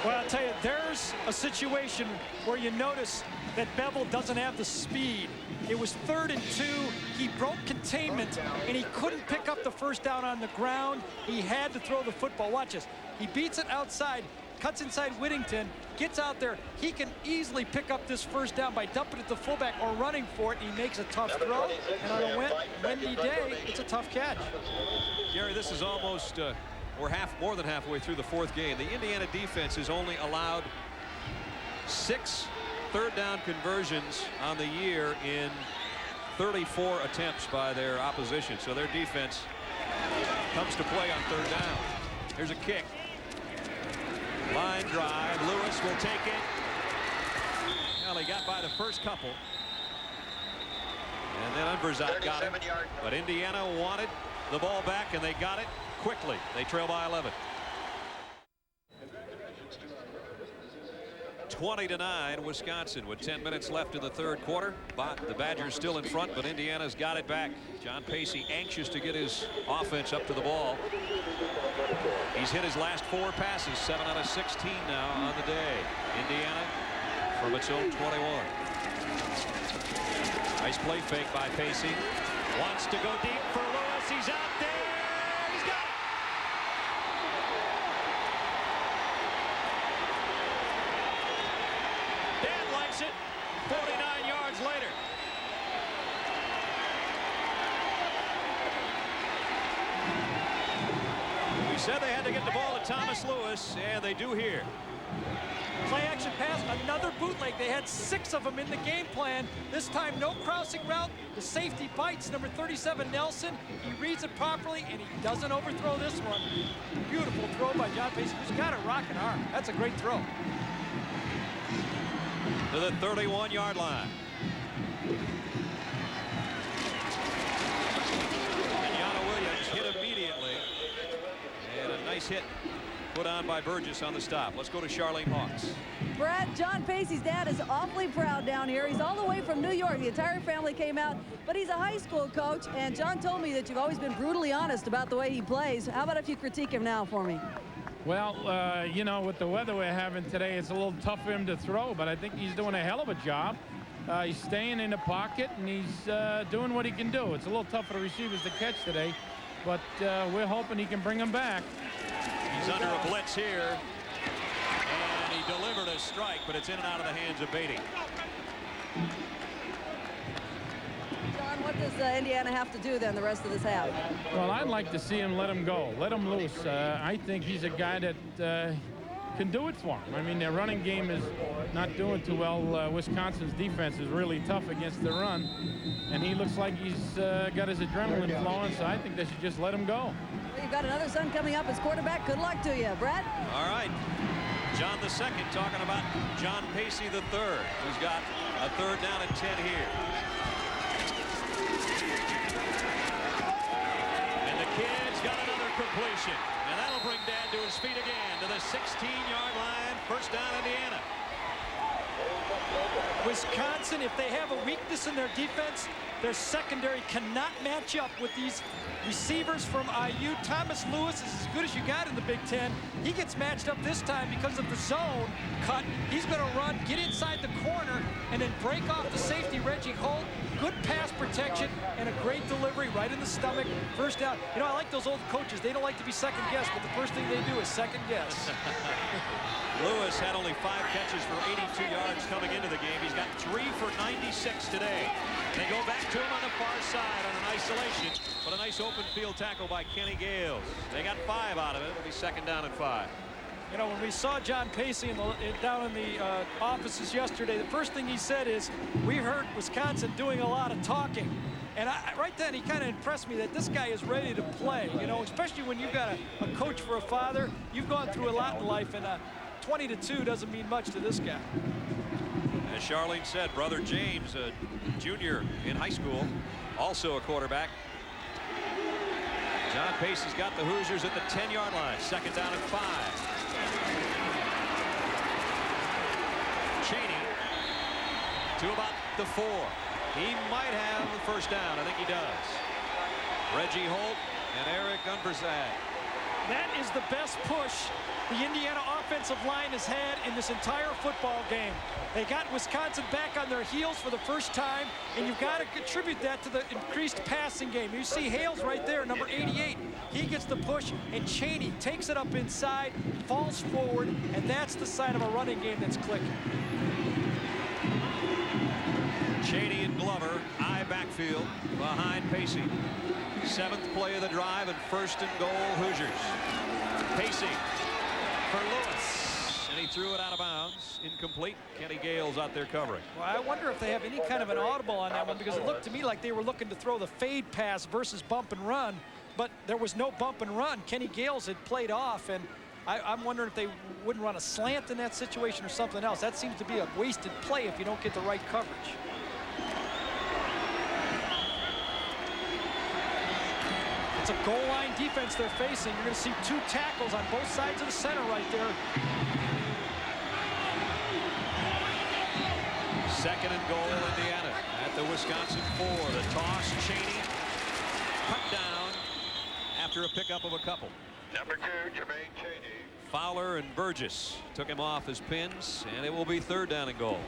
Well, I'll tell you, there's a situation where you notice that Bevel doesn't have the speed. It was 3rd and 2. He broke containment, and he couldn't pick up the first down on the ground. He had to throw the football. Watch this. He beats it outside, cuts inside Whittington, gets out there. He can easily pick up this first down by dumping it to fullback or running for it. He makes a tough throw, and on a windy day, it's a tough catch. Gary, this is almost we're more than halfway through the 4th game. The Indiana defense has only allowed 6 third down conversions on the year in 34 attempts by their opposition. So their defense comes to play on 3rd down. Here's a kick. Line drive. Lewis will take it. Well, he got by the first couple. And then Unverzat got him. But Indiana wanted the ball back, and they got it quickly. They trail by 11. 20-9, Wisconsin with 10 minutes left in the 3rd quarter. But the Badgers still in front, but Indiana's got it back. John Pacey anxious to get his offense up to the ball. He's hit his last 4 passes, 7 out of 16 now on the day. Indiana from its own 21. Nice play fake by Pacey. Wants to go deep for Lewis. He's out there. He's got it. Dan likes it. 49 yards later. We said they had to get the ball to Thomas Lewis, and they do here. Play action pass, another bootleg. They had 6 of them in the game plan. This time, no crossing route. The safety bites number 37, Nelson. He reads it properly, and he doesn't overthrow this one. Beautiful throw by John Pacey, who's got a rocking arm. That's a great throw. To the 31-yard line. And Yana Williams hit immediately. And a nice hit put on by Burgess on the stop. Let's go to Charlene Hawks. Brad, John Pacey's dad is awfully proud down here. He's all the way from New York. The entire family came out, but he's a high school coach, and John told me that you've always been brutally honest about the way he plays. How about if you critique him now for me? Well, you know, with the weather we're having today, it's a little tough for him to throw, but I think he's doing a hell of a job. He's staying in the pocket, and he's doing what he can do. It's a little tough for the receivers to catch today, but we're hoping he can bring him back. He's under a blitz here, and he delivered a strike, but it's in and out of the hands of Beatty. John, what does Indiana have to do then the rest of this half? Well, I'd like to see him let him go, let him loose. I think he's a guy that can do it for him. I mean, their running game is not doing too well. Wisconsin's defense is really tough against the run, and he looks like he's got his adrenaline flowing, so I think they should just let him go. Well, you've got another son coming up as quarterback. Good luck to you, Brad. All right. John II talking about John Pacey III, who's got a 3rd down and 10 here. And the kid's got another completion. And that'll bring Dad to his feet again to the 16-yard line. First down, Indiana. Wisconsin, if they have a weakness in their defense, their secondary cannot match up with these receivers from IU. Thomas Lewis is as good as you got in the Big Ten. He gets matched up this time because of the zone cut. He's going to run, get inside the corner, and then break off the safety, Reggie Holt. Good pass protection and a great delivery right in the stomach. First down. You know, I like those old coaches. They don't like to be second guessed, but the first thing they do is second guess. Lewis had only 5 catches for 82 yards coming into the game. He's got 3 for 96 today. They go back to him on the far side on an isolation, but a nice open field tackle by Kenny Gales. They got 5 out of it. It'll be second down and 5. You know, when we saw John Pacey down in the offices yesterday, the first thing he said is, we heard Wisconsin doing a lot of talking. And right then, he kind of impressed me that this guy is ready to play, you know, especially when you've got a coach for a father. You've gone through a lot in life, and 20-2 doesn't mean much to this guy. As Charlene said, brother James, a junior in high school, also a quarterback. John Pacey's got the Hoosiers at the 10-yard line. Second down and 5. Cheney to about the 4. He might have the first down. I think he does. Reggie Holt and Eric Unversad. That is the best push the Indiana offensive line has had in this entire football game. They got Wisconsin back on their heels for the first time, and you've got to contribute that to the increased passing game. You see Hales right there, number 88. He gets the push, and Cheney takes it up inside, falls forward, and that's the sign of a running game that's clicking. Cheney and Glover, eye backfield behind Pacey. 7th play of the drive and first and goal, Hoosiers. Pacey for Lewis, and he threw it out of bounds. Incomplete. Kenny Gales out there covering. Well, I wonder if they have any kind of an audible on that one, because it looked to me like they were looking to throw the fade pass versus bump and run, but there was no bump and run. Kenny Gales had played off, and I'm wondering if they wouldn't run a slant in that situation or something else. That seems to be a wasted play if you don't get the right coverage. It's a goal line defense they're facing. You're going to see 2 tackles on both sides of the center right there. Second and goal, Indiana at the Wisconsin 4. The toss, Cheney cut down after a pickup of a couple. Number 2, Jermaine Cheney. Fowler and Burgess took him off his pins, and it will be third down and goal.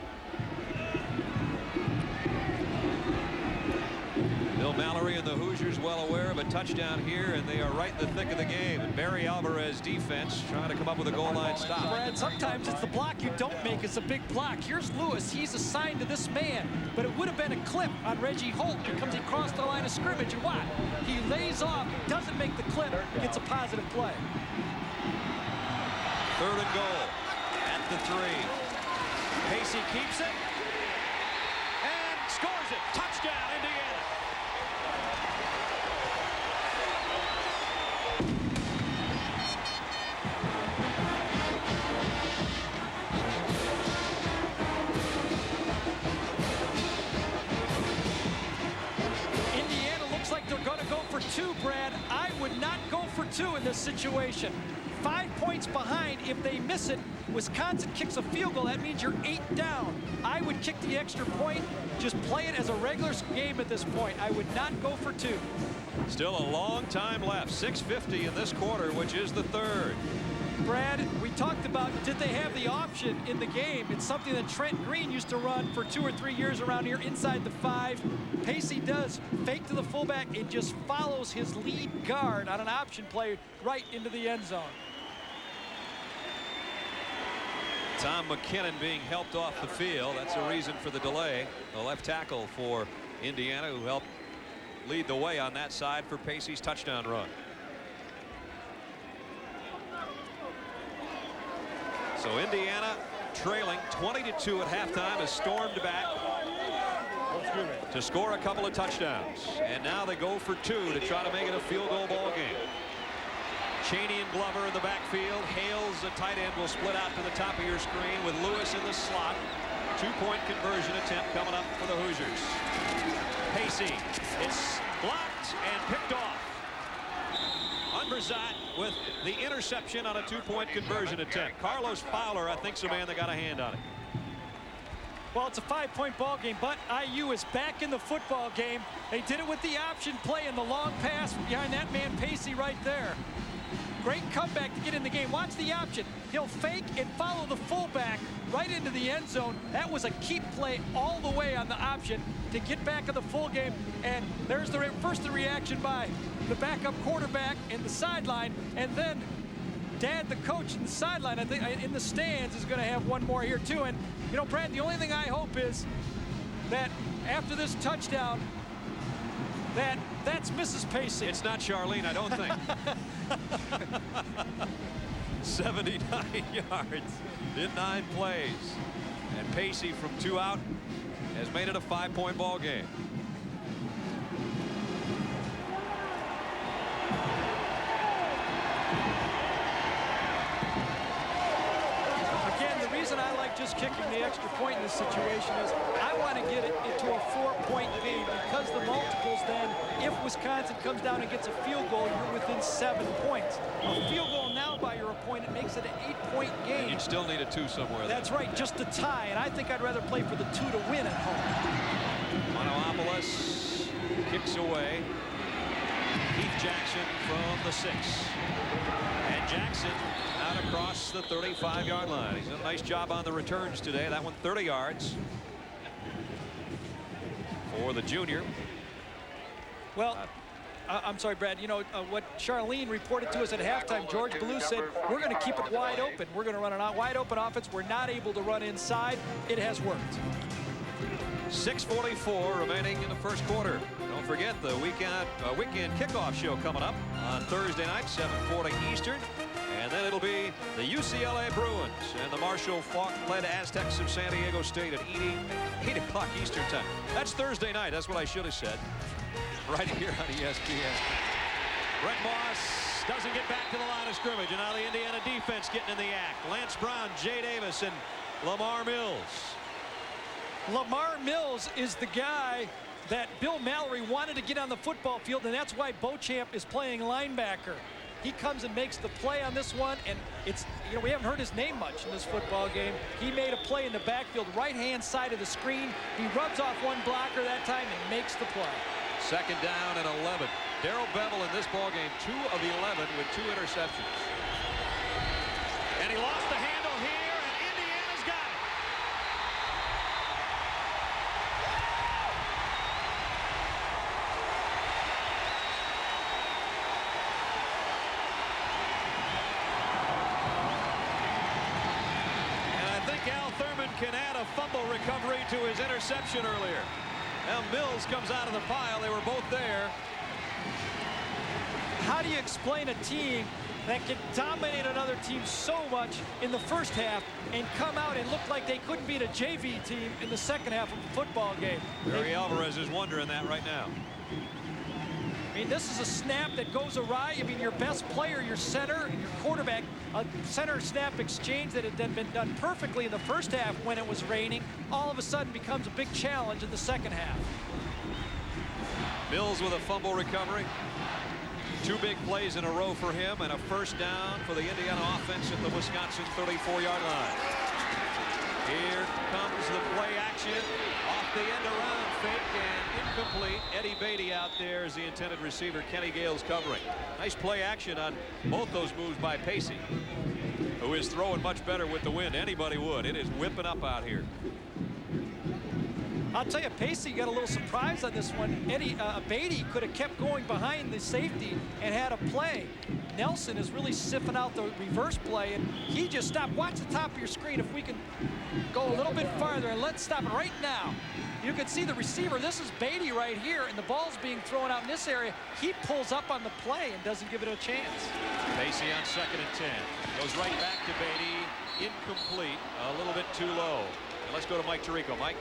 Bill Mallory and the Hoosiers well aware of a touchdown here, and they are right in the thick of the game. And Barry Alvarez defense trying to come up with a goal line stop. Brad, sometimes it's the block you don't make. It's a big block. Here's Lewis. He's assigned to this man, but it would have been a clip on Reggie Holt because he crossed the line of scrimmage. And what? He lays off, doesn't make the clip, gets a positive play. Third and goal at the 3. Pacey keeps it and scores it. Touchdown, Indiana. For 2, Brad. I would not go for 2 in this situation. 5 points behind. If they miss it, Wisconsin kicks a field goal. That means you're 8 down. I would kick the extra point. Just play it as a regular game at this point. I would not go for 2. Still a long time left. 6:50 in this quarter, which is the 3rd. Brad, we talked about, did they have the option in the game? It's something that Trent Green used to run for 2 or 3 years around here inside the 5. Pacey does fake to the fullback and just follows his lead guard on an option play right into the end zone. Tom McKinnon being helped off the field. That's a reason for the delay. The left tackle for Indiana, who helped lead the way on that side for Pacey's touchdown run. So Indiana trailing 20-2 at halftime has stormed back to score a couple of touchdowns. And now they go for 2 to try to make it a field goal ball game. Cheney and Glover in the backfield. Hales, a tight end, will split out to the top of your screen with Lewis in the slot. 2-point conversion attempt coming up for the Hoosiers. Pacey, it's blocked and picked off. Brzot with the interception on a 2-point conversion attempt. Carlos Fowler, I think, is the man that got a hand on it. Well, it's a 5-point ball game, but IU is back in the football game. They did it with the option play and the long pass behind that man Pacey right there. Great comeback to get in the game. Watch the option. He'll fake and follow the fullback right into the end zone. That was a keep play all the way on the option to get back in the full game. And there's the first reaction by the backup quarterback in the sideline, and then Dad, the coach in the sideline, I think in the stands, is going to have one more here too. And you know, Brad, the only thing I hope is that after this touchdown, that's Mrs. Pacey. It's not Charlene, I don't think. 79 yards in 9 plays. And Pacey from 2 out has made it a 5-point ball game. Again, the reason I like just kicking the extra point in this situation is I want to get it into a 4-point game, because the multiples then, if Wisconsin comes down and gets a field goal, you're within 7 points. A field goal now by your opponent makes it an 8-point game. And you'd still need a 2 somewhere. That's right, just to tie, and I think I'd rather play for the 2 to win at home. Monopolis kicks away. Keith Jackson from the 6. And Jackson out across the 35-yard line. He's done a nice job on the returns today. That one 30 yards for the junior. Well, I'm sorry, Brad. You know, what Charlene reported to us at halftime, George Ballou said, we're going to keep it wide open. We're going to run a wide open offense. We're not able to run inside. It has worked. 6:44 remaining in the first quarter. Don't forget the weekend kickoff show coming up on Thursday night, 7:40 Eastern. And then it'll be the UCLA Bruins and the Marshall Faulk-led Aztecs of San Diego State at 8 o'clock Eastern time. That's Thursday night. That's what I should have said. Right here on ESPN. Brett Moss doesn't get back to the line of scrimmage. And now the Indiana defense getting in the act. Lance Brown, Jay Davis, and Lamar Mills. Lamar Mills is the guy that Bill Mallory wanted to get on the football field, and that's why Beauchamp is playing linebacker. He comes and makes the play on this one, and it's, you know, we haven't heard his name much in this football game. He made a play in the backfield, right-hand side of the screen. He rubs off one blocker that time and makes the play. 2nd down and 11. Darrell Bevel in this ball game, 2 of 11 with 2 interceptions. And he lost the handle here, and Indiana's got it. And I think Al Thurman can add a fumble recovery to his interception earlier. Now Mills comes out of the pile. They were both there. How do you explain a team that can dominate another team so much in the first half and come out and look like they couldn't beat a JV team in the second half of the football game? Barry Alvarez is wondering that right now. I mean, this is a snap that goes awry. I mean, your best player, your center, and your quarterback, a center snap exchange that had been done perfectly in the first half when it was raining, all of a sudden becomes a big challenge in the second half. Mills with a fumble recovery. 2 big plays in a row for him, and a first down for the Indiana offense at the Wisconsin 34-yard line. Here comes the play action. Off the end around fake and incomplete. Eddie Beatty out there as the intended receiver. Kenny Gale's covering. Nice play action on both those moves by Pacey, who is throwing much better with the wind. Anybody would. It is whipping up out here. I'll tell you, Pacey got a little surprise on this one. Beatty could have kept going behind the safety and had a play. Nelson is really siphing out the reverse play, and he just stopped. Watch the top of your screen if we can go a little bit farther, and let's stop it right now. You can see the receiver. This is Beatty right here, and the ball's being thrown out in this area. He pulls up on the play and doesn't give it a chance. Pacey on 2nd and 10. Goes right back to Beatty. Incomplete. A little bit too low. Let's go to Mike Tirico. Mike.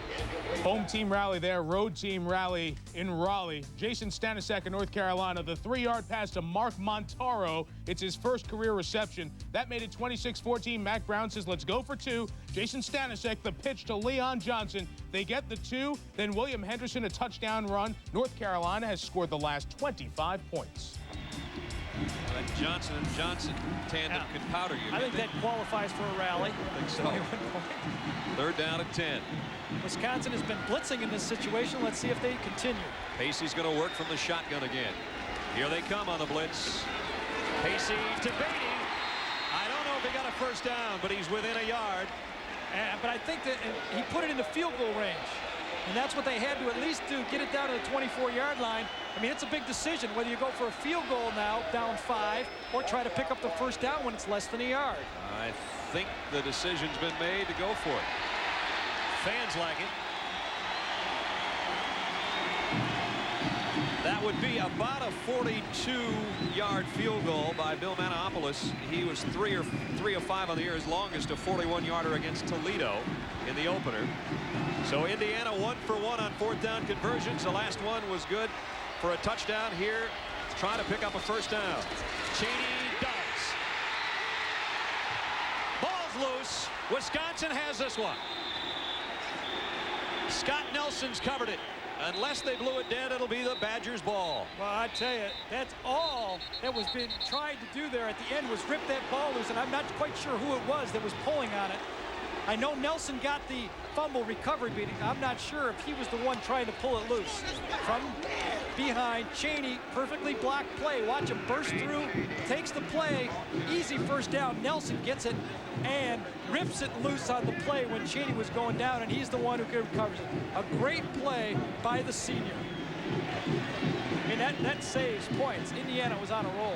Home team rally there, road team rally in Raleigh. Jason Stanisiak of North Carolina, the 3-yard pass to Mark Montaro. It's his first career reception. That made it 26-14. Mac Brown says, let's go for 2. Jason Stanisiak, the pitch to Leon Johnson. They get the 2. Then William Henderson, a touchdown run. North Carolina has scored the last 25 points. That Johnson and Johnson tandem could powder you. I think that qualifies for a rally. I think so. 3rd down and 10. Wisconsin has been blitzing in this situation. Let's see if they continue. Pacey's going to work from the shotgun again. Here they come on the blitz. Pacey to Beatty. I don't know if he got a 1st down, but he's within a yard. But I think that he put it in the field goal range. And that's what they had to at least do, get it down to the 24-yard line. I mean, it's a big decision whether you go for a field goal now, down 5, or try to pick up the 1st down when it's less than a yard. I think the decision's been made to go for it. Fans like it. That would be about a 42-yard field goal by Bill Manopoulos. He was 3 of 5 on the year, his longest, a 41-yarder against Toledo in the opener. So Indiana 1 for 1 on 4th down conversions. The last one was good for a touchdown. Here, trying to pick up a 1st down. Cheney does. Ball's loose. Wisconsin has this one. Scott Nelson's covered it. Unless they blew it dead, it'll be the Badgers' ball. Well, I tell you, that's all that was being tried to do there at the end was rip that ball loose, and I'm not quite sure who it was that was pulling on it. I know Nelson got the fumble recovery beating. I'm not sure if he was the one trying to pull it loose. From behind, Cheney, perfectly blocked play. Watch him burst through, takes the play, easy 1st down. Nelson gets it and rips it loose on the play when Cheney was going down, and he's the one who recovers it. A great play by the senior. I mean, that saves points. Indiana was on a roll.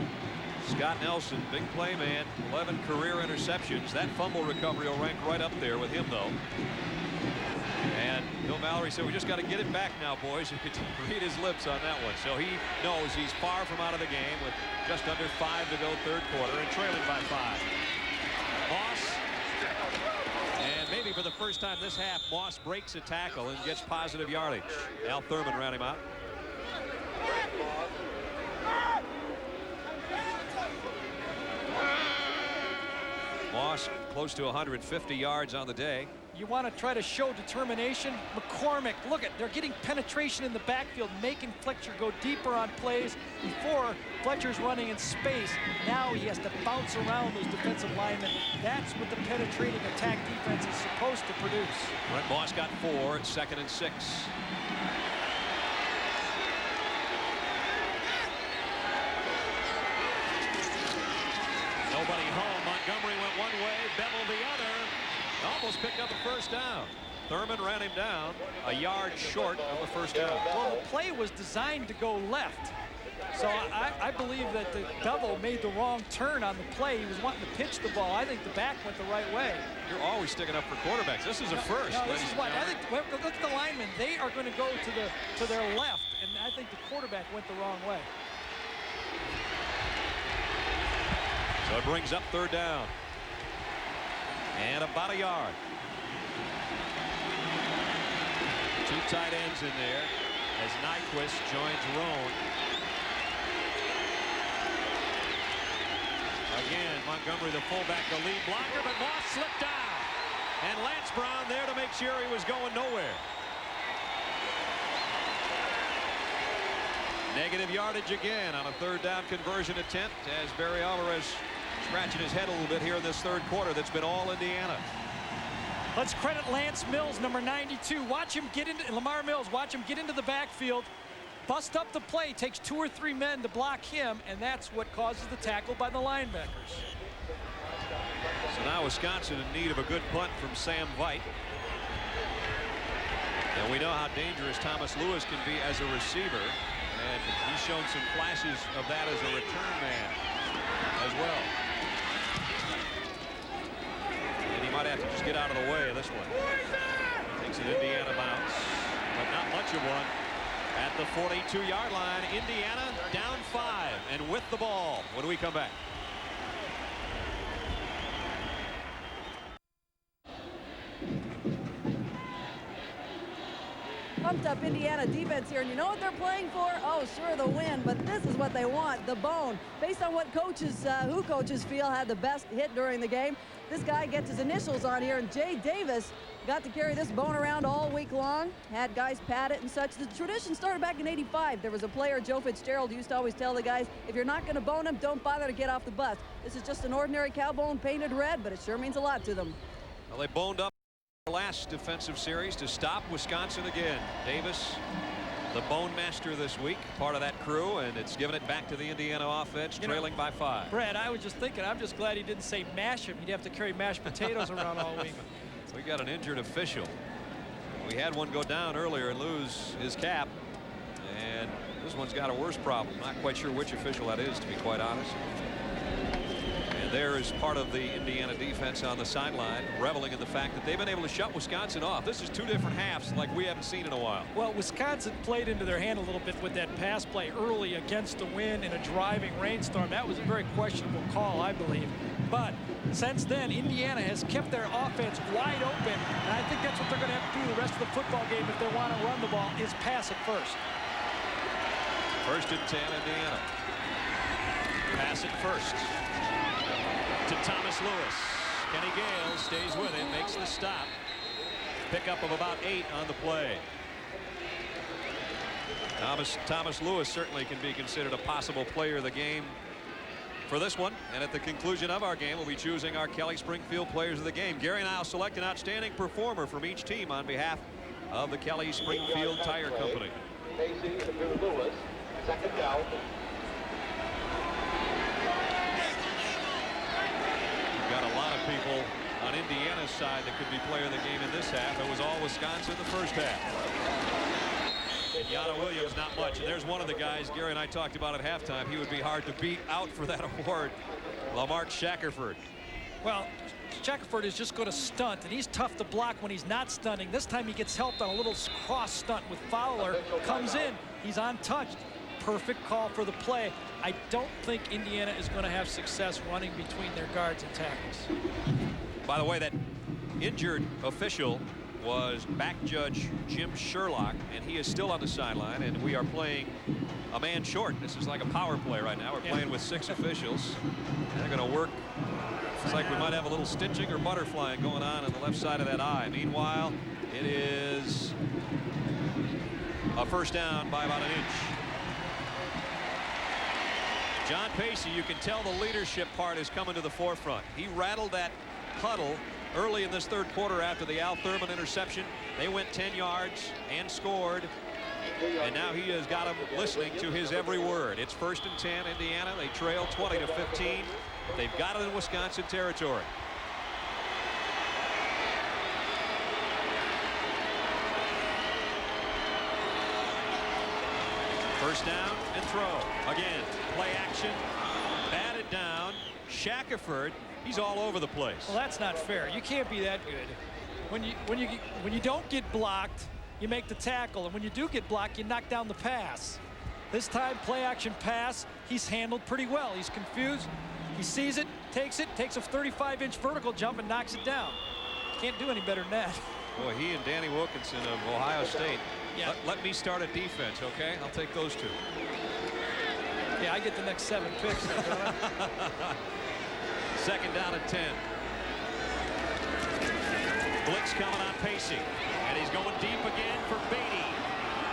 Scott Nelson, big play man, 11 career interceptions. That fumble recovery will rank right up there with him, though. And Bill Mallory said, we just got to get it back now, boys. You could read his lips on that one. So he knows he's far from out of the game with just under 5 to go 3rd quarter and trailing by 5. Moss. And maybe for the first time this half, Moss breaks a tackle and gets positive yardage. Al Thurman ran him out. Moss close to 150 yards on the day. You want to try to show determination. McCormick, look at, they're getting penetration in the backfield, making Fletcher go deeper on plays. Before, Fletcher's running in space. Now he has to bounce around those defensive linemen. That's what the penetrating attack defense is supposed to produce. Brent Moss got 4 at 2nd and 6. Nobody home. Montgomery went one way, Bevel the other. Almost picked up a 1st down. Thurman ran him down a yard short of the 1st down. Well, the play was designed to go left. So I believe that the Bevel made the wrong turn on the play. He was wanting to pitch the ball. I think the back went the right way. You're always sticking up for quarterbacks. This is a first. No, this is what I think. Look at the linemen. They are going to go to their left, and I think the quarterback went the wrong way. So it brings up 3rd down. And about a yard. 2 tight ends in there as Nyquist joins Roan. Again, Montgomery, the fullback, the lead blocker, but Moss slipped down. And Lance Brown there to make sure he was going nowhere. Negative yardage again on a 3rd down conversion attempt as Barry Alvarez scratching his head a little bit here in this 3rd quarter. That's been all Indiana. Let's credit Lance Mills, number 92. Watch him get into Lamar Mills. Watch him get into the backfield, bust up the play, takes 2 or 3 men to block him, and that's what causes the tackle by the linebackers. So now Wisconsin in need of a good punt from Sam Veit. And we know how dangerous Thomas Lewis can be as a receiver, and he's shown some flashes of that as a return man as well. And he might have to just get out of the way of this one. Takes an Indiana bounce, but not much of one. At the 42-yard line, Indiana down 5 and with the ball when we come back. pumped up Indiana defense here. And you know what they're playing for? Oh, sure, the win, but this is what they want, the bone. Based on what who coaches feel had the best hit during the game, this guy gets his initials on here, and Jay Davis got to carry this bone around all week long, had guys pat it and such. The tradition started back in '85. There was a player, Joe Fitzgerald, who used to always tell the guys, if you're not going to bone him, don't bother to get off the bus. This is just an ordinary cow bone painted red, but it sure means a lot to them. Well, they boned up their last defensive series to stop Wisconsin again. Davis, the bone master this week, part of that crew, and it's given it back to the Indiana offense, trailing by 5. Brad, I was just thinking, I'm just glad he didn't say mash him. He'd have to carry mashed potatoes around all week. We got an injured official. We had one go down earlier and lose his cap, and this one's got a worse problem. Not quite sure which official that is, to be quite honest. And there is part of the Indiana defense on the sideline, reveling in the fact that they've been able to shut Wisconsin off. This is 2 different halves like we haven't seen in a while. Well, Wisconsin played into their hand a little bit with that pass play early against the wind in a driving rainstorm. That was a very questionable call, I believe. But since then, Indiana has kept their offense wide open, and I think that's what they're going to have to do the rest of the football game if they want to run the ball, is pass it first. 1st and 10, Indiana. Pass it first to Thomas Lewis. Kenny Gale stays with him, makes the stop. Pickup of about 8 on the play. Thomas Lewis certainly can be considered a possible player of the game for this one, and at the conclusion of our game, we'll be choosing our Kelly Springfield players of the game. Gary and I will select an outstanding performer from each team on behalf of the Kelly Springfield Tire Company. Casey to Lewis, 2nd down. We've got a lot of people on Indiana's side that could be player of the game in this half. It was all Wisconsin the first half. Yada Williams, not much. And there's one of the guys Gary and I talked about at halftime. He would be hard to beat out for that award. Lamarck Shackelford. Well, Shackelford is just going to stunt, and he's tough to block when he's not stunting. This time he gets helped on a little cross stunt with Fowler. Comes in. He's untouched. Perfect call for the play. I don't think Indiana is going to have success running between their guards and tackles. By the way, that injured official was back judge Jim Sherlock, and he is still on the sideline, and we are playing a man short. This is like a power play right now. We're playing with 6 officials. They're going to work. It's like we might have a little stitching or butterflying going on the left side of that eye. Meanwhile, it is a 1st down by about an inch. John Pacey, you can tell the leadership part is coming to the forefront. He rattled that huddle early in this 3rd quarter after the Al Thurman interception. They went 10 yards and scored, and now he has got them listening to his every word. It's 1st and 10, Indiana. They trail 20-15. They've got it in Wisconsin territory. First down and throw. Again, play action, batted down. Shackelford, he's all over the place. Well, that's not fair. You can't be that good. When you don't get blocked, you make the tackle, and when you do get blocked, you knock down the pass. This time, play action pass, he's handled pretty well. He's confused. He sees it, takes a 35-inch vertical jump and knocks it down. Can't do any better than that. Boy, he and Danny Wilkinson of Ohio State. Yeah. Let me start a defense, okay? I'll take those 2. Yeah, I get the next 7 picks. 2nd down and 10. Blitz coming on Pacey, and he's going deep again for Beatty,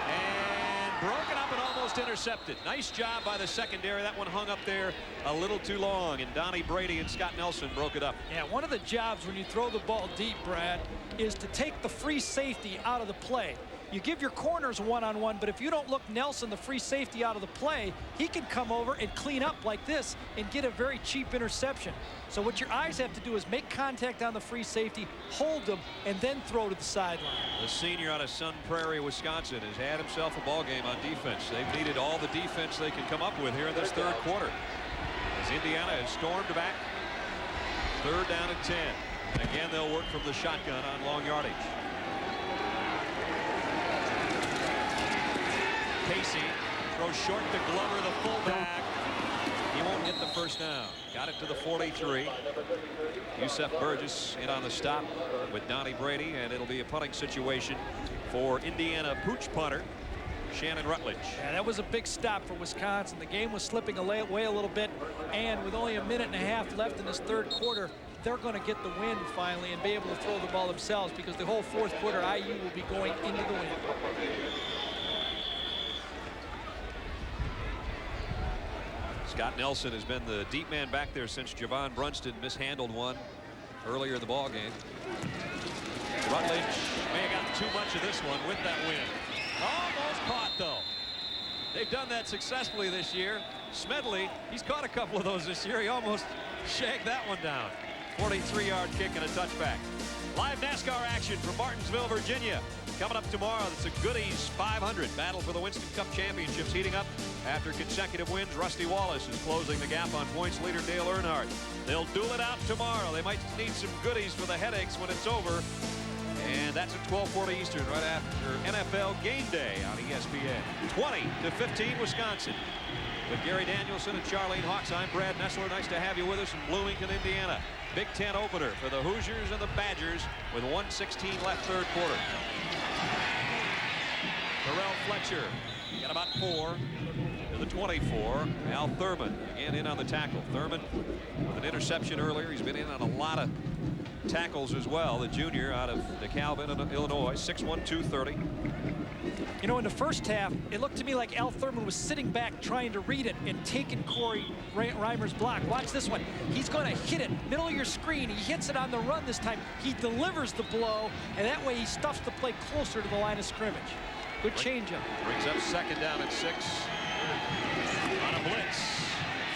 and broken up and almost intercepted. Nice job by the secondary. That one hung up there a little too long, and Donnie Brady and Scott Nelson broke it up. Yeah, one of the jobs when you throw the ball deep, Brad, is to take the free safety out of the play. You give your corners one-on-one, but if you don't look Nelson, the free safety, out of the play, he can come over and clean up like this and get a very cheap interception. So what your eyes have to do is make contact on the free safety, hold them, and then throw to the sideline. The senior out of Sun Prairie, Wisconsin, has had himself a ball game on defense. They've needed all the defense they can come up with here in this 3rd quarter, as Indiana has stormed back. 3rd down and 10. And again, they'll work from the shotgun on long yardage. Pacey throws short to Glover, the fullback. He won't get the 1st down. Got it to the 43. Yusef Burgess in on the stop with Donnie Brady, and it'll be a punting situation for Indiana pooch punter Shannon Rutledge. Yeah, that was a big stop for Wisconsin. The game was slipping away a little bit, and with only a minute and a half left in this third quarter, they're going to get the win finally and be able to throw the ball themselves, because the whole fourth quarter IU will be going into the wind. Scott Nelson has been the deep man back there since Javon Brunston mishandled one earlier in the ball game. Rutledge may have gotten too much of this one with that win. Almost caught, though. They've done that successfully this year. Smedley, he's caught a couple of those this year. He almost shagged that one down. 43-yard kick and a touchback. Live NASCAR action from Martinsville, Virginia. Coming up tomorrow, it's a Goodies 500. Battle for the Winston Cup Championships heating up. After consecutive wins, Rusty Wallace is closing the gap on points leader Dale Earnhardt. They'll duel it out tomorrow. They might need some goodies for the headaches when it's over. And that's at 12:40 Eastern, right after NFL Game Day on ESPN. 20-15 Wisconsin. With Gary Danielson and Charlene Hawks, I'm Brad Nessler. Nice to have you with us in Bloomington, Indiana. Big Ten opener for the Hoosiers and the Badgers with 1:16 left third quarter. Terrell Fletcher got about 4 to the 24. Al Thurman again in on the tackle. Thurman with an interception earlier. He's been in on a lot of tackles as well. The junior out of DeKalb, Illinois, 6'1", 230. You know, in the first half, it looked to me like Al Thurman was sitting back trying to read it and taking Corey Reimer's block. Watch this one. He's going to hit it middle of your screen. He hits it on the run this time. He delivers the blow, and that way he stuffs the play closer to the line of scrimmage. Good changeup. Brings up second down and 6 on a blitz.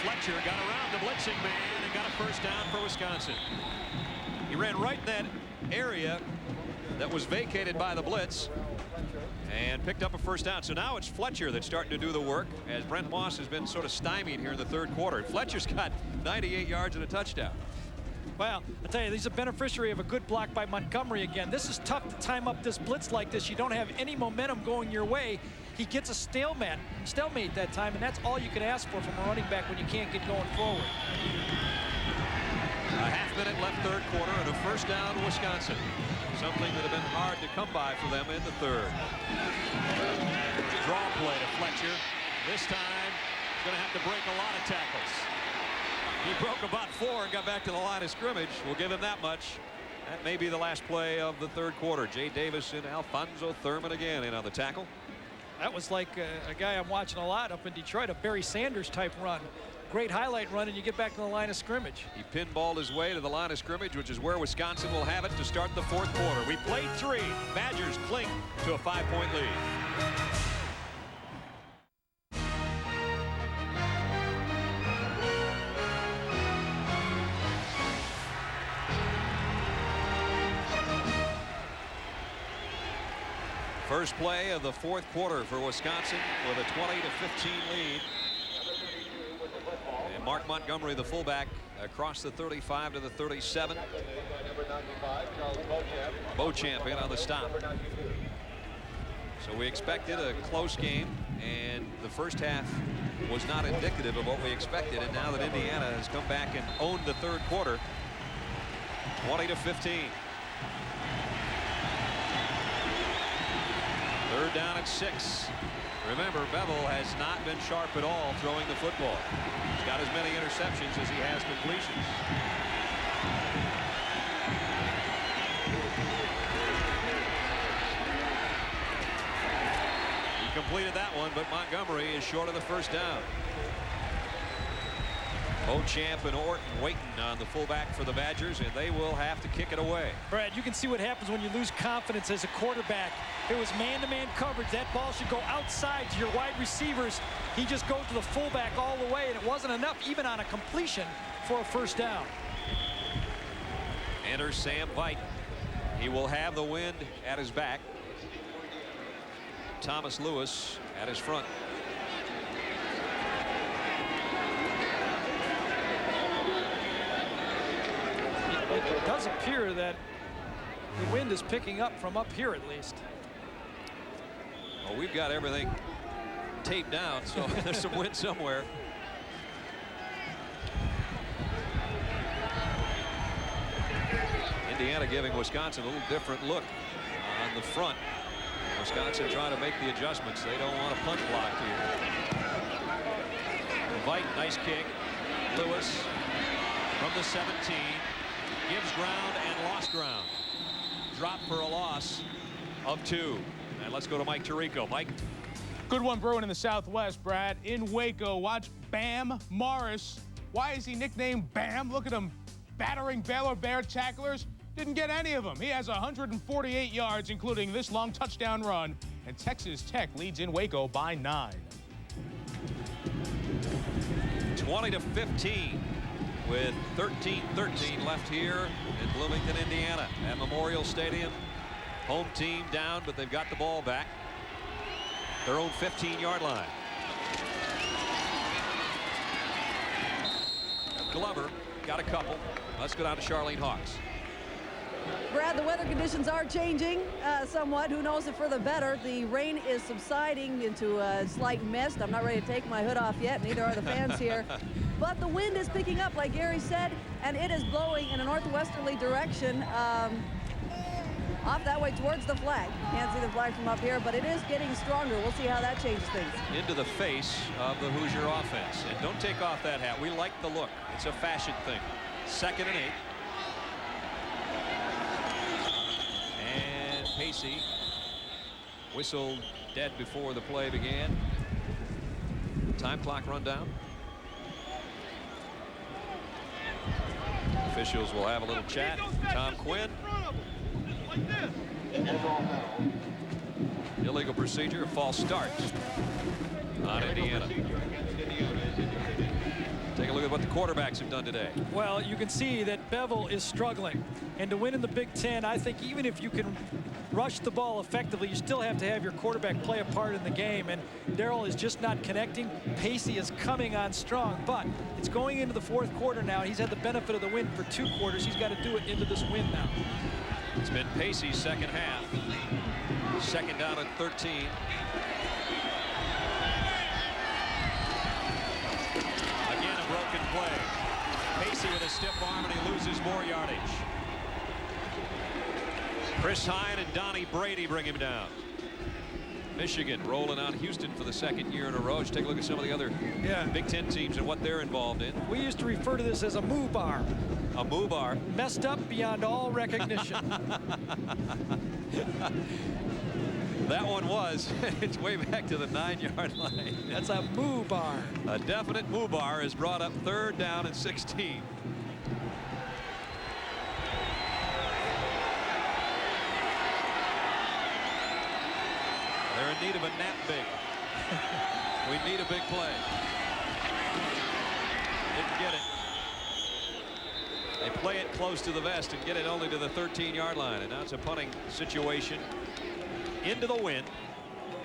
Fletcher got around the blitzing man and got a first down for Wisconsin. He ran right in that area that was vacated by the blitz and picked up a first down. So now it's Fletcher that's starting to do the work, as Brent Moss has been sort of stymied here in the third quarter. Fletcher's got 98 yards and a touchdown. Well, I tell you, he's a beneficiary of a good block by Montgomery again. This is tough to time up this blitz like this. You don't have any momentum going your way. He gets a stalemate that time, and that's all you can ask for from a running back when you can't get going forward. A half-minute left third quarter and a first down to Wisconsin. Something that had been hard to come by for them in the third. Draw play to Fletcher. This time, he's going to have to break a lot of tackles. He broke about 4 and got back to the line of scrimmage. We'll give him that much. That may be the last play of the third quarter. Jay Davis and Alfonso Thurman again in on the tackle. That was like a guy I'm watching a lot up in Detroit, a Barry Sanders type run. Great highlight run, and you get back to the line of scrimmage. He pinballed his way to the line of scrimmage, which is where Wisconsin will have it to start the fourth quarter. We played 3. Badgers cling to a 5-point lead. First play of the fourth quarter for Wisconsin with a 20-15 lead. And Mark Montgomery, the fullback, across the 35 to the 37. Beauchamp in on the stop. So we expected a close game, and the first half was not indicative of what we expected. And now that Indiana has come back and owned the third quarter, 20-15. Third down at 6. Remember, Bevel has not been sharp at all throwing the football. He's got as many interceptions as he has completions. He completed that one, but Montgomery is short of the first down. Beauchamp and Orton waiting on the fullback for the Badgers, and they will have to kick it away. Brad, you can see what happens when you lose confidence as a quarterback. It was man-to-man coverage. That ball should go outside to your wide receivers. He just goes to the fullback all the way, and it wasn't enough even on a completion for a first down. Enters Sam Veit. He will have the wind at his back. Thomas Lewis at his front. It does appear that the wind is picking up from up here, at least. Well, we've got everything taped down, so there's some wind somewhere. Indiana giving Wisconsin a little different look on the front. Wisconsin trying to make the adjustments. They don't want a punt block here. Vite, nice kick. Lewis from the 17 gives ground and lost ground. Drop for a loss of 2. And let's go to Mike Tirico. Mike. Good one brewing in the Southwest, Brad. In Waco, watch Bam Morris. Why is he nicknamed Bam? Look at him battering Baylor Bear tacklers. Didn't get any of them. He has 148 yards, including this long touchdown run. And Texas Tech leads in Waco by 9. 20-15 with 13-13 left here in Bloomington, Indiana at Memorial Stadium. Home team down, but they've got the ball back. Their own 15-yard line. Glover got a couple. Let's go down to Charlene Hawks. Brad, the weather conditions are changing somewhat. Who knows if for the better. The rain is subsiding into a slight mist. I'm not ready to take my hood off yet, neither are the fans here. But the wind is picking up, like Gary said, and it is blowing in a northwesterly direction off that way towards the flag. You can't see the flag from up here, but it is getting stronger. We'll see how that changes things. Into the face of the Hoosier offense. And don't take off that hat. We like the look. It's a fashion thing. 2nd and 8. And Pacey whistled dead before the play began. Time clock rundown. Officials will have a little chat. Tom Quinn. Illegal procedure, a false start on Indiana. Take a look at what the quarterbacks have done today. Well, you can see that Bevel is struggling. And to win in the Big Ten, I think even if you can rush the ball effectively, you still have to have your quarterback play a part in the game. And Darrell is just not connecting. Pacey is coming on strong, but it's going into the 4th quarter now. He's had the benefit of the win for 2 quarters. He's got to do it into this win now. It's been Pacey's second half. 2nd down and 13. Again, a broken play. Pacey with a stiff arm, and he loses more yardage. Chris Hine and Donnie Brady bring him down. Michigan rolling out Houston for the 2nd year in a row. Just take a look at some of the other Big Ten teams and what they're involved in. We used to refer to this as a moo bar. A moo bar. Messed up beyond all recognition. That one was. It's way back to the 9-yard line. That's a moo bar. A definite moo bar is brought up 3rd down and 16. They're in need of a nap big. We need a big play. Didn't get it. They play it close to the vest and get it only to the 13-yard line. And now it's a punting situation into the wind.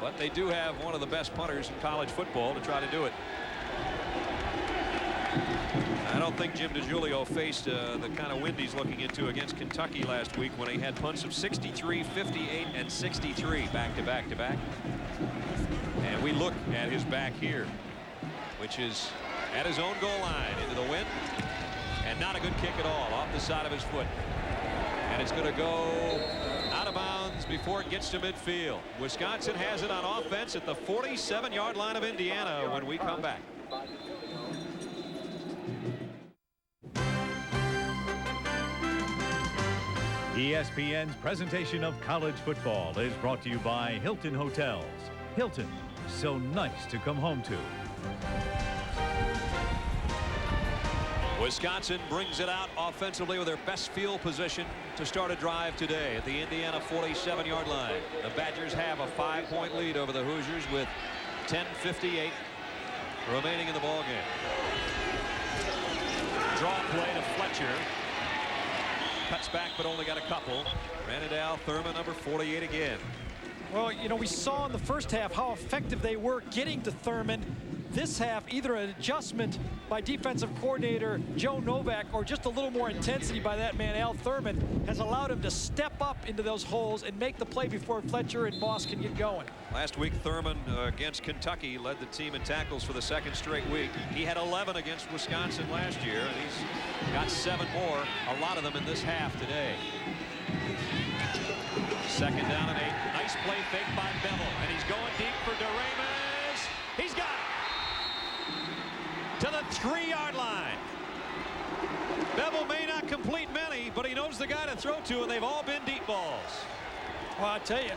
But they do have one of the best punters in college football to try to do it. I don't think Jim DiGiulio faced the kind of wind he's looking into against Kentucky last week when he had punts of 63, 58, and 63 back to back to back. And we look at his back here, which is at his own goal line into the wind. And not a good kick at all, off the side of his foot. And it's going to go out of bounds before it gets to midfield. Wisconsin has it on offense at the 47-yard line of Indiana when we come back. ESPN's presentation of college football is brought to you by Hilton Hotels. Hilton, so nice to come home to. Wisconsin brings it out offensively with their best field position to start a drive today at the Indiana 47-yard line. The Badgers have a 5-point lead over the Hoosiers with 10:58 remaining in the ballgame. Draw play to Fletcher. Cuts back, but only got a couple. Ran it out. Thurman, number 48 again. Well, you know, we saw in the first half how effective they were getting to Thurman. This half, either an adjustment by defensive coordinator Joe Novak or just a little more intensity by that man, Al Thurman, has allowed him to step up into those holes and make the play before Fletcher and Moss can get going. Last week, Thurman against Kentucky led the team in tackles for the 2nd straight week. He had 11 against Wisconsin last year, and he's got 7 more, a lot of them in this half today. 2nd down and 8. Nice play fake by Bevel, and he's going deep for DeRamus. He's got it to the 3-yard line. Bevel may not complete many, but he knows the guy to throw to, and they've all been deep balls. Well, I tell you,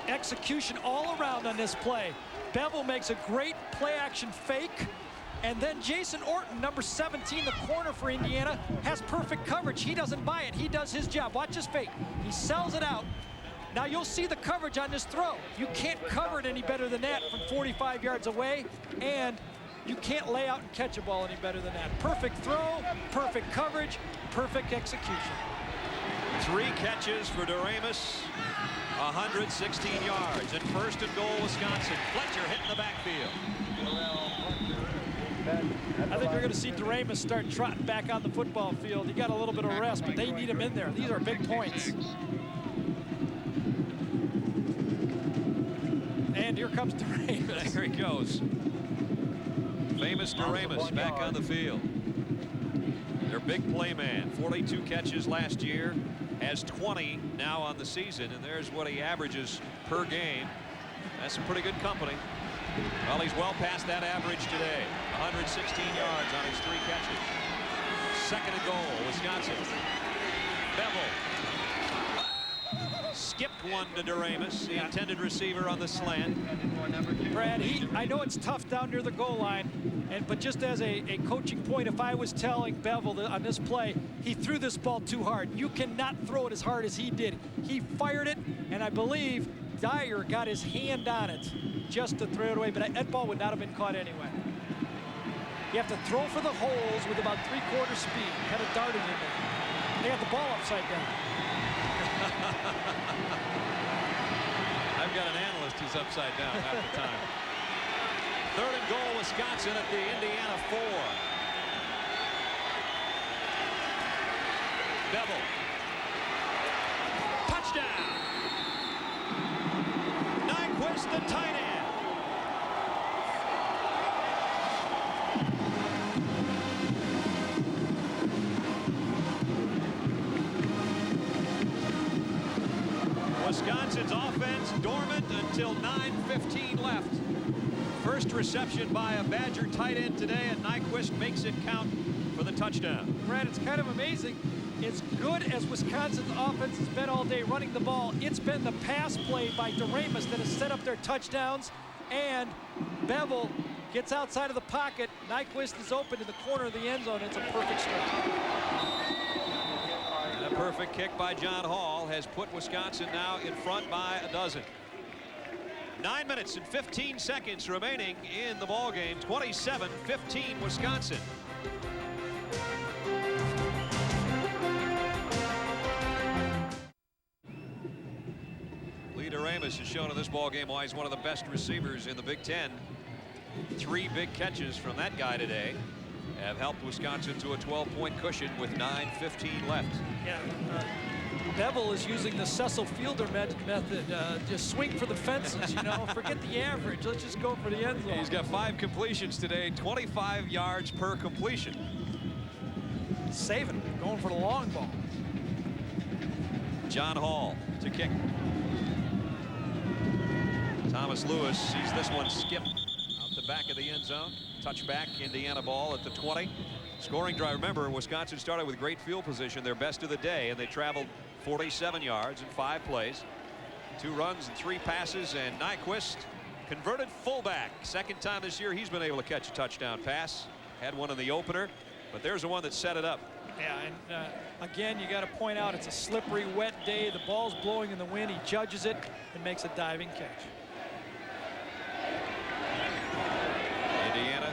execution all around on this play. Bevel makes a great play-action fake, and then Jason Orton, number 17, the corner for Indiana, has perfect coverage. He doesn't buy it. He does his job. Watch his fake. He sells it out. Now you'll see the coverage on this throw. You can't cover it any better than that from 45 yards away, and you can't lay out and catch a ball any better than that. Perfect throw, perfect coverage, perfect execution. 3 catches for DeRamus, 116 yards, and first and goal, Wisconsin. Fletcher hitting the backfield. I think we're going to see DeRamus start trotting back on the football field. He got a little bit of rest, but they need him in there. These are big points. And here comes DeRamus. There he goes. Famous DeRamus back on the field. Their big play man, 42 catches last year, has 20 now on the season, and there's what he averages per game. That's some pretty good company. Well, he's well past that average today. 116 yards on his 3 catches. Second and goal, Wisconsin. Bevel skipped one to DeRamus, the intended receiver on the slant. Brad, I know it's tough down near the goal line, but just as a coaching point, if I was telling Bevel that on this play, he threw this ball too hard. You cannot throw it as hard as he did. He fired it, and I believe Dyer got his hand on it just to throw it away, but that ball would not have been caught anyway. You have to throw for the holes with about 3/4 speed, kind of darting in there. They had the ball upside down. I've got an analyst who's upside down half the time. Third and goal, Wisconsin at the Indiana 4. Bevel. Touchdown. Nyquist, the tight end. Wisconsin's offense dormant until 9:15 left. First reception by a Badger tight end today, and Nyquist makes it count for the touchdown. Brad, it's kind of amazing. As good as Wisconsin's offense has been all day running the ball, it's been the pass play by DeRamus that has set up their touchdowns, and Bevel gets outside of the pocket. Nyquist is open in the corner of the end zone. It's a perfect strike. And a perfect kick by John Hall has put Wisconsin now in front by a dozen. 9 minutes and 15 seconds remaining in the ball game. 27-15 Wisconsin. Lee DeRamus has shown in this ball game why he's one of the best receivers in the Big Ten. 3 big catches from that guy today have helped Wisconsin to a 12-point cushion with 9:15 left. Yeah, Bevel is using the Cecil Fielder method. Just swing for the fences, you know, forget the average. Let's just go for the end zone. He's got 5 completions today, 25 yards per completion. Saving, going for the long ball. John Hall to kick. Thomas Lewis sees this one skip out the back of the end zone. Touchback, Indiana ball at the 20. Scoring drive. Remember, Wisconsin started with great field position, their best of the day, and they traveled 47 yards in 5 plays. 2 runs and 3 passes, and Nyquist, converted fullback. Second time this year he's been able to catch a touchdown pass. Had one in the opener, but there's the one that set it up. Yeah, and again, you got to point out it's a slippery, wet day. The ball's blowing in the wind. He judges it and makes a diving catch. Indiana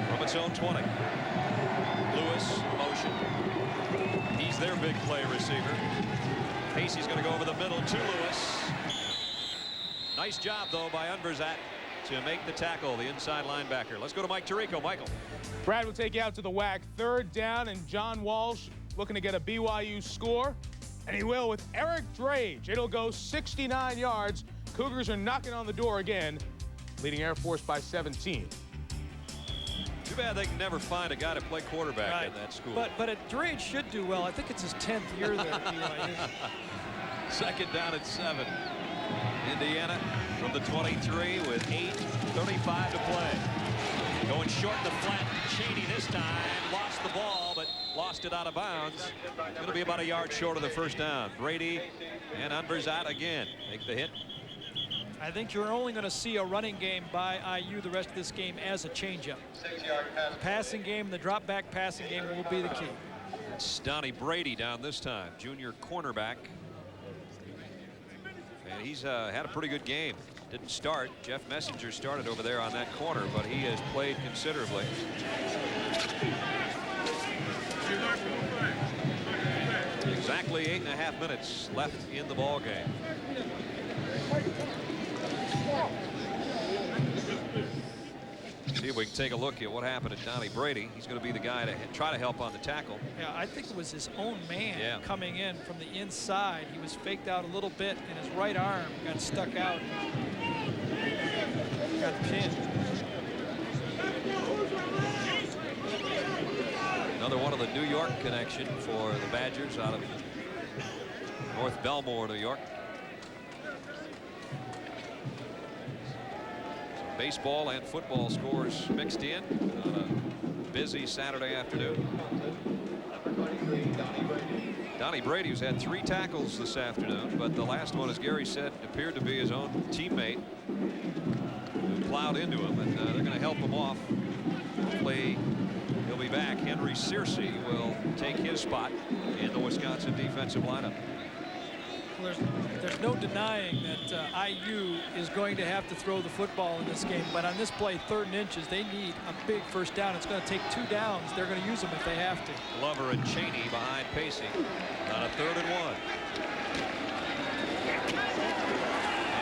from its own 20. Lewis motion. He's their big play receiver. Pacey's going to go over the middle to Lewis. Nice job though by Unverzat to make the tackle, the inside linebacker. Let's go to Mike Tirico. Michael. Brad will take you out to the WAC. 3rd down, and John Walsh looking to get a BYU score, and he will with Eric Drage. It'll go 69 yards. Cougars are knocking on the door again, leading Air Force by 17. Too bad they can never find a guy to play quarterback in that school. But Drage should do well. I think it's his 10th year there at BYU. Second down at 7. Indiana from the 23 with 8:35 to play. Going short in the flat. Cheney this time lost the ball, but lost it out of bounds. Going to be about a yard short of the first down. Brady and Unverzat again make the hit. I think you're only going to see a running game by IU the rest of this game as a changeup. The passing game, the drop back passing game will be the key. It's Donnie Brady down this time, junior cornerback. And he's had a pretty good game. Didn't start. Jeff Messenger started over there on that corner, but he has played considerably. Exactly 8.5 minutes left in the ball game. See if we can take a look at what happened to Donnie Brady. He's going to be the guy to try to help on the tackle. Yeah, I think it was his own man coming in from the inside. He was faked out a little bit, and his right arm got stuck out. Got pinned. Another one of the New York connection for the Badgers out of North Belmore, New York. Baseball and football scores mixed in on a busy Saturday afternoon. Donnie Brady, who's had 3 tackles this afternoon, but the last one, as Gary said, appeared to be his own teammate who plowed into him, and they're going to help him off. Hopefully he'll be back. Henry Searcy will take his spot in the Wisconsin defensive lineup. There's no denying that IU is going to have to throw the football in this game, but on this play, 3rd and inches, they need a big first down. It's going to take 2 downs. They're going to use them if they have to. Glover and Cheney behind Pacey on a 3rd and 1.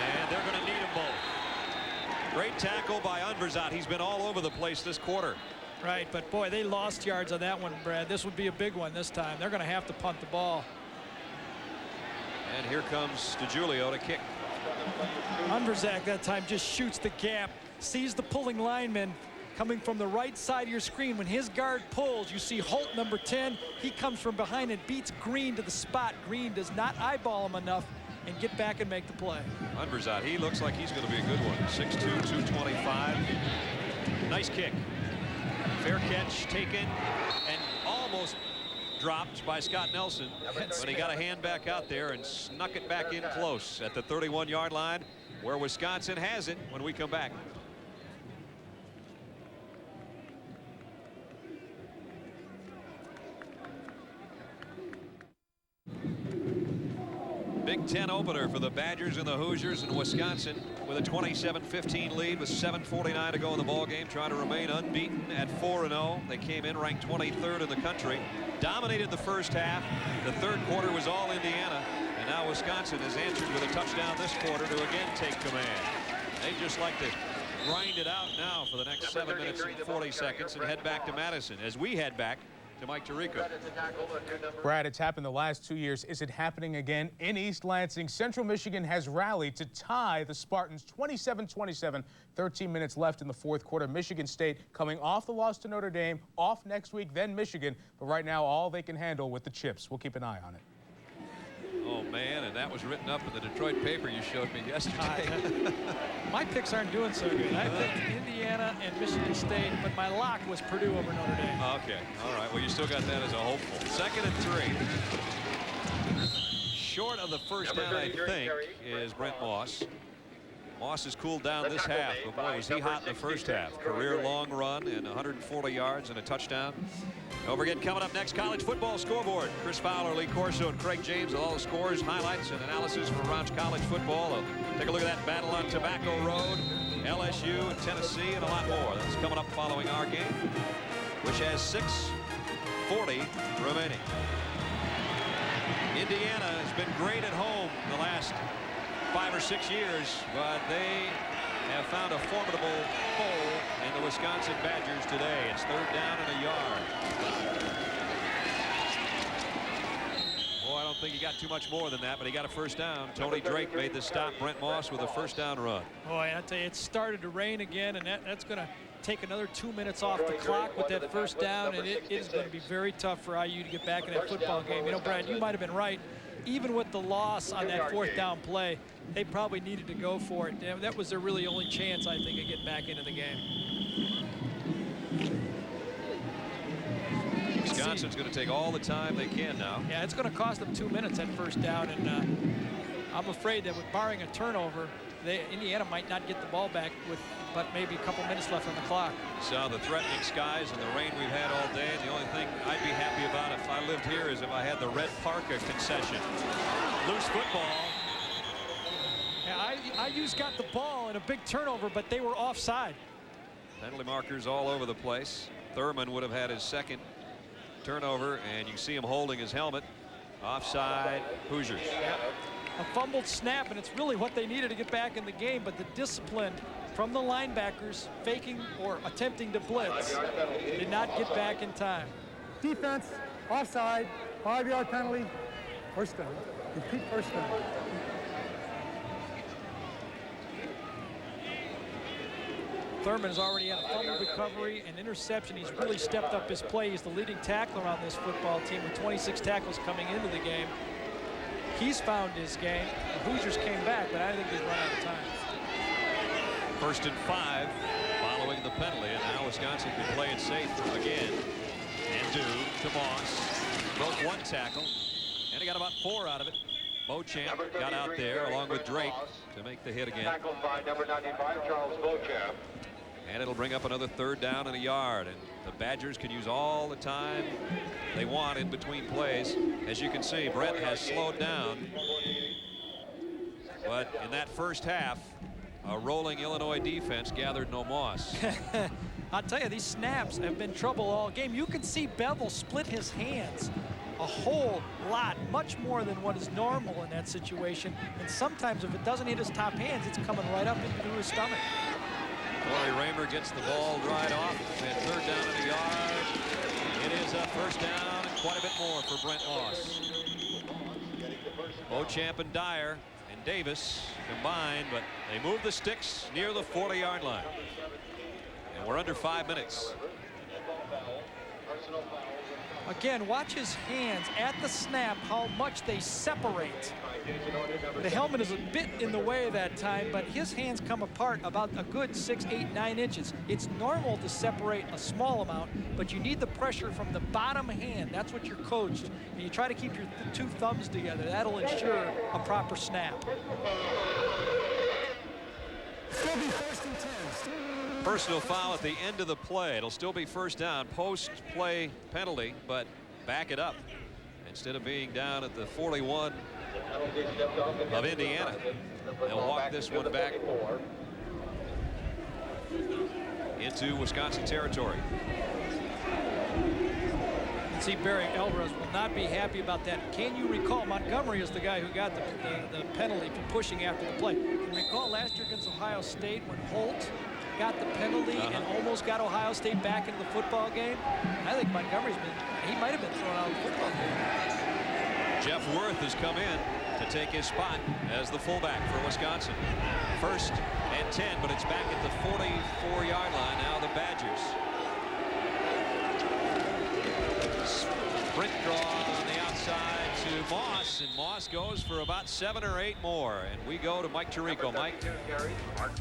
And they're going to need them both. Great tackle by Unverzat. He's been all over the place this quarter. Right, but boy, they lost yards on that one, Brad. This would be a big one this time. They're going to have to punt the ball. And here comes DeJulio to kick. Unverzat that time just shoots the gap, sees the pulling lineman coming from the right side of your screen. When his guard pulls, you see Holt, number 10. He comes from behind and beats Green to the spot. Green does not eyeball him enough and get back and make the play. Unverzat, he looks like he's going to be a good one. 6'2", 225. Nice kick. Fair catch taken and almost dropped by Scott Nelson, but he got a hand back out there and snuck it back in close at the 31-yard line, where Wisconsin has it when we come back. Big Ten opener for the Badgers and the Hoosiers in Wisconsin with a 27-15 lead with 7:49 to go in the ball game, trying to remain unbeaten at 4-0. They came in ranked 23rd in the country, dominated the first half. The 3rd quarter was all Indiana, and now Wisconsin has answered with a touchdown this quarter to again take command. They just like to grind it out now for the next 7 minutes and 40 seconds and head back to Madison as we head back to Mike Tirico. Brad, it's happened the last 2 years. Is it happening again in East Lansing? Central Michigan has rallied to tie the Spartans 27-27. 13 minutes left in the 4th quarter. Michigan State coming off the loss to Notre Dame, off next week, then Michigan. But right now, all they can handle with the chips. We'll keep an eye on it. Oh, man, and that was written up in the Detroit paper you showed me yesterday. My picks aren't doing so good. I picked Indiana and Michigan State, but my lock was Purdue over Notre Dame. Okay, all right. Well, you still got that as a hopeful. 2nd and 3. Short of the first down, I think, is Brent Moss. Moss has cooled down this half, but boy, was he hot in the first half. Career long run and 140 yards and a touchdown. Don't forget, coming up next, college football scoreboard. Chris Fowler, Lee Corso, and Craig James with all the scores, highlights, and analysis from around college football. Take a look at that battle on Tobacco Road, LSU and Tennessee, and a lot more. That's coming up following our game, which has 6:40 remaining. Indiana has been great at home the last 5 or 6 years, but they have found a formidable hole in the Wisconsin Badgers today. It's 3rd down and a yard. Boy, I don't think he got too much more than that, but he got a first down. Tony Drake made the stop. Brent Moss with a first down run. Boy, I tell you, it started to rain again, and that's going to take another 2 minutes off the clock with that first down, and it is going to be very tough for IU to get back in that football game. You know, Brad, you might have been right. even with the loss on that 4th down play, they probably needed to go for it. That was their really only chance, I think, of getting back into the game. Wisconsin's going to take all the time they can now. Yeah, it's going to cost them 2 minutes at 1st down, and I'm afraid that with barring a turnover, Indiana might not get the ball back with but maybe a couple minutes left on the clock. So the threatening skies and the rain we've had all day, and the only thing I'd be happy about if I lived here is if I had the red parka concession. Loose football. Yeah, IU's got the ball in a big turnover, but they were offside. Penalty markers all over the place. Thurman would have had his 2nd turnover, and you see him holding his helmet. Offside, Hoosiers. Yep. A fumbled snap, and it's really what they needed to get back in the game, but the discipline from the linebackers faking or attempting to blitz did not get back in time. Defense, offside, 5-yard penalty, 1st down. Repeat 1st down. Thurman has already had a fumble recovery and interception. He's really stepped up his play. He's the leading tackler on this football team with 26 tackles coming into the game. He's found his game. The Hoosiers came back, but I think they've run out of time. 1st and 5 following the penalty, and now Wisconsin can play it safe again. And to Moss. Broke 1 tackle, and he got about 4 out of it. Beauchamp got out there along with Drake to make the hit again. Tackled by number 95, Charles Beauchamp. And it'll bring up another 3rd down and a yard. And the Badgers can use all the time they want in between plays. As you can see, Brett has slowed down. But in that 1st half, a rolling Illinois defense gathered no moss. I'll tell you, these snaps have been trouble all game. You can see Bevel split his hands a whole lot, much more than what is normal in that situation. And sometimes if it doesn't hit his top hands, it's coming right up into his stomach. Corey Raymer gets the ball right off, and 3rd down and a yard. It is a 1st down and quite a bit more for Brent Moss. Beauchamp and Dyer and Davis combined, but they move the sticks near the 40-yard line. And we're under 5 minutes. Again, watch his hands at the snap, how much they separate. The helmet is a bit in the way that time, but his hands come apart about a good 6, 8, 9 inches. It's normal to separate a small amount, but you need the pressure from the bottom hand. That's what you're coached. And you try to keep your 2 thumbs together. That'll ensure a proper snap. Still be 1st and 10. Personal foul at the end of the play. It'll still be 1st down, post-play penalty, but back it up instead of being down at the 41 of Indiana. They'll walk this one back into Wisconsin territory. See, Barry Alvarez will not be happy about that. Can you recall, Montgomery is the guy who got the penalty for pushing after the play. Can you recall last year against Ohio State when Holt got the penalty and almost got Ohio State back into the football game? I think Montgomery's he might have been thrown out of the football game. Jeff Worth has come in to take his spot as the fullback for Wisconsin. 1st and 10, but it's back at the 44-yard line. Now the Badgers. Sprint draw on the outside to Moss, and Moss goes for about 7 or 8 more. And we go to Mike Tirico. Mike.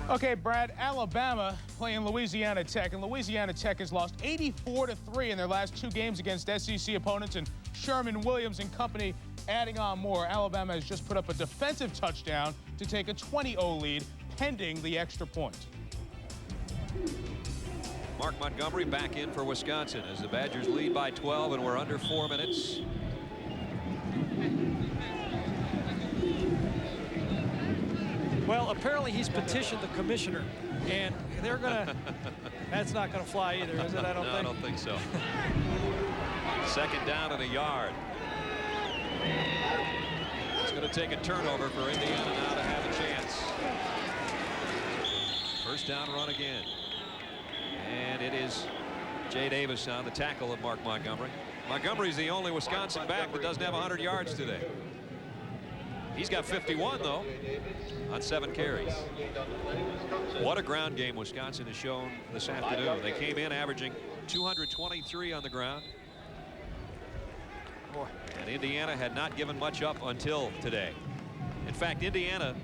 Okay, Brad, Alabama playing Louisiana Tech, and Louisiana Tech has lost 84-3 in their last 2 games against SEC opponents, and Sherman Williams and company adding on more. Alabama has just put up a defensive touchdown to take a 20-0 lead, pending the extra point. Mark Montgomery back in for Wisconsin as the Badgers lead by 12, and we're under 4 minutes. Well, apparently he's petitioned the commissioner, and they're gonna. That's not gonna fly either, is it? I don't think. I don't think so. 2nd down and a yard. It's going to take a turnover for Indiana now to have a chance. 1st down run again. And it is Jay Davis on the tackle of Mark Montgomery. Montgomery's the only Wisconsin back that doesn't have 100 yards today. He's got 51, though, on 7 carries. What a ground game Wisconsin has shown this afternoon. They came in averaging 223 on the ground. And Indiana had not given much up until today. In fact, Indiana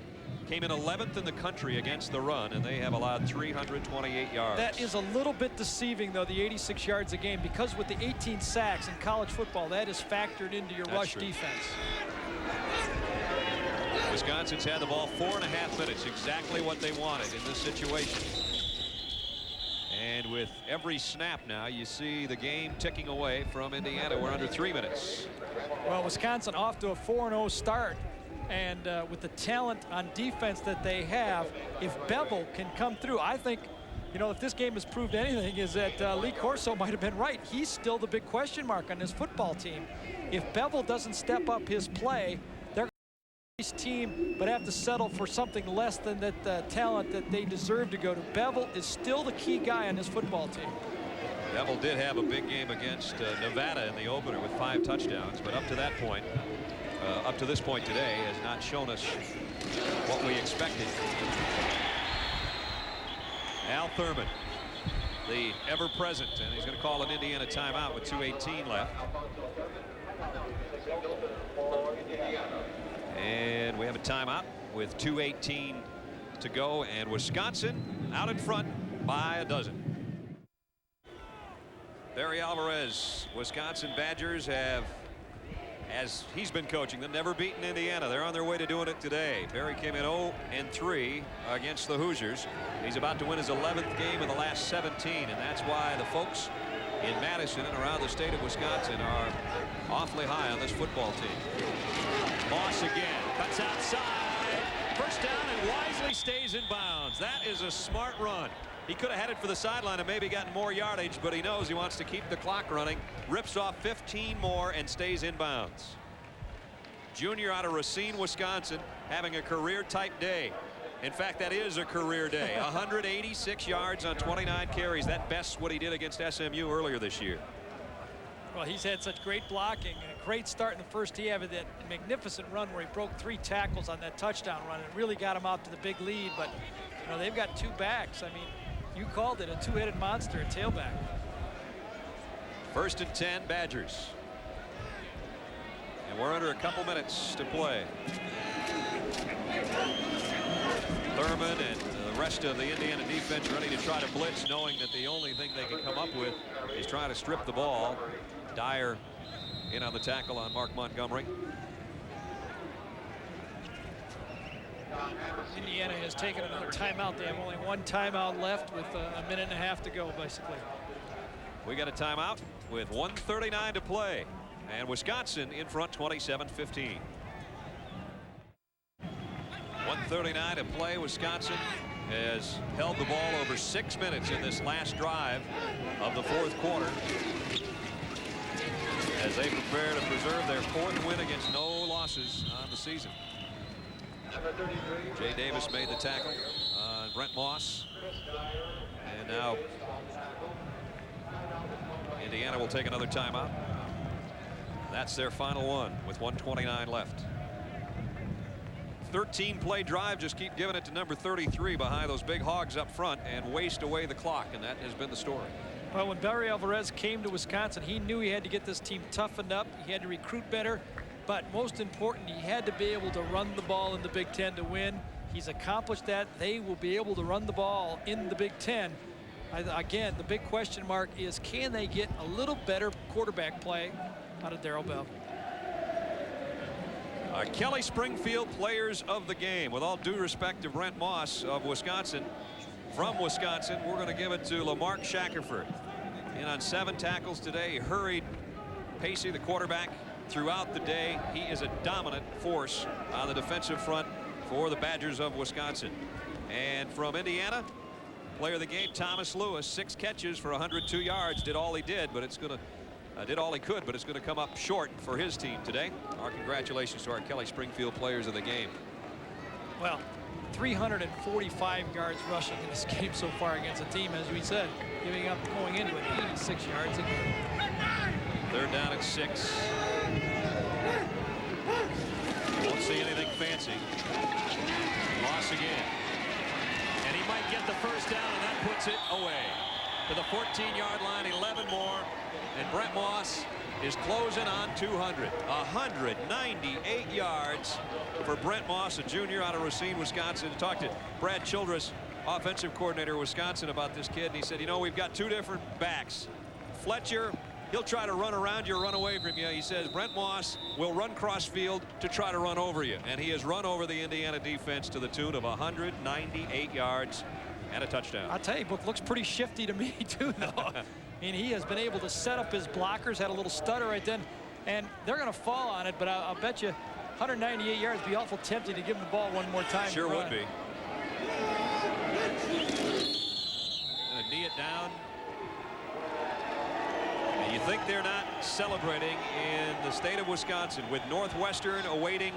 came in 11th in the country against the run, and they have allowed 328 yards. That is a little bit deceiving, though, the 86 yards a game, because with the 18 sacks in college football, that is factored into your rush defense. Wisconsin's had the ball 4.5 minutes, exactly what they wanted in this situation. And with every snap now, you see the game ticking away from Indiana. We're under 3 minutes. Well, Wisconsin off to a 4-0 start. And with the talent on defense that they have, if Bevel can come through, I think, you know, if this game has proved anything, is that Lee Corso might have been right. He's still the big question mark on this football team. If Bevel doesn't step up his play, they're going to this team, but have to settle for something less than that talent that they deserve to go to. Bevel is still the key guy on this football team. Bevel did have a big game against Nevada in the opener with 5 touchdowns, but up to that point, up to this point today, has not shown us what we expected. Al Thurman, the ever-present, and he's going to call an Indiana timeout with 2:18 left. And we have a timeout with 2:18 to go, and Wisconsin out in front by a dozen. Barry Alvarez, Wisconsin Badgers have, as he's been coaching them, never beaten Indiana. They're on their way to doing it today. Barry came in 0-3 against the Hoosiers. He's about to win his 11th game in the last 17, and that's why the folks in Madison and around the state of Wisconsin are awfully high on this football team. Moss again, cuts outside, first down, and wisely stays in bounds. That is a smart run. He could have headed for the sideline and maybe gotten more yardage, but he knows he wants to keep the clock running. Rips off 15 more and stays in bounds. Junior out of Racine, Wisconsin, having a career-type day. In fact, that is a career day. 186 yards on 29 carries. That bests what he did against SMU earlier this year. Well, he's had such great blocking and a great start in the first half of that magnificent run where he broke 3 tackles on that touchdown run and really got him out to the big lead. But, you know, they've got 2 backs. I mean, you called it, a 2-headed monster at tailback. 1st and 10, Badgers. And we're under a couple minutes to play. Thurman and the rest of the Indiana defense ready to try to blitz, knowing that the only thing they can come up with is trying to strip the ball. Dyer in on the tackle on Mark Montgomery. Indiana has taken another timeout. They have only 1 timeout left with a minute and a half to go, basically. We got a timeout with 1:39 to play, and Wisconsin in front 27-15. 1:39 to play. Wisconsin has held the ball over 6 minutes in this last drive of the 4th quarter as they prepare to preserve their 4th win against no losses on the season. Jay Davis made the tackle on Brent Moss, and now Indiana will take another timeout. That's their final one with 1:29 left. 13-play drive, just keep giving it to number 33 behind those big hogs up front and waste away the clock, and that has been the story. Well, when Barry Alvarez came to Wisconsin, he knew he had to get this team toughened up. He had to recruit better, but most important, he had to be able to run the ball in the Big Ten to win. He's accomplished that. They will be able to run the ball in the Big Ten. Again, the big question mark is, can they get a little better quarterback play out of Darrell Bell? Kelly Springfield players of the game. With all due respect to Brent Moss of Wisconsin, from Wisconsin, we're going to give it to Lamark Shackelford. In on 7 tackles today. He hurried Pacey, the quarterback, throughout the day. He is a dominant force on the defensive front for the Badgers of Wisconsin. And from Indiana, player of the game, Thomas Lewis, 6 catches for 102 yards. Did all he did, but it's going to did all he could, but it's going to come up short for his team today. Our congratulations to our Kelly Springfield players of the game. Well, 345 yards rushing in this game so far against a team, as we said, giving up going into it 86 yards a game. 3rd down and 6. Won't see anything fancy. Loss again. And he might get the first down, and that puts it away. to the 14-yard line, 11 more, and Brent Moss is closing on 200. 198 yards for Brent Moss, a junior out of Racine, Wisconsin. I talked to Brad Childress, offensive coordinator of Wisconsin, about this kid, and he said, you know, we've got two different backs. Fletcher, he'll try to run around you or run away from you. He says Brent Moss will run cross field to try to run over you, and he has run over the Indiana defense to the tune of 198 yards and a touchdown. I'll tell you, Book looks pretty shifty to me too, though. I mean, he has been able to set up his blockers, had a little stutter right then, and they're going to fall on it, but I'll bet you 198 yards be awful tempting to give him the ball one more time. Sure would be. Gonna knee it down. And you think they're not celebrating in the state of Wisconsin with Northwestern awaiting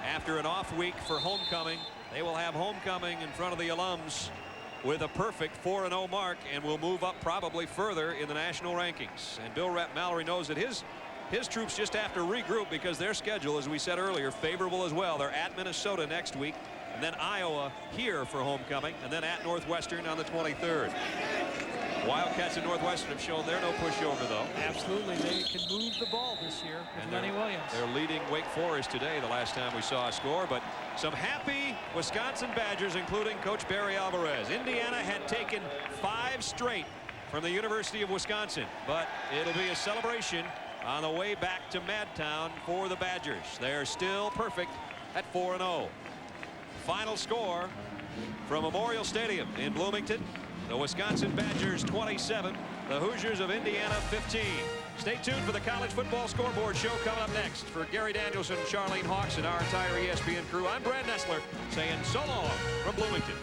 after an off week for homecoming. They will have homecoming in front of the alums with a perfect 4-0 mark and will move up probably further in the national rankings. And Bill Mallory knows that his troops just have to regroup because their schedule, as we said earlier, favorable as well. They're at Minnesota next week, and then Iowa here for homecoming, and then at Northwestern on the 23rd. Wildcats and Northwestern have shown they're no pushover, though. Absolutely. They can move the ball this year with Lenny Williams. They're leading Wake Forest today, the last time we saw a score. But some happy Wisconsin Badgers, including Coach Barry Alvarez. Indiana had taken 5 straight from the University of Wisconsin, but it'll be a celebration on the way back to Madtown for the Badgers. They're still perfect at 4-0. Final score from Memorial Stadium in Bloomington. The Wisconsin Badgers 27, the Hoosiers of Indiana 15. Stay tuned for the College Football Scoreboard Show coming up next. For Gary Danielson, Charlene Hawks, and our entire ESPN crew, I'm Brad Nessler saying so long from Bloomington.